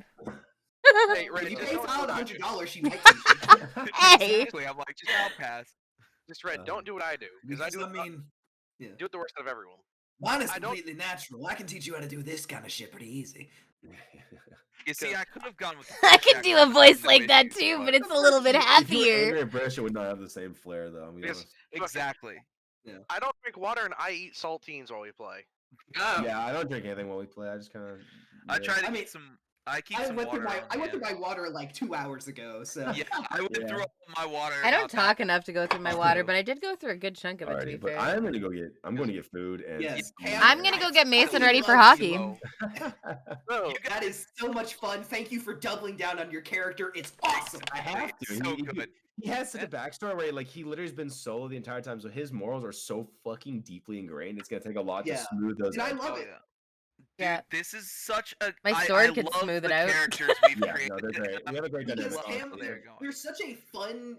Hey, Red, If you just pay don't Falon do what I do. $100, she might teach you. Hey. exactly. I'm like, just I'll pass. Just Red, don't do what I do because I do I mean, do it the worst out of everyone. mine is I don't- completely natural. I can teach you how to do this kind of shit pretty easy. You see, I could have gone with. The I British could do a accent, voice no like that issues, too, but- but it's a little bit If you were happier. angry and British, it would not have the same flair, though. I'm Because exactly. I don't drink water and I eat saltines while we play. Yeah, I don't drink anything while we play. I just kind of. I try to I mean, keep some. I keep I some went through water. my on I went through hand. my water like 2 hours ago. So Yeah, I went Yeah. through all my water. I don't about talk that. enough to go through my water, but I did go through a good chunk of it, to be Alrighty, but fair. I'm gonna go get. I'm going to get food and. Yes, I'm gonna go get Mason I ready for love hockey. you. No, You That is so much fun. Thank you for doubling down on your character. It's awesome. I have to. So He- good. He has such a backstory where like he literally has been solo the entire time, so his morals are so fucking deeply ingrained. It's gonna take a lot Yeah. to smooth those And I out. love Oh, it. yeah. Yeah. Dude, this is such a. My I sword could love smooth it the out. Characters we've Yeah, created. no, they're great. We have a great Because dynamic. Cam, honestly. They're going. you're such a fun.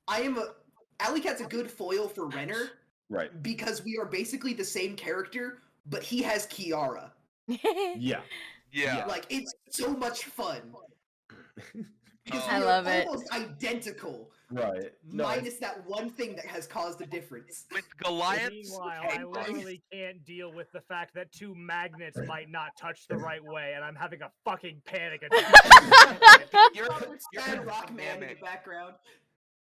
I am a. Alley Cat's a good foil for Renner Right. because we are basically the same character, but he has Kiara. Yeah. Yeah. Like it's so much fun. Because I we love are it. almost identical, Right. No, it's- minus that one thing that has caused a difference. With Goliath. Meanwhile, I literally can't deal with the fact that two magnets might not touch the right way, and I'm having a fucking panic attack. You're Sad rock man in the dynamic. background.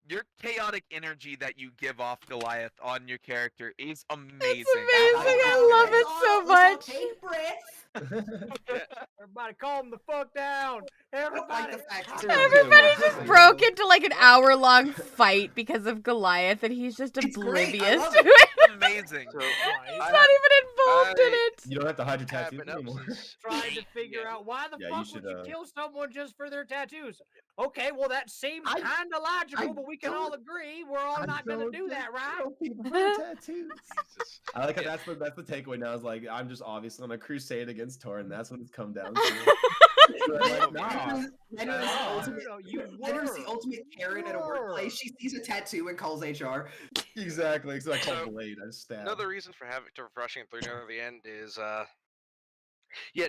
Your chaotic energy that you give off, Goliath, on your character is amazing. It's amazing. I love it so Let's all much. take breath. Everybody calm the fuck down. I like Everybody. the fact that Everybody just Yeah. broke into like an hour-long fight because of Goliath, and he's just It's great, I oblivious love to it. it. amazing. So, He's I not even involved in it. You don't have to hide your have tattoos been up anymore. since Trying to 8 figure p.m. out why the Yeah, you fuck should, would you kill someone just for their tattoos? Okay, well that seems I- kind of logical, I but we can all don't- agree we're all not gonna do that, right? People for tattoos. Jesus. I like how Yeah. that's the takeaway now. Is like I'm just obviously on a crusade against Tor, and that's what it's come down to. You're like, nah. Renner is the No, ultimate. You Renner's the were. ultimate Karen at a workplace. She sees a tattoo and calls HR. Exactly. It's like So, Blade. I stab. Another reason for rushing through near the end is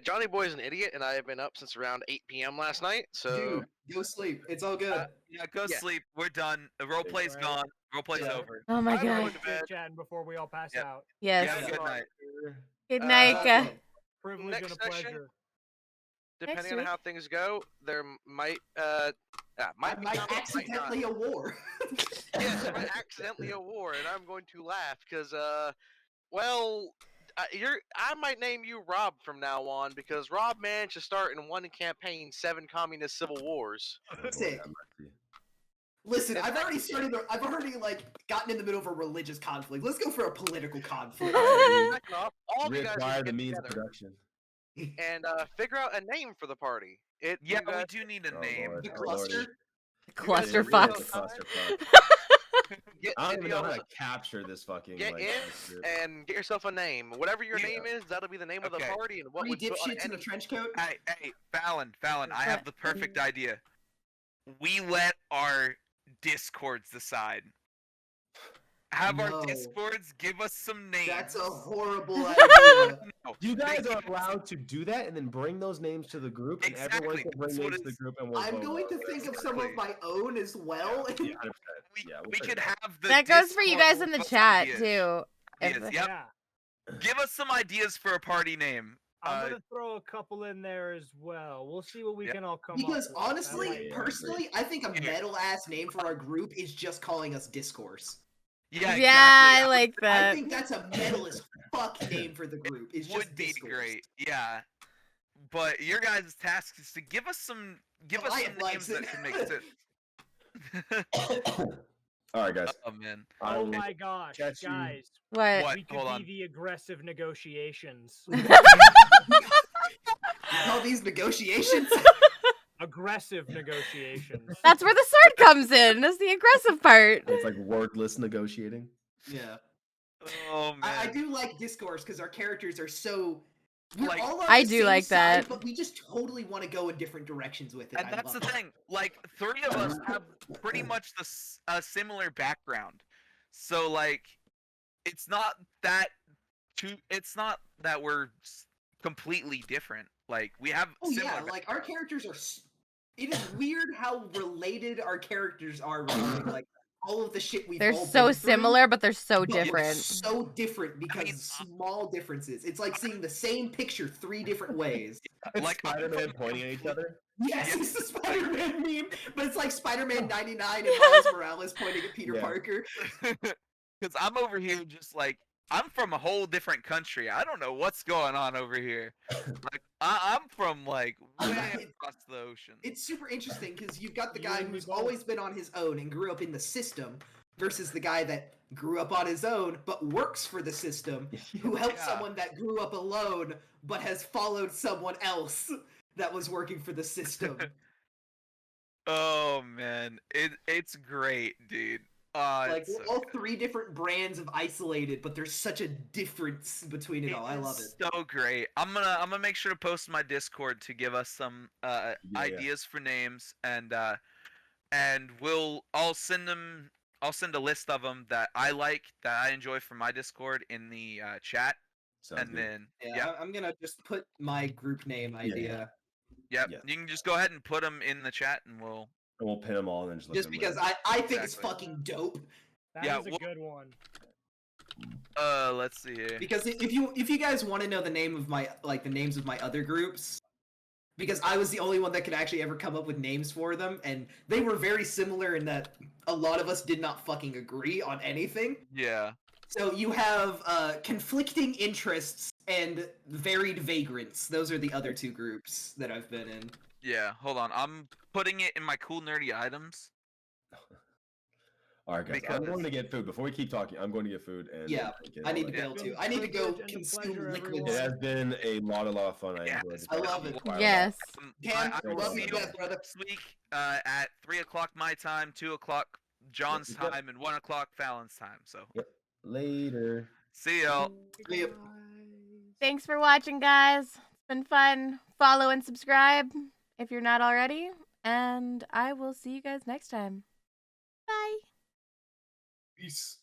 Johnny Boy's an idiot, and I have been up since around 8 p.m. last night. So Dude, go sleep. It's all good. Yeah, go Yeah. sleep. We're done. The role play's Right. gone. Role play's Yeah. over. Oh my I'm going god. to bed. Chatting before we all pass Yep. out. Yes. Yeah, good night. Good night. Okay. Privilege Next and a session, pleasure. depending on week. how things go, there might I might be might combat, might not. accidentally a war. Yes, there might accidentally a war, and I'm going to laugh because well, I might name you Rob from now on because Rob managed to start in one campaign 7 communist civil wars. Sick. Listen, I've already like gotten in the middle of a religious conflict. Let's go for a political conflict. Second off, all of you guys Reacquire need the to get means of together production. and figure out a name for the party. Yeah, you we guys do need a Oh, name. Lord. The Oh, Lordy. cluster. Clusterfucks. Clusterfuck. get, I don't get even the know how old- to capture this fucking. get like, in this group. and get yourself a name. Whatever your Yeah. name is, that'll be the name of the Okay. party and what 3 would put on dipshits in a any. trench coat. Hey, Falon, I have What? the perfect idea. We let our discords decide. Have our No. discords give us some names. That's a horrible idea. No, You guys they are give us- allowed to do that and then bring those names to the group, and everyone Exactly, can bring that's what names to the it's- group, and we'll I'm vote going on to it. think of some of my own as well. Yeah, 100%. We, Yeah, we'll we figure could it out. have the That goes for you Discord guys in the give us chat ideas. too. If Ideas, the- yep. Yeah. Give us some ideas for a party name. I'm gonna throw a couple in there as well. We'll see what we Yeah. can all come Because up with. honestly, That way- Yeah, personally, I think a Yeah. metal ass name for our group is just calling us Discourse. Yeah, Yeah, exactly. I like I that. think that's a metal as fuck name for the group. It's just Would be Discourse. great. Yeah. But your guys' task is to give us some Goliath likes names that it. can make sense. All right, guys. Oh man. I Oh will my gosh, catch you- guys. What? What? We could Hold be on. the aggressive negotiations. You call these negotiations? Aggressive negotiations. That's where the sword comes in. That's the aggressive part. It's like wordless negotiating. Yeah. Oh man. I do like Discourse because our characters are so. We're Like- all on I the do same like side, that. but we just totally want to go in different directions with it. And I that's the love it. thing. Like 3 of us have pretty much a similar background. So like it's not that we're completely different. Like we have Oh similar yeah, like our characters are. It is weird how related our characters are. Regarding, like all of the shit we've They're all so been through, similar, but they're so but we're different. So different because small differences. It's like seeing the same picture 3 different ways. Like, I'm Spider-Man from- pointing at each other. Yes, Yeah. it's the Spider-Man meme, but it's like Spider-Man 99 and Miles Morales pointing at Peter Yeah. Parker. Because I'm over here just like I'm from a whole different country. I don't know what's going on over here. Like I'm from like way across the ocean. It's super interesting because you've got the You guy and me who's both. always been on his own and grew up in the system versus the guy that grew up on his own but works for the system, who helped Yeah. someone that grew up alone but has followed someone else that was working for the system. Oh man, it's great, dude. Like It's we're so all good. 3 different brands of isolated, but there's such a difference between it all. I love it. So great. I'm gonna make sure to post my Discord to give us some ideas for names and I'll send a list of them that I like that I enjoy from my Discord in the chat Sounds and good. then Yeah, I'm gonna just put my group name idea. yeah, Yeah. you can just go ahead and put them in the chat and we'll And we'll pin them all and then just look Just at them because later. I think it's Exactly. fucking dope. That Yeah, is a well- good one. let's see here. Because if you guys want to know the name of my the names of my other groups, because I was the only one that could actually ever come up with names for them, and they were very similar in that a lot of us did not fucking agree on anything. Yeah. So you have conflicting interests and varied vagrants. Those are the other 2 groups that I've been in. Yeah, hold on. I'm putting it in my cool nerdy items. All right, guys. I'm Because- going to get food. Before we keep talking, I'm going to get food. And Yeah, get I all need to that. bail It's too. been I need to go privilege and a consume pleasure, liquids. everyone. It has been a lot of fun. I Yeah, enjoyed it. I love it. Quite a lot. Yes. Cam, I will love see you, you best brother. next week at 3 o'clock my time, 2 o'clock John's Yep. time, and 1 o'clock Fallon's time. So Later. see y'all. Yep. Thanks for watching, guys. It's been fun. Follow and subscribe if you're not already. And I will see you guys next time. Bye. Peace.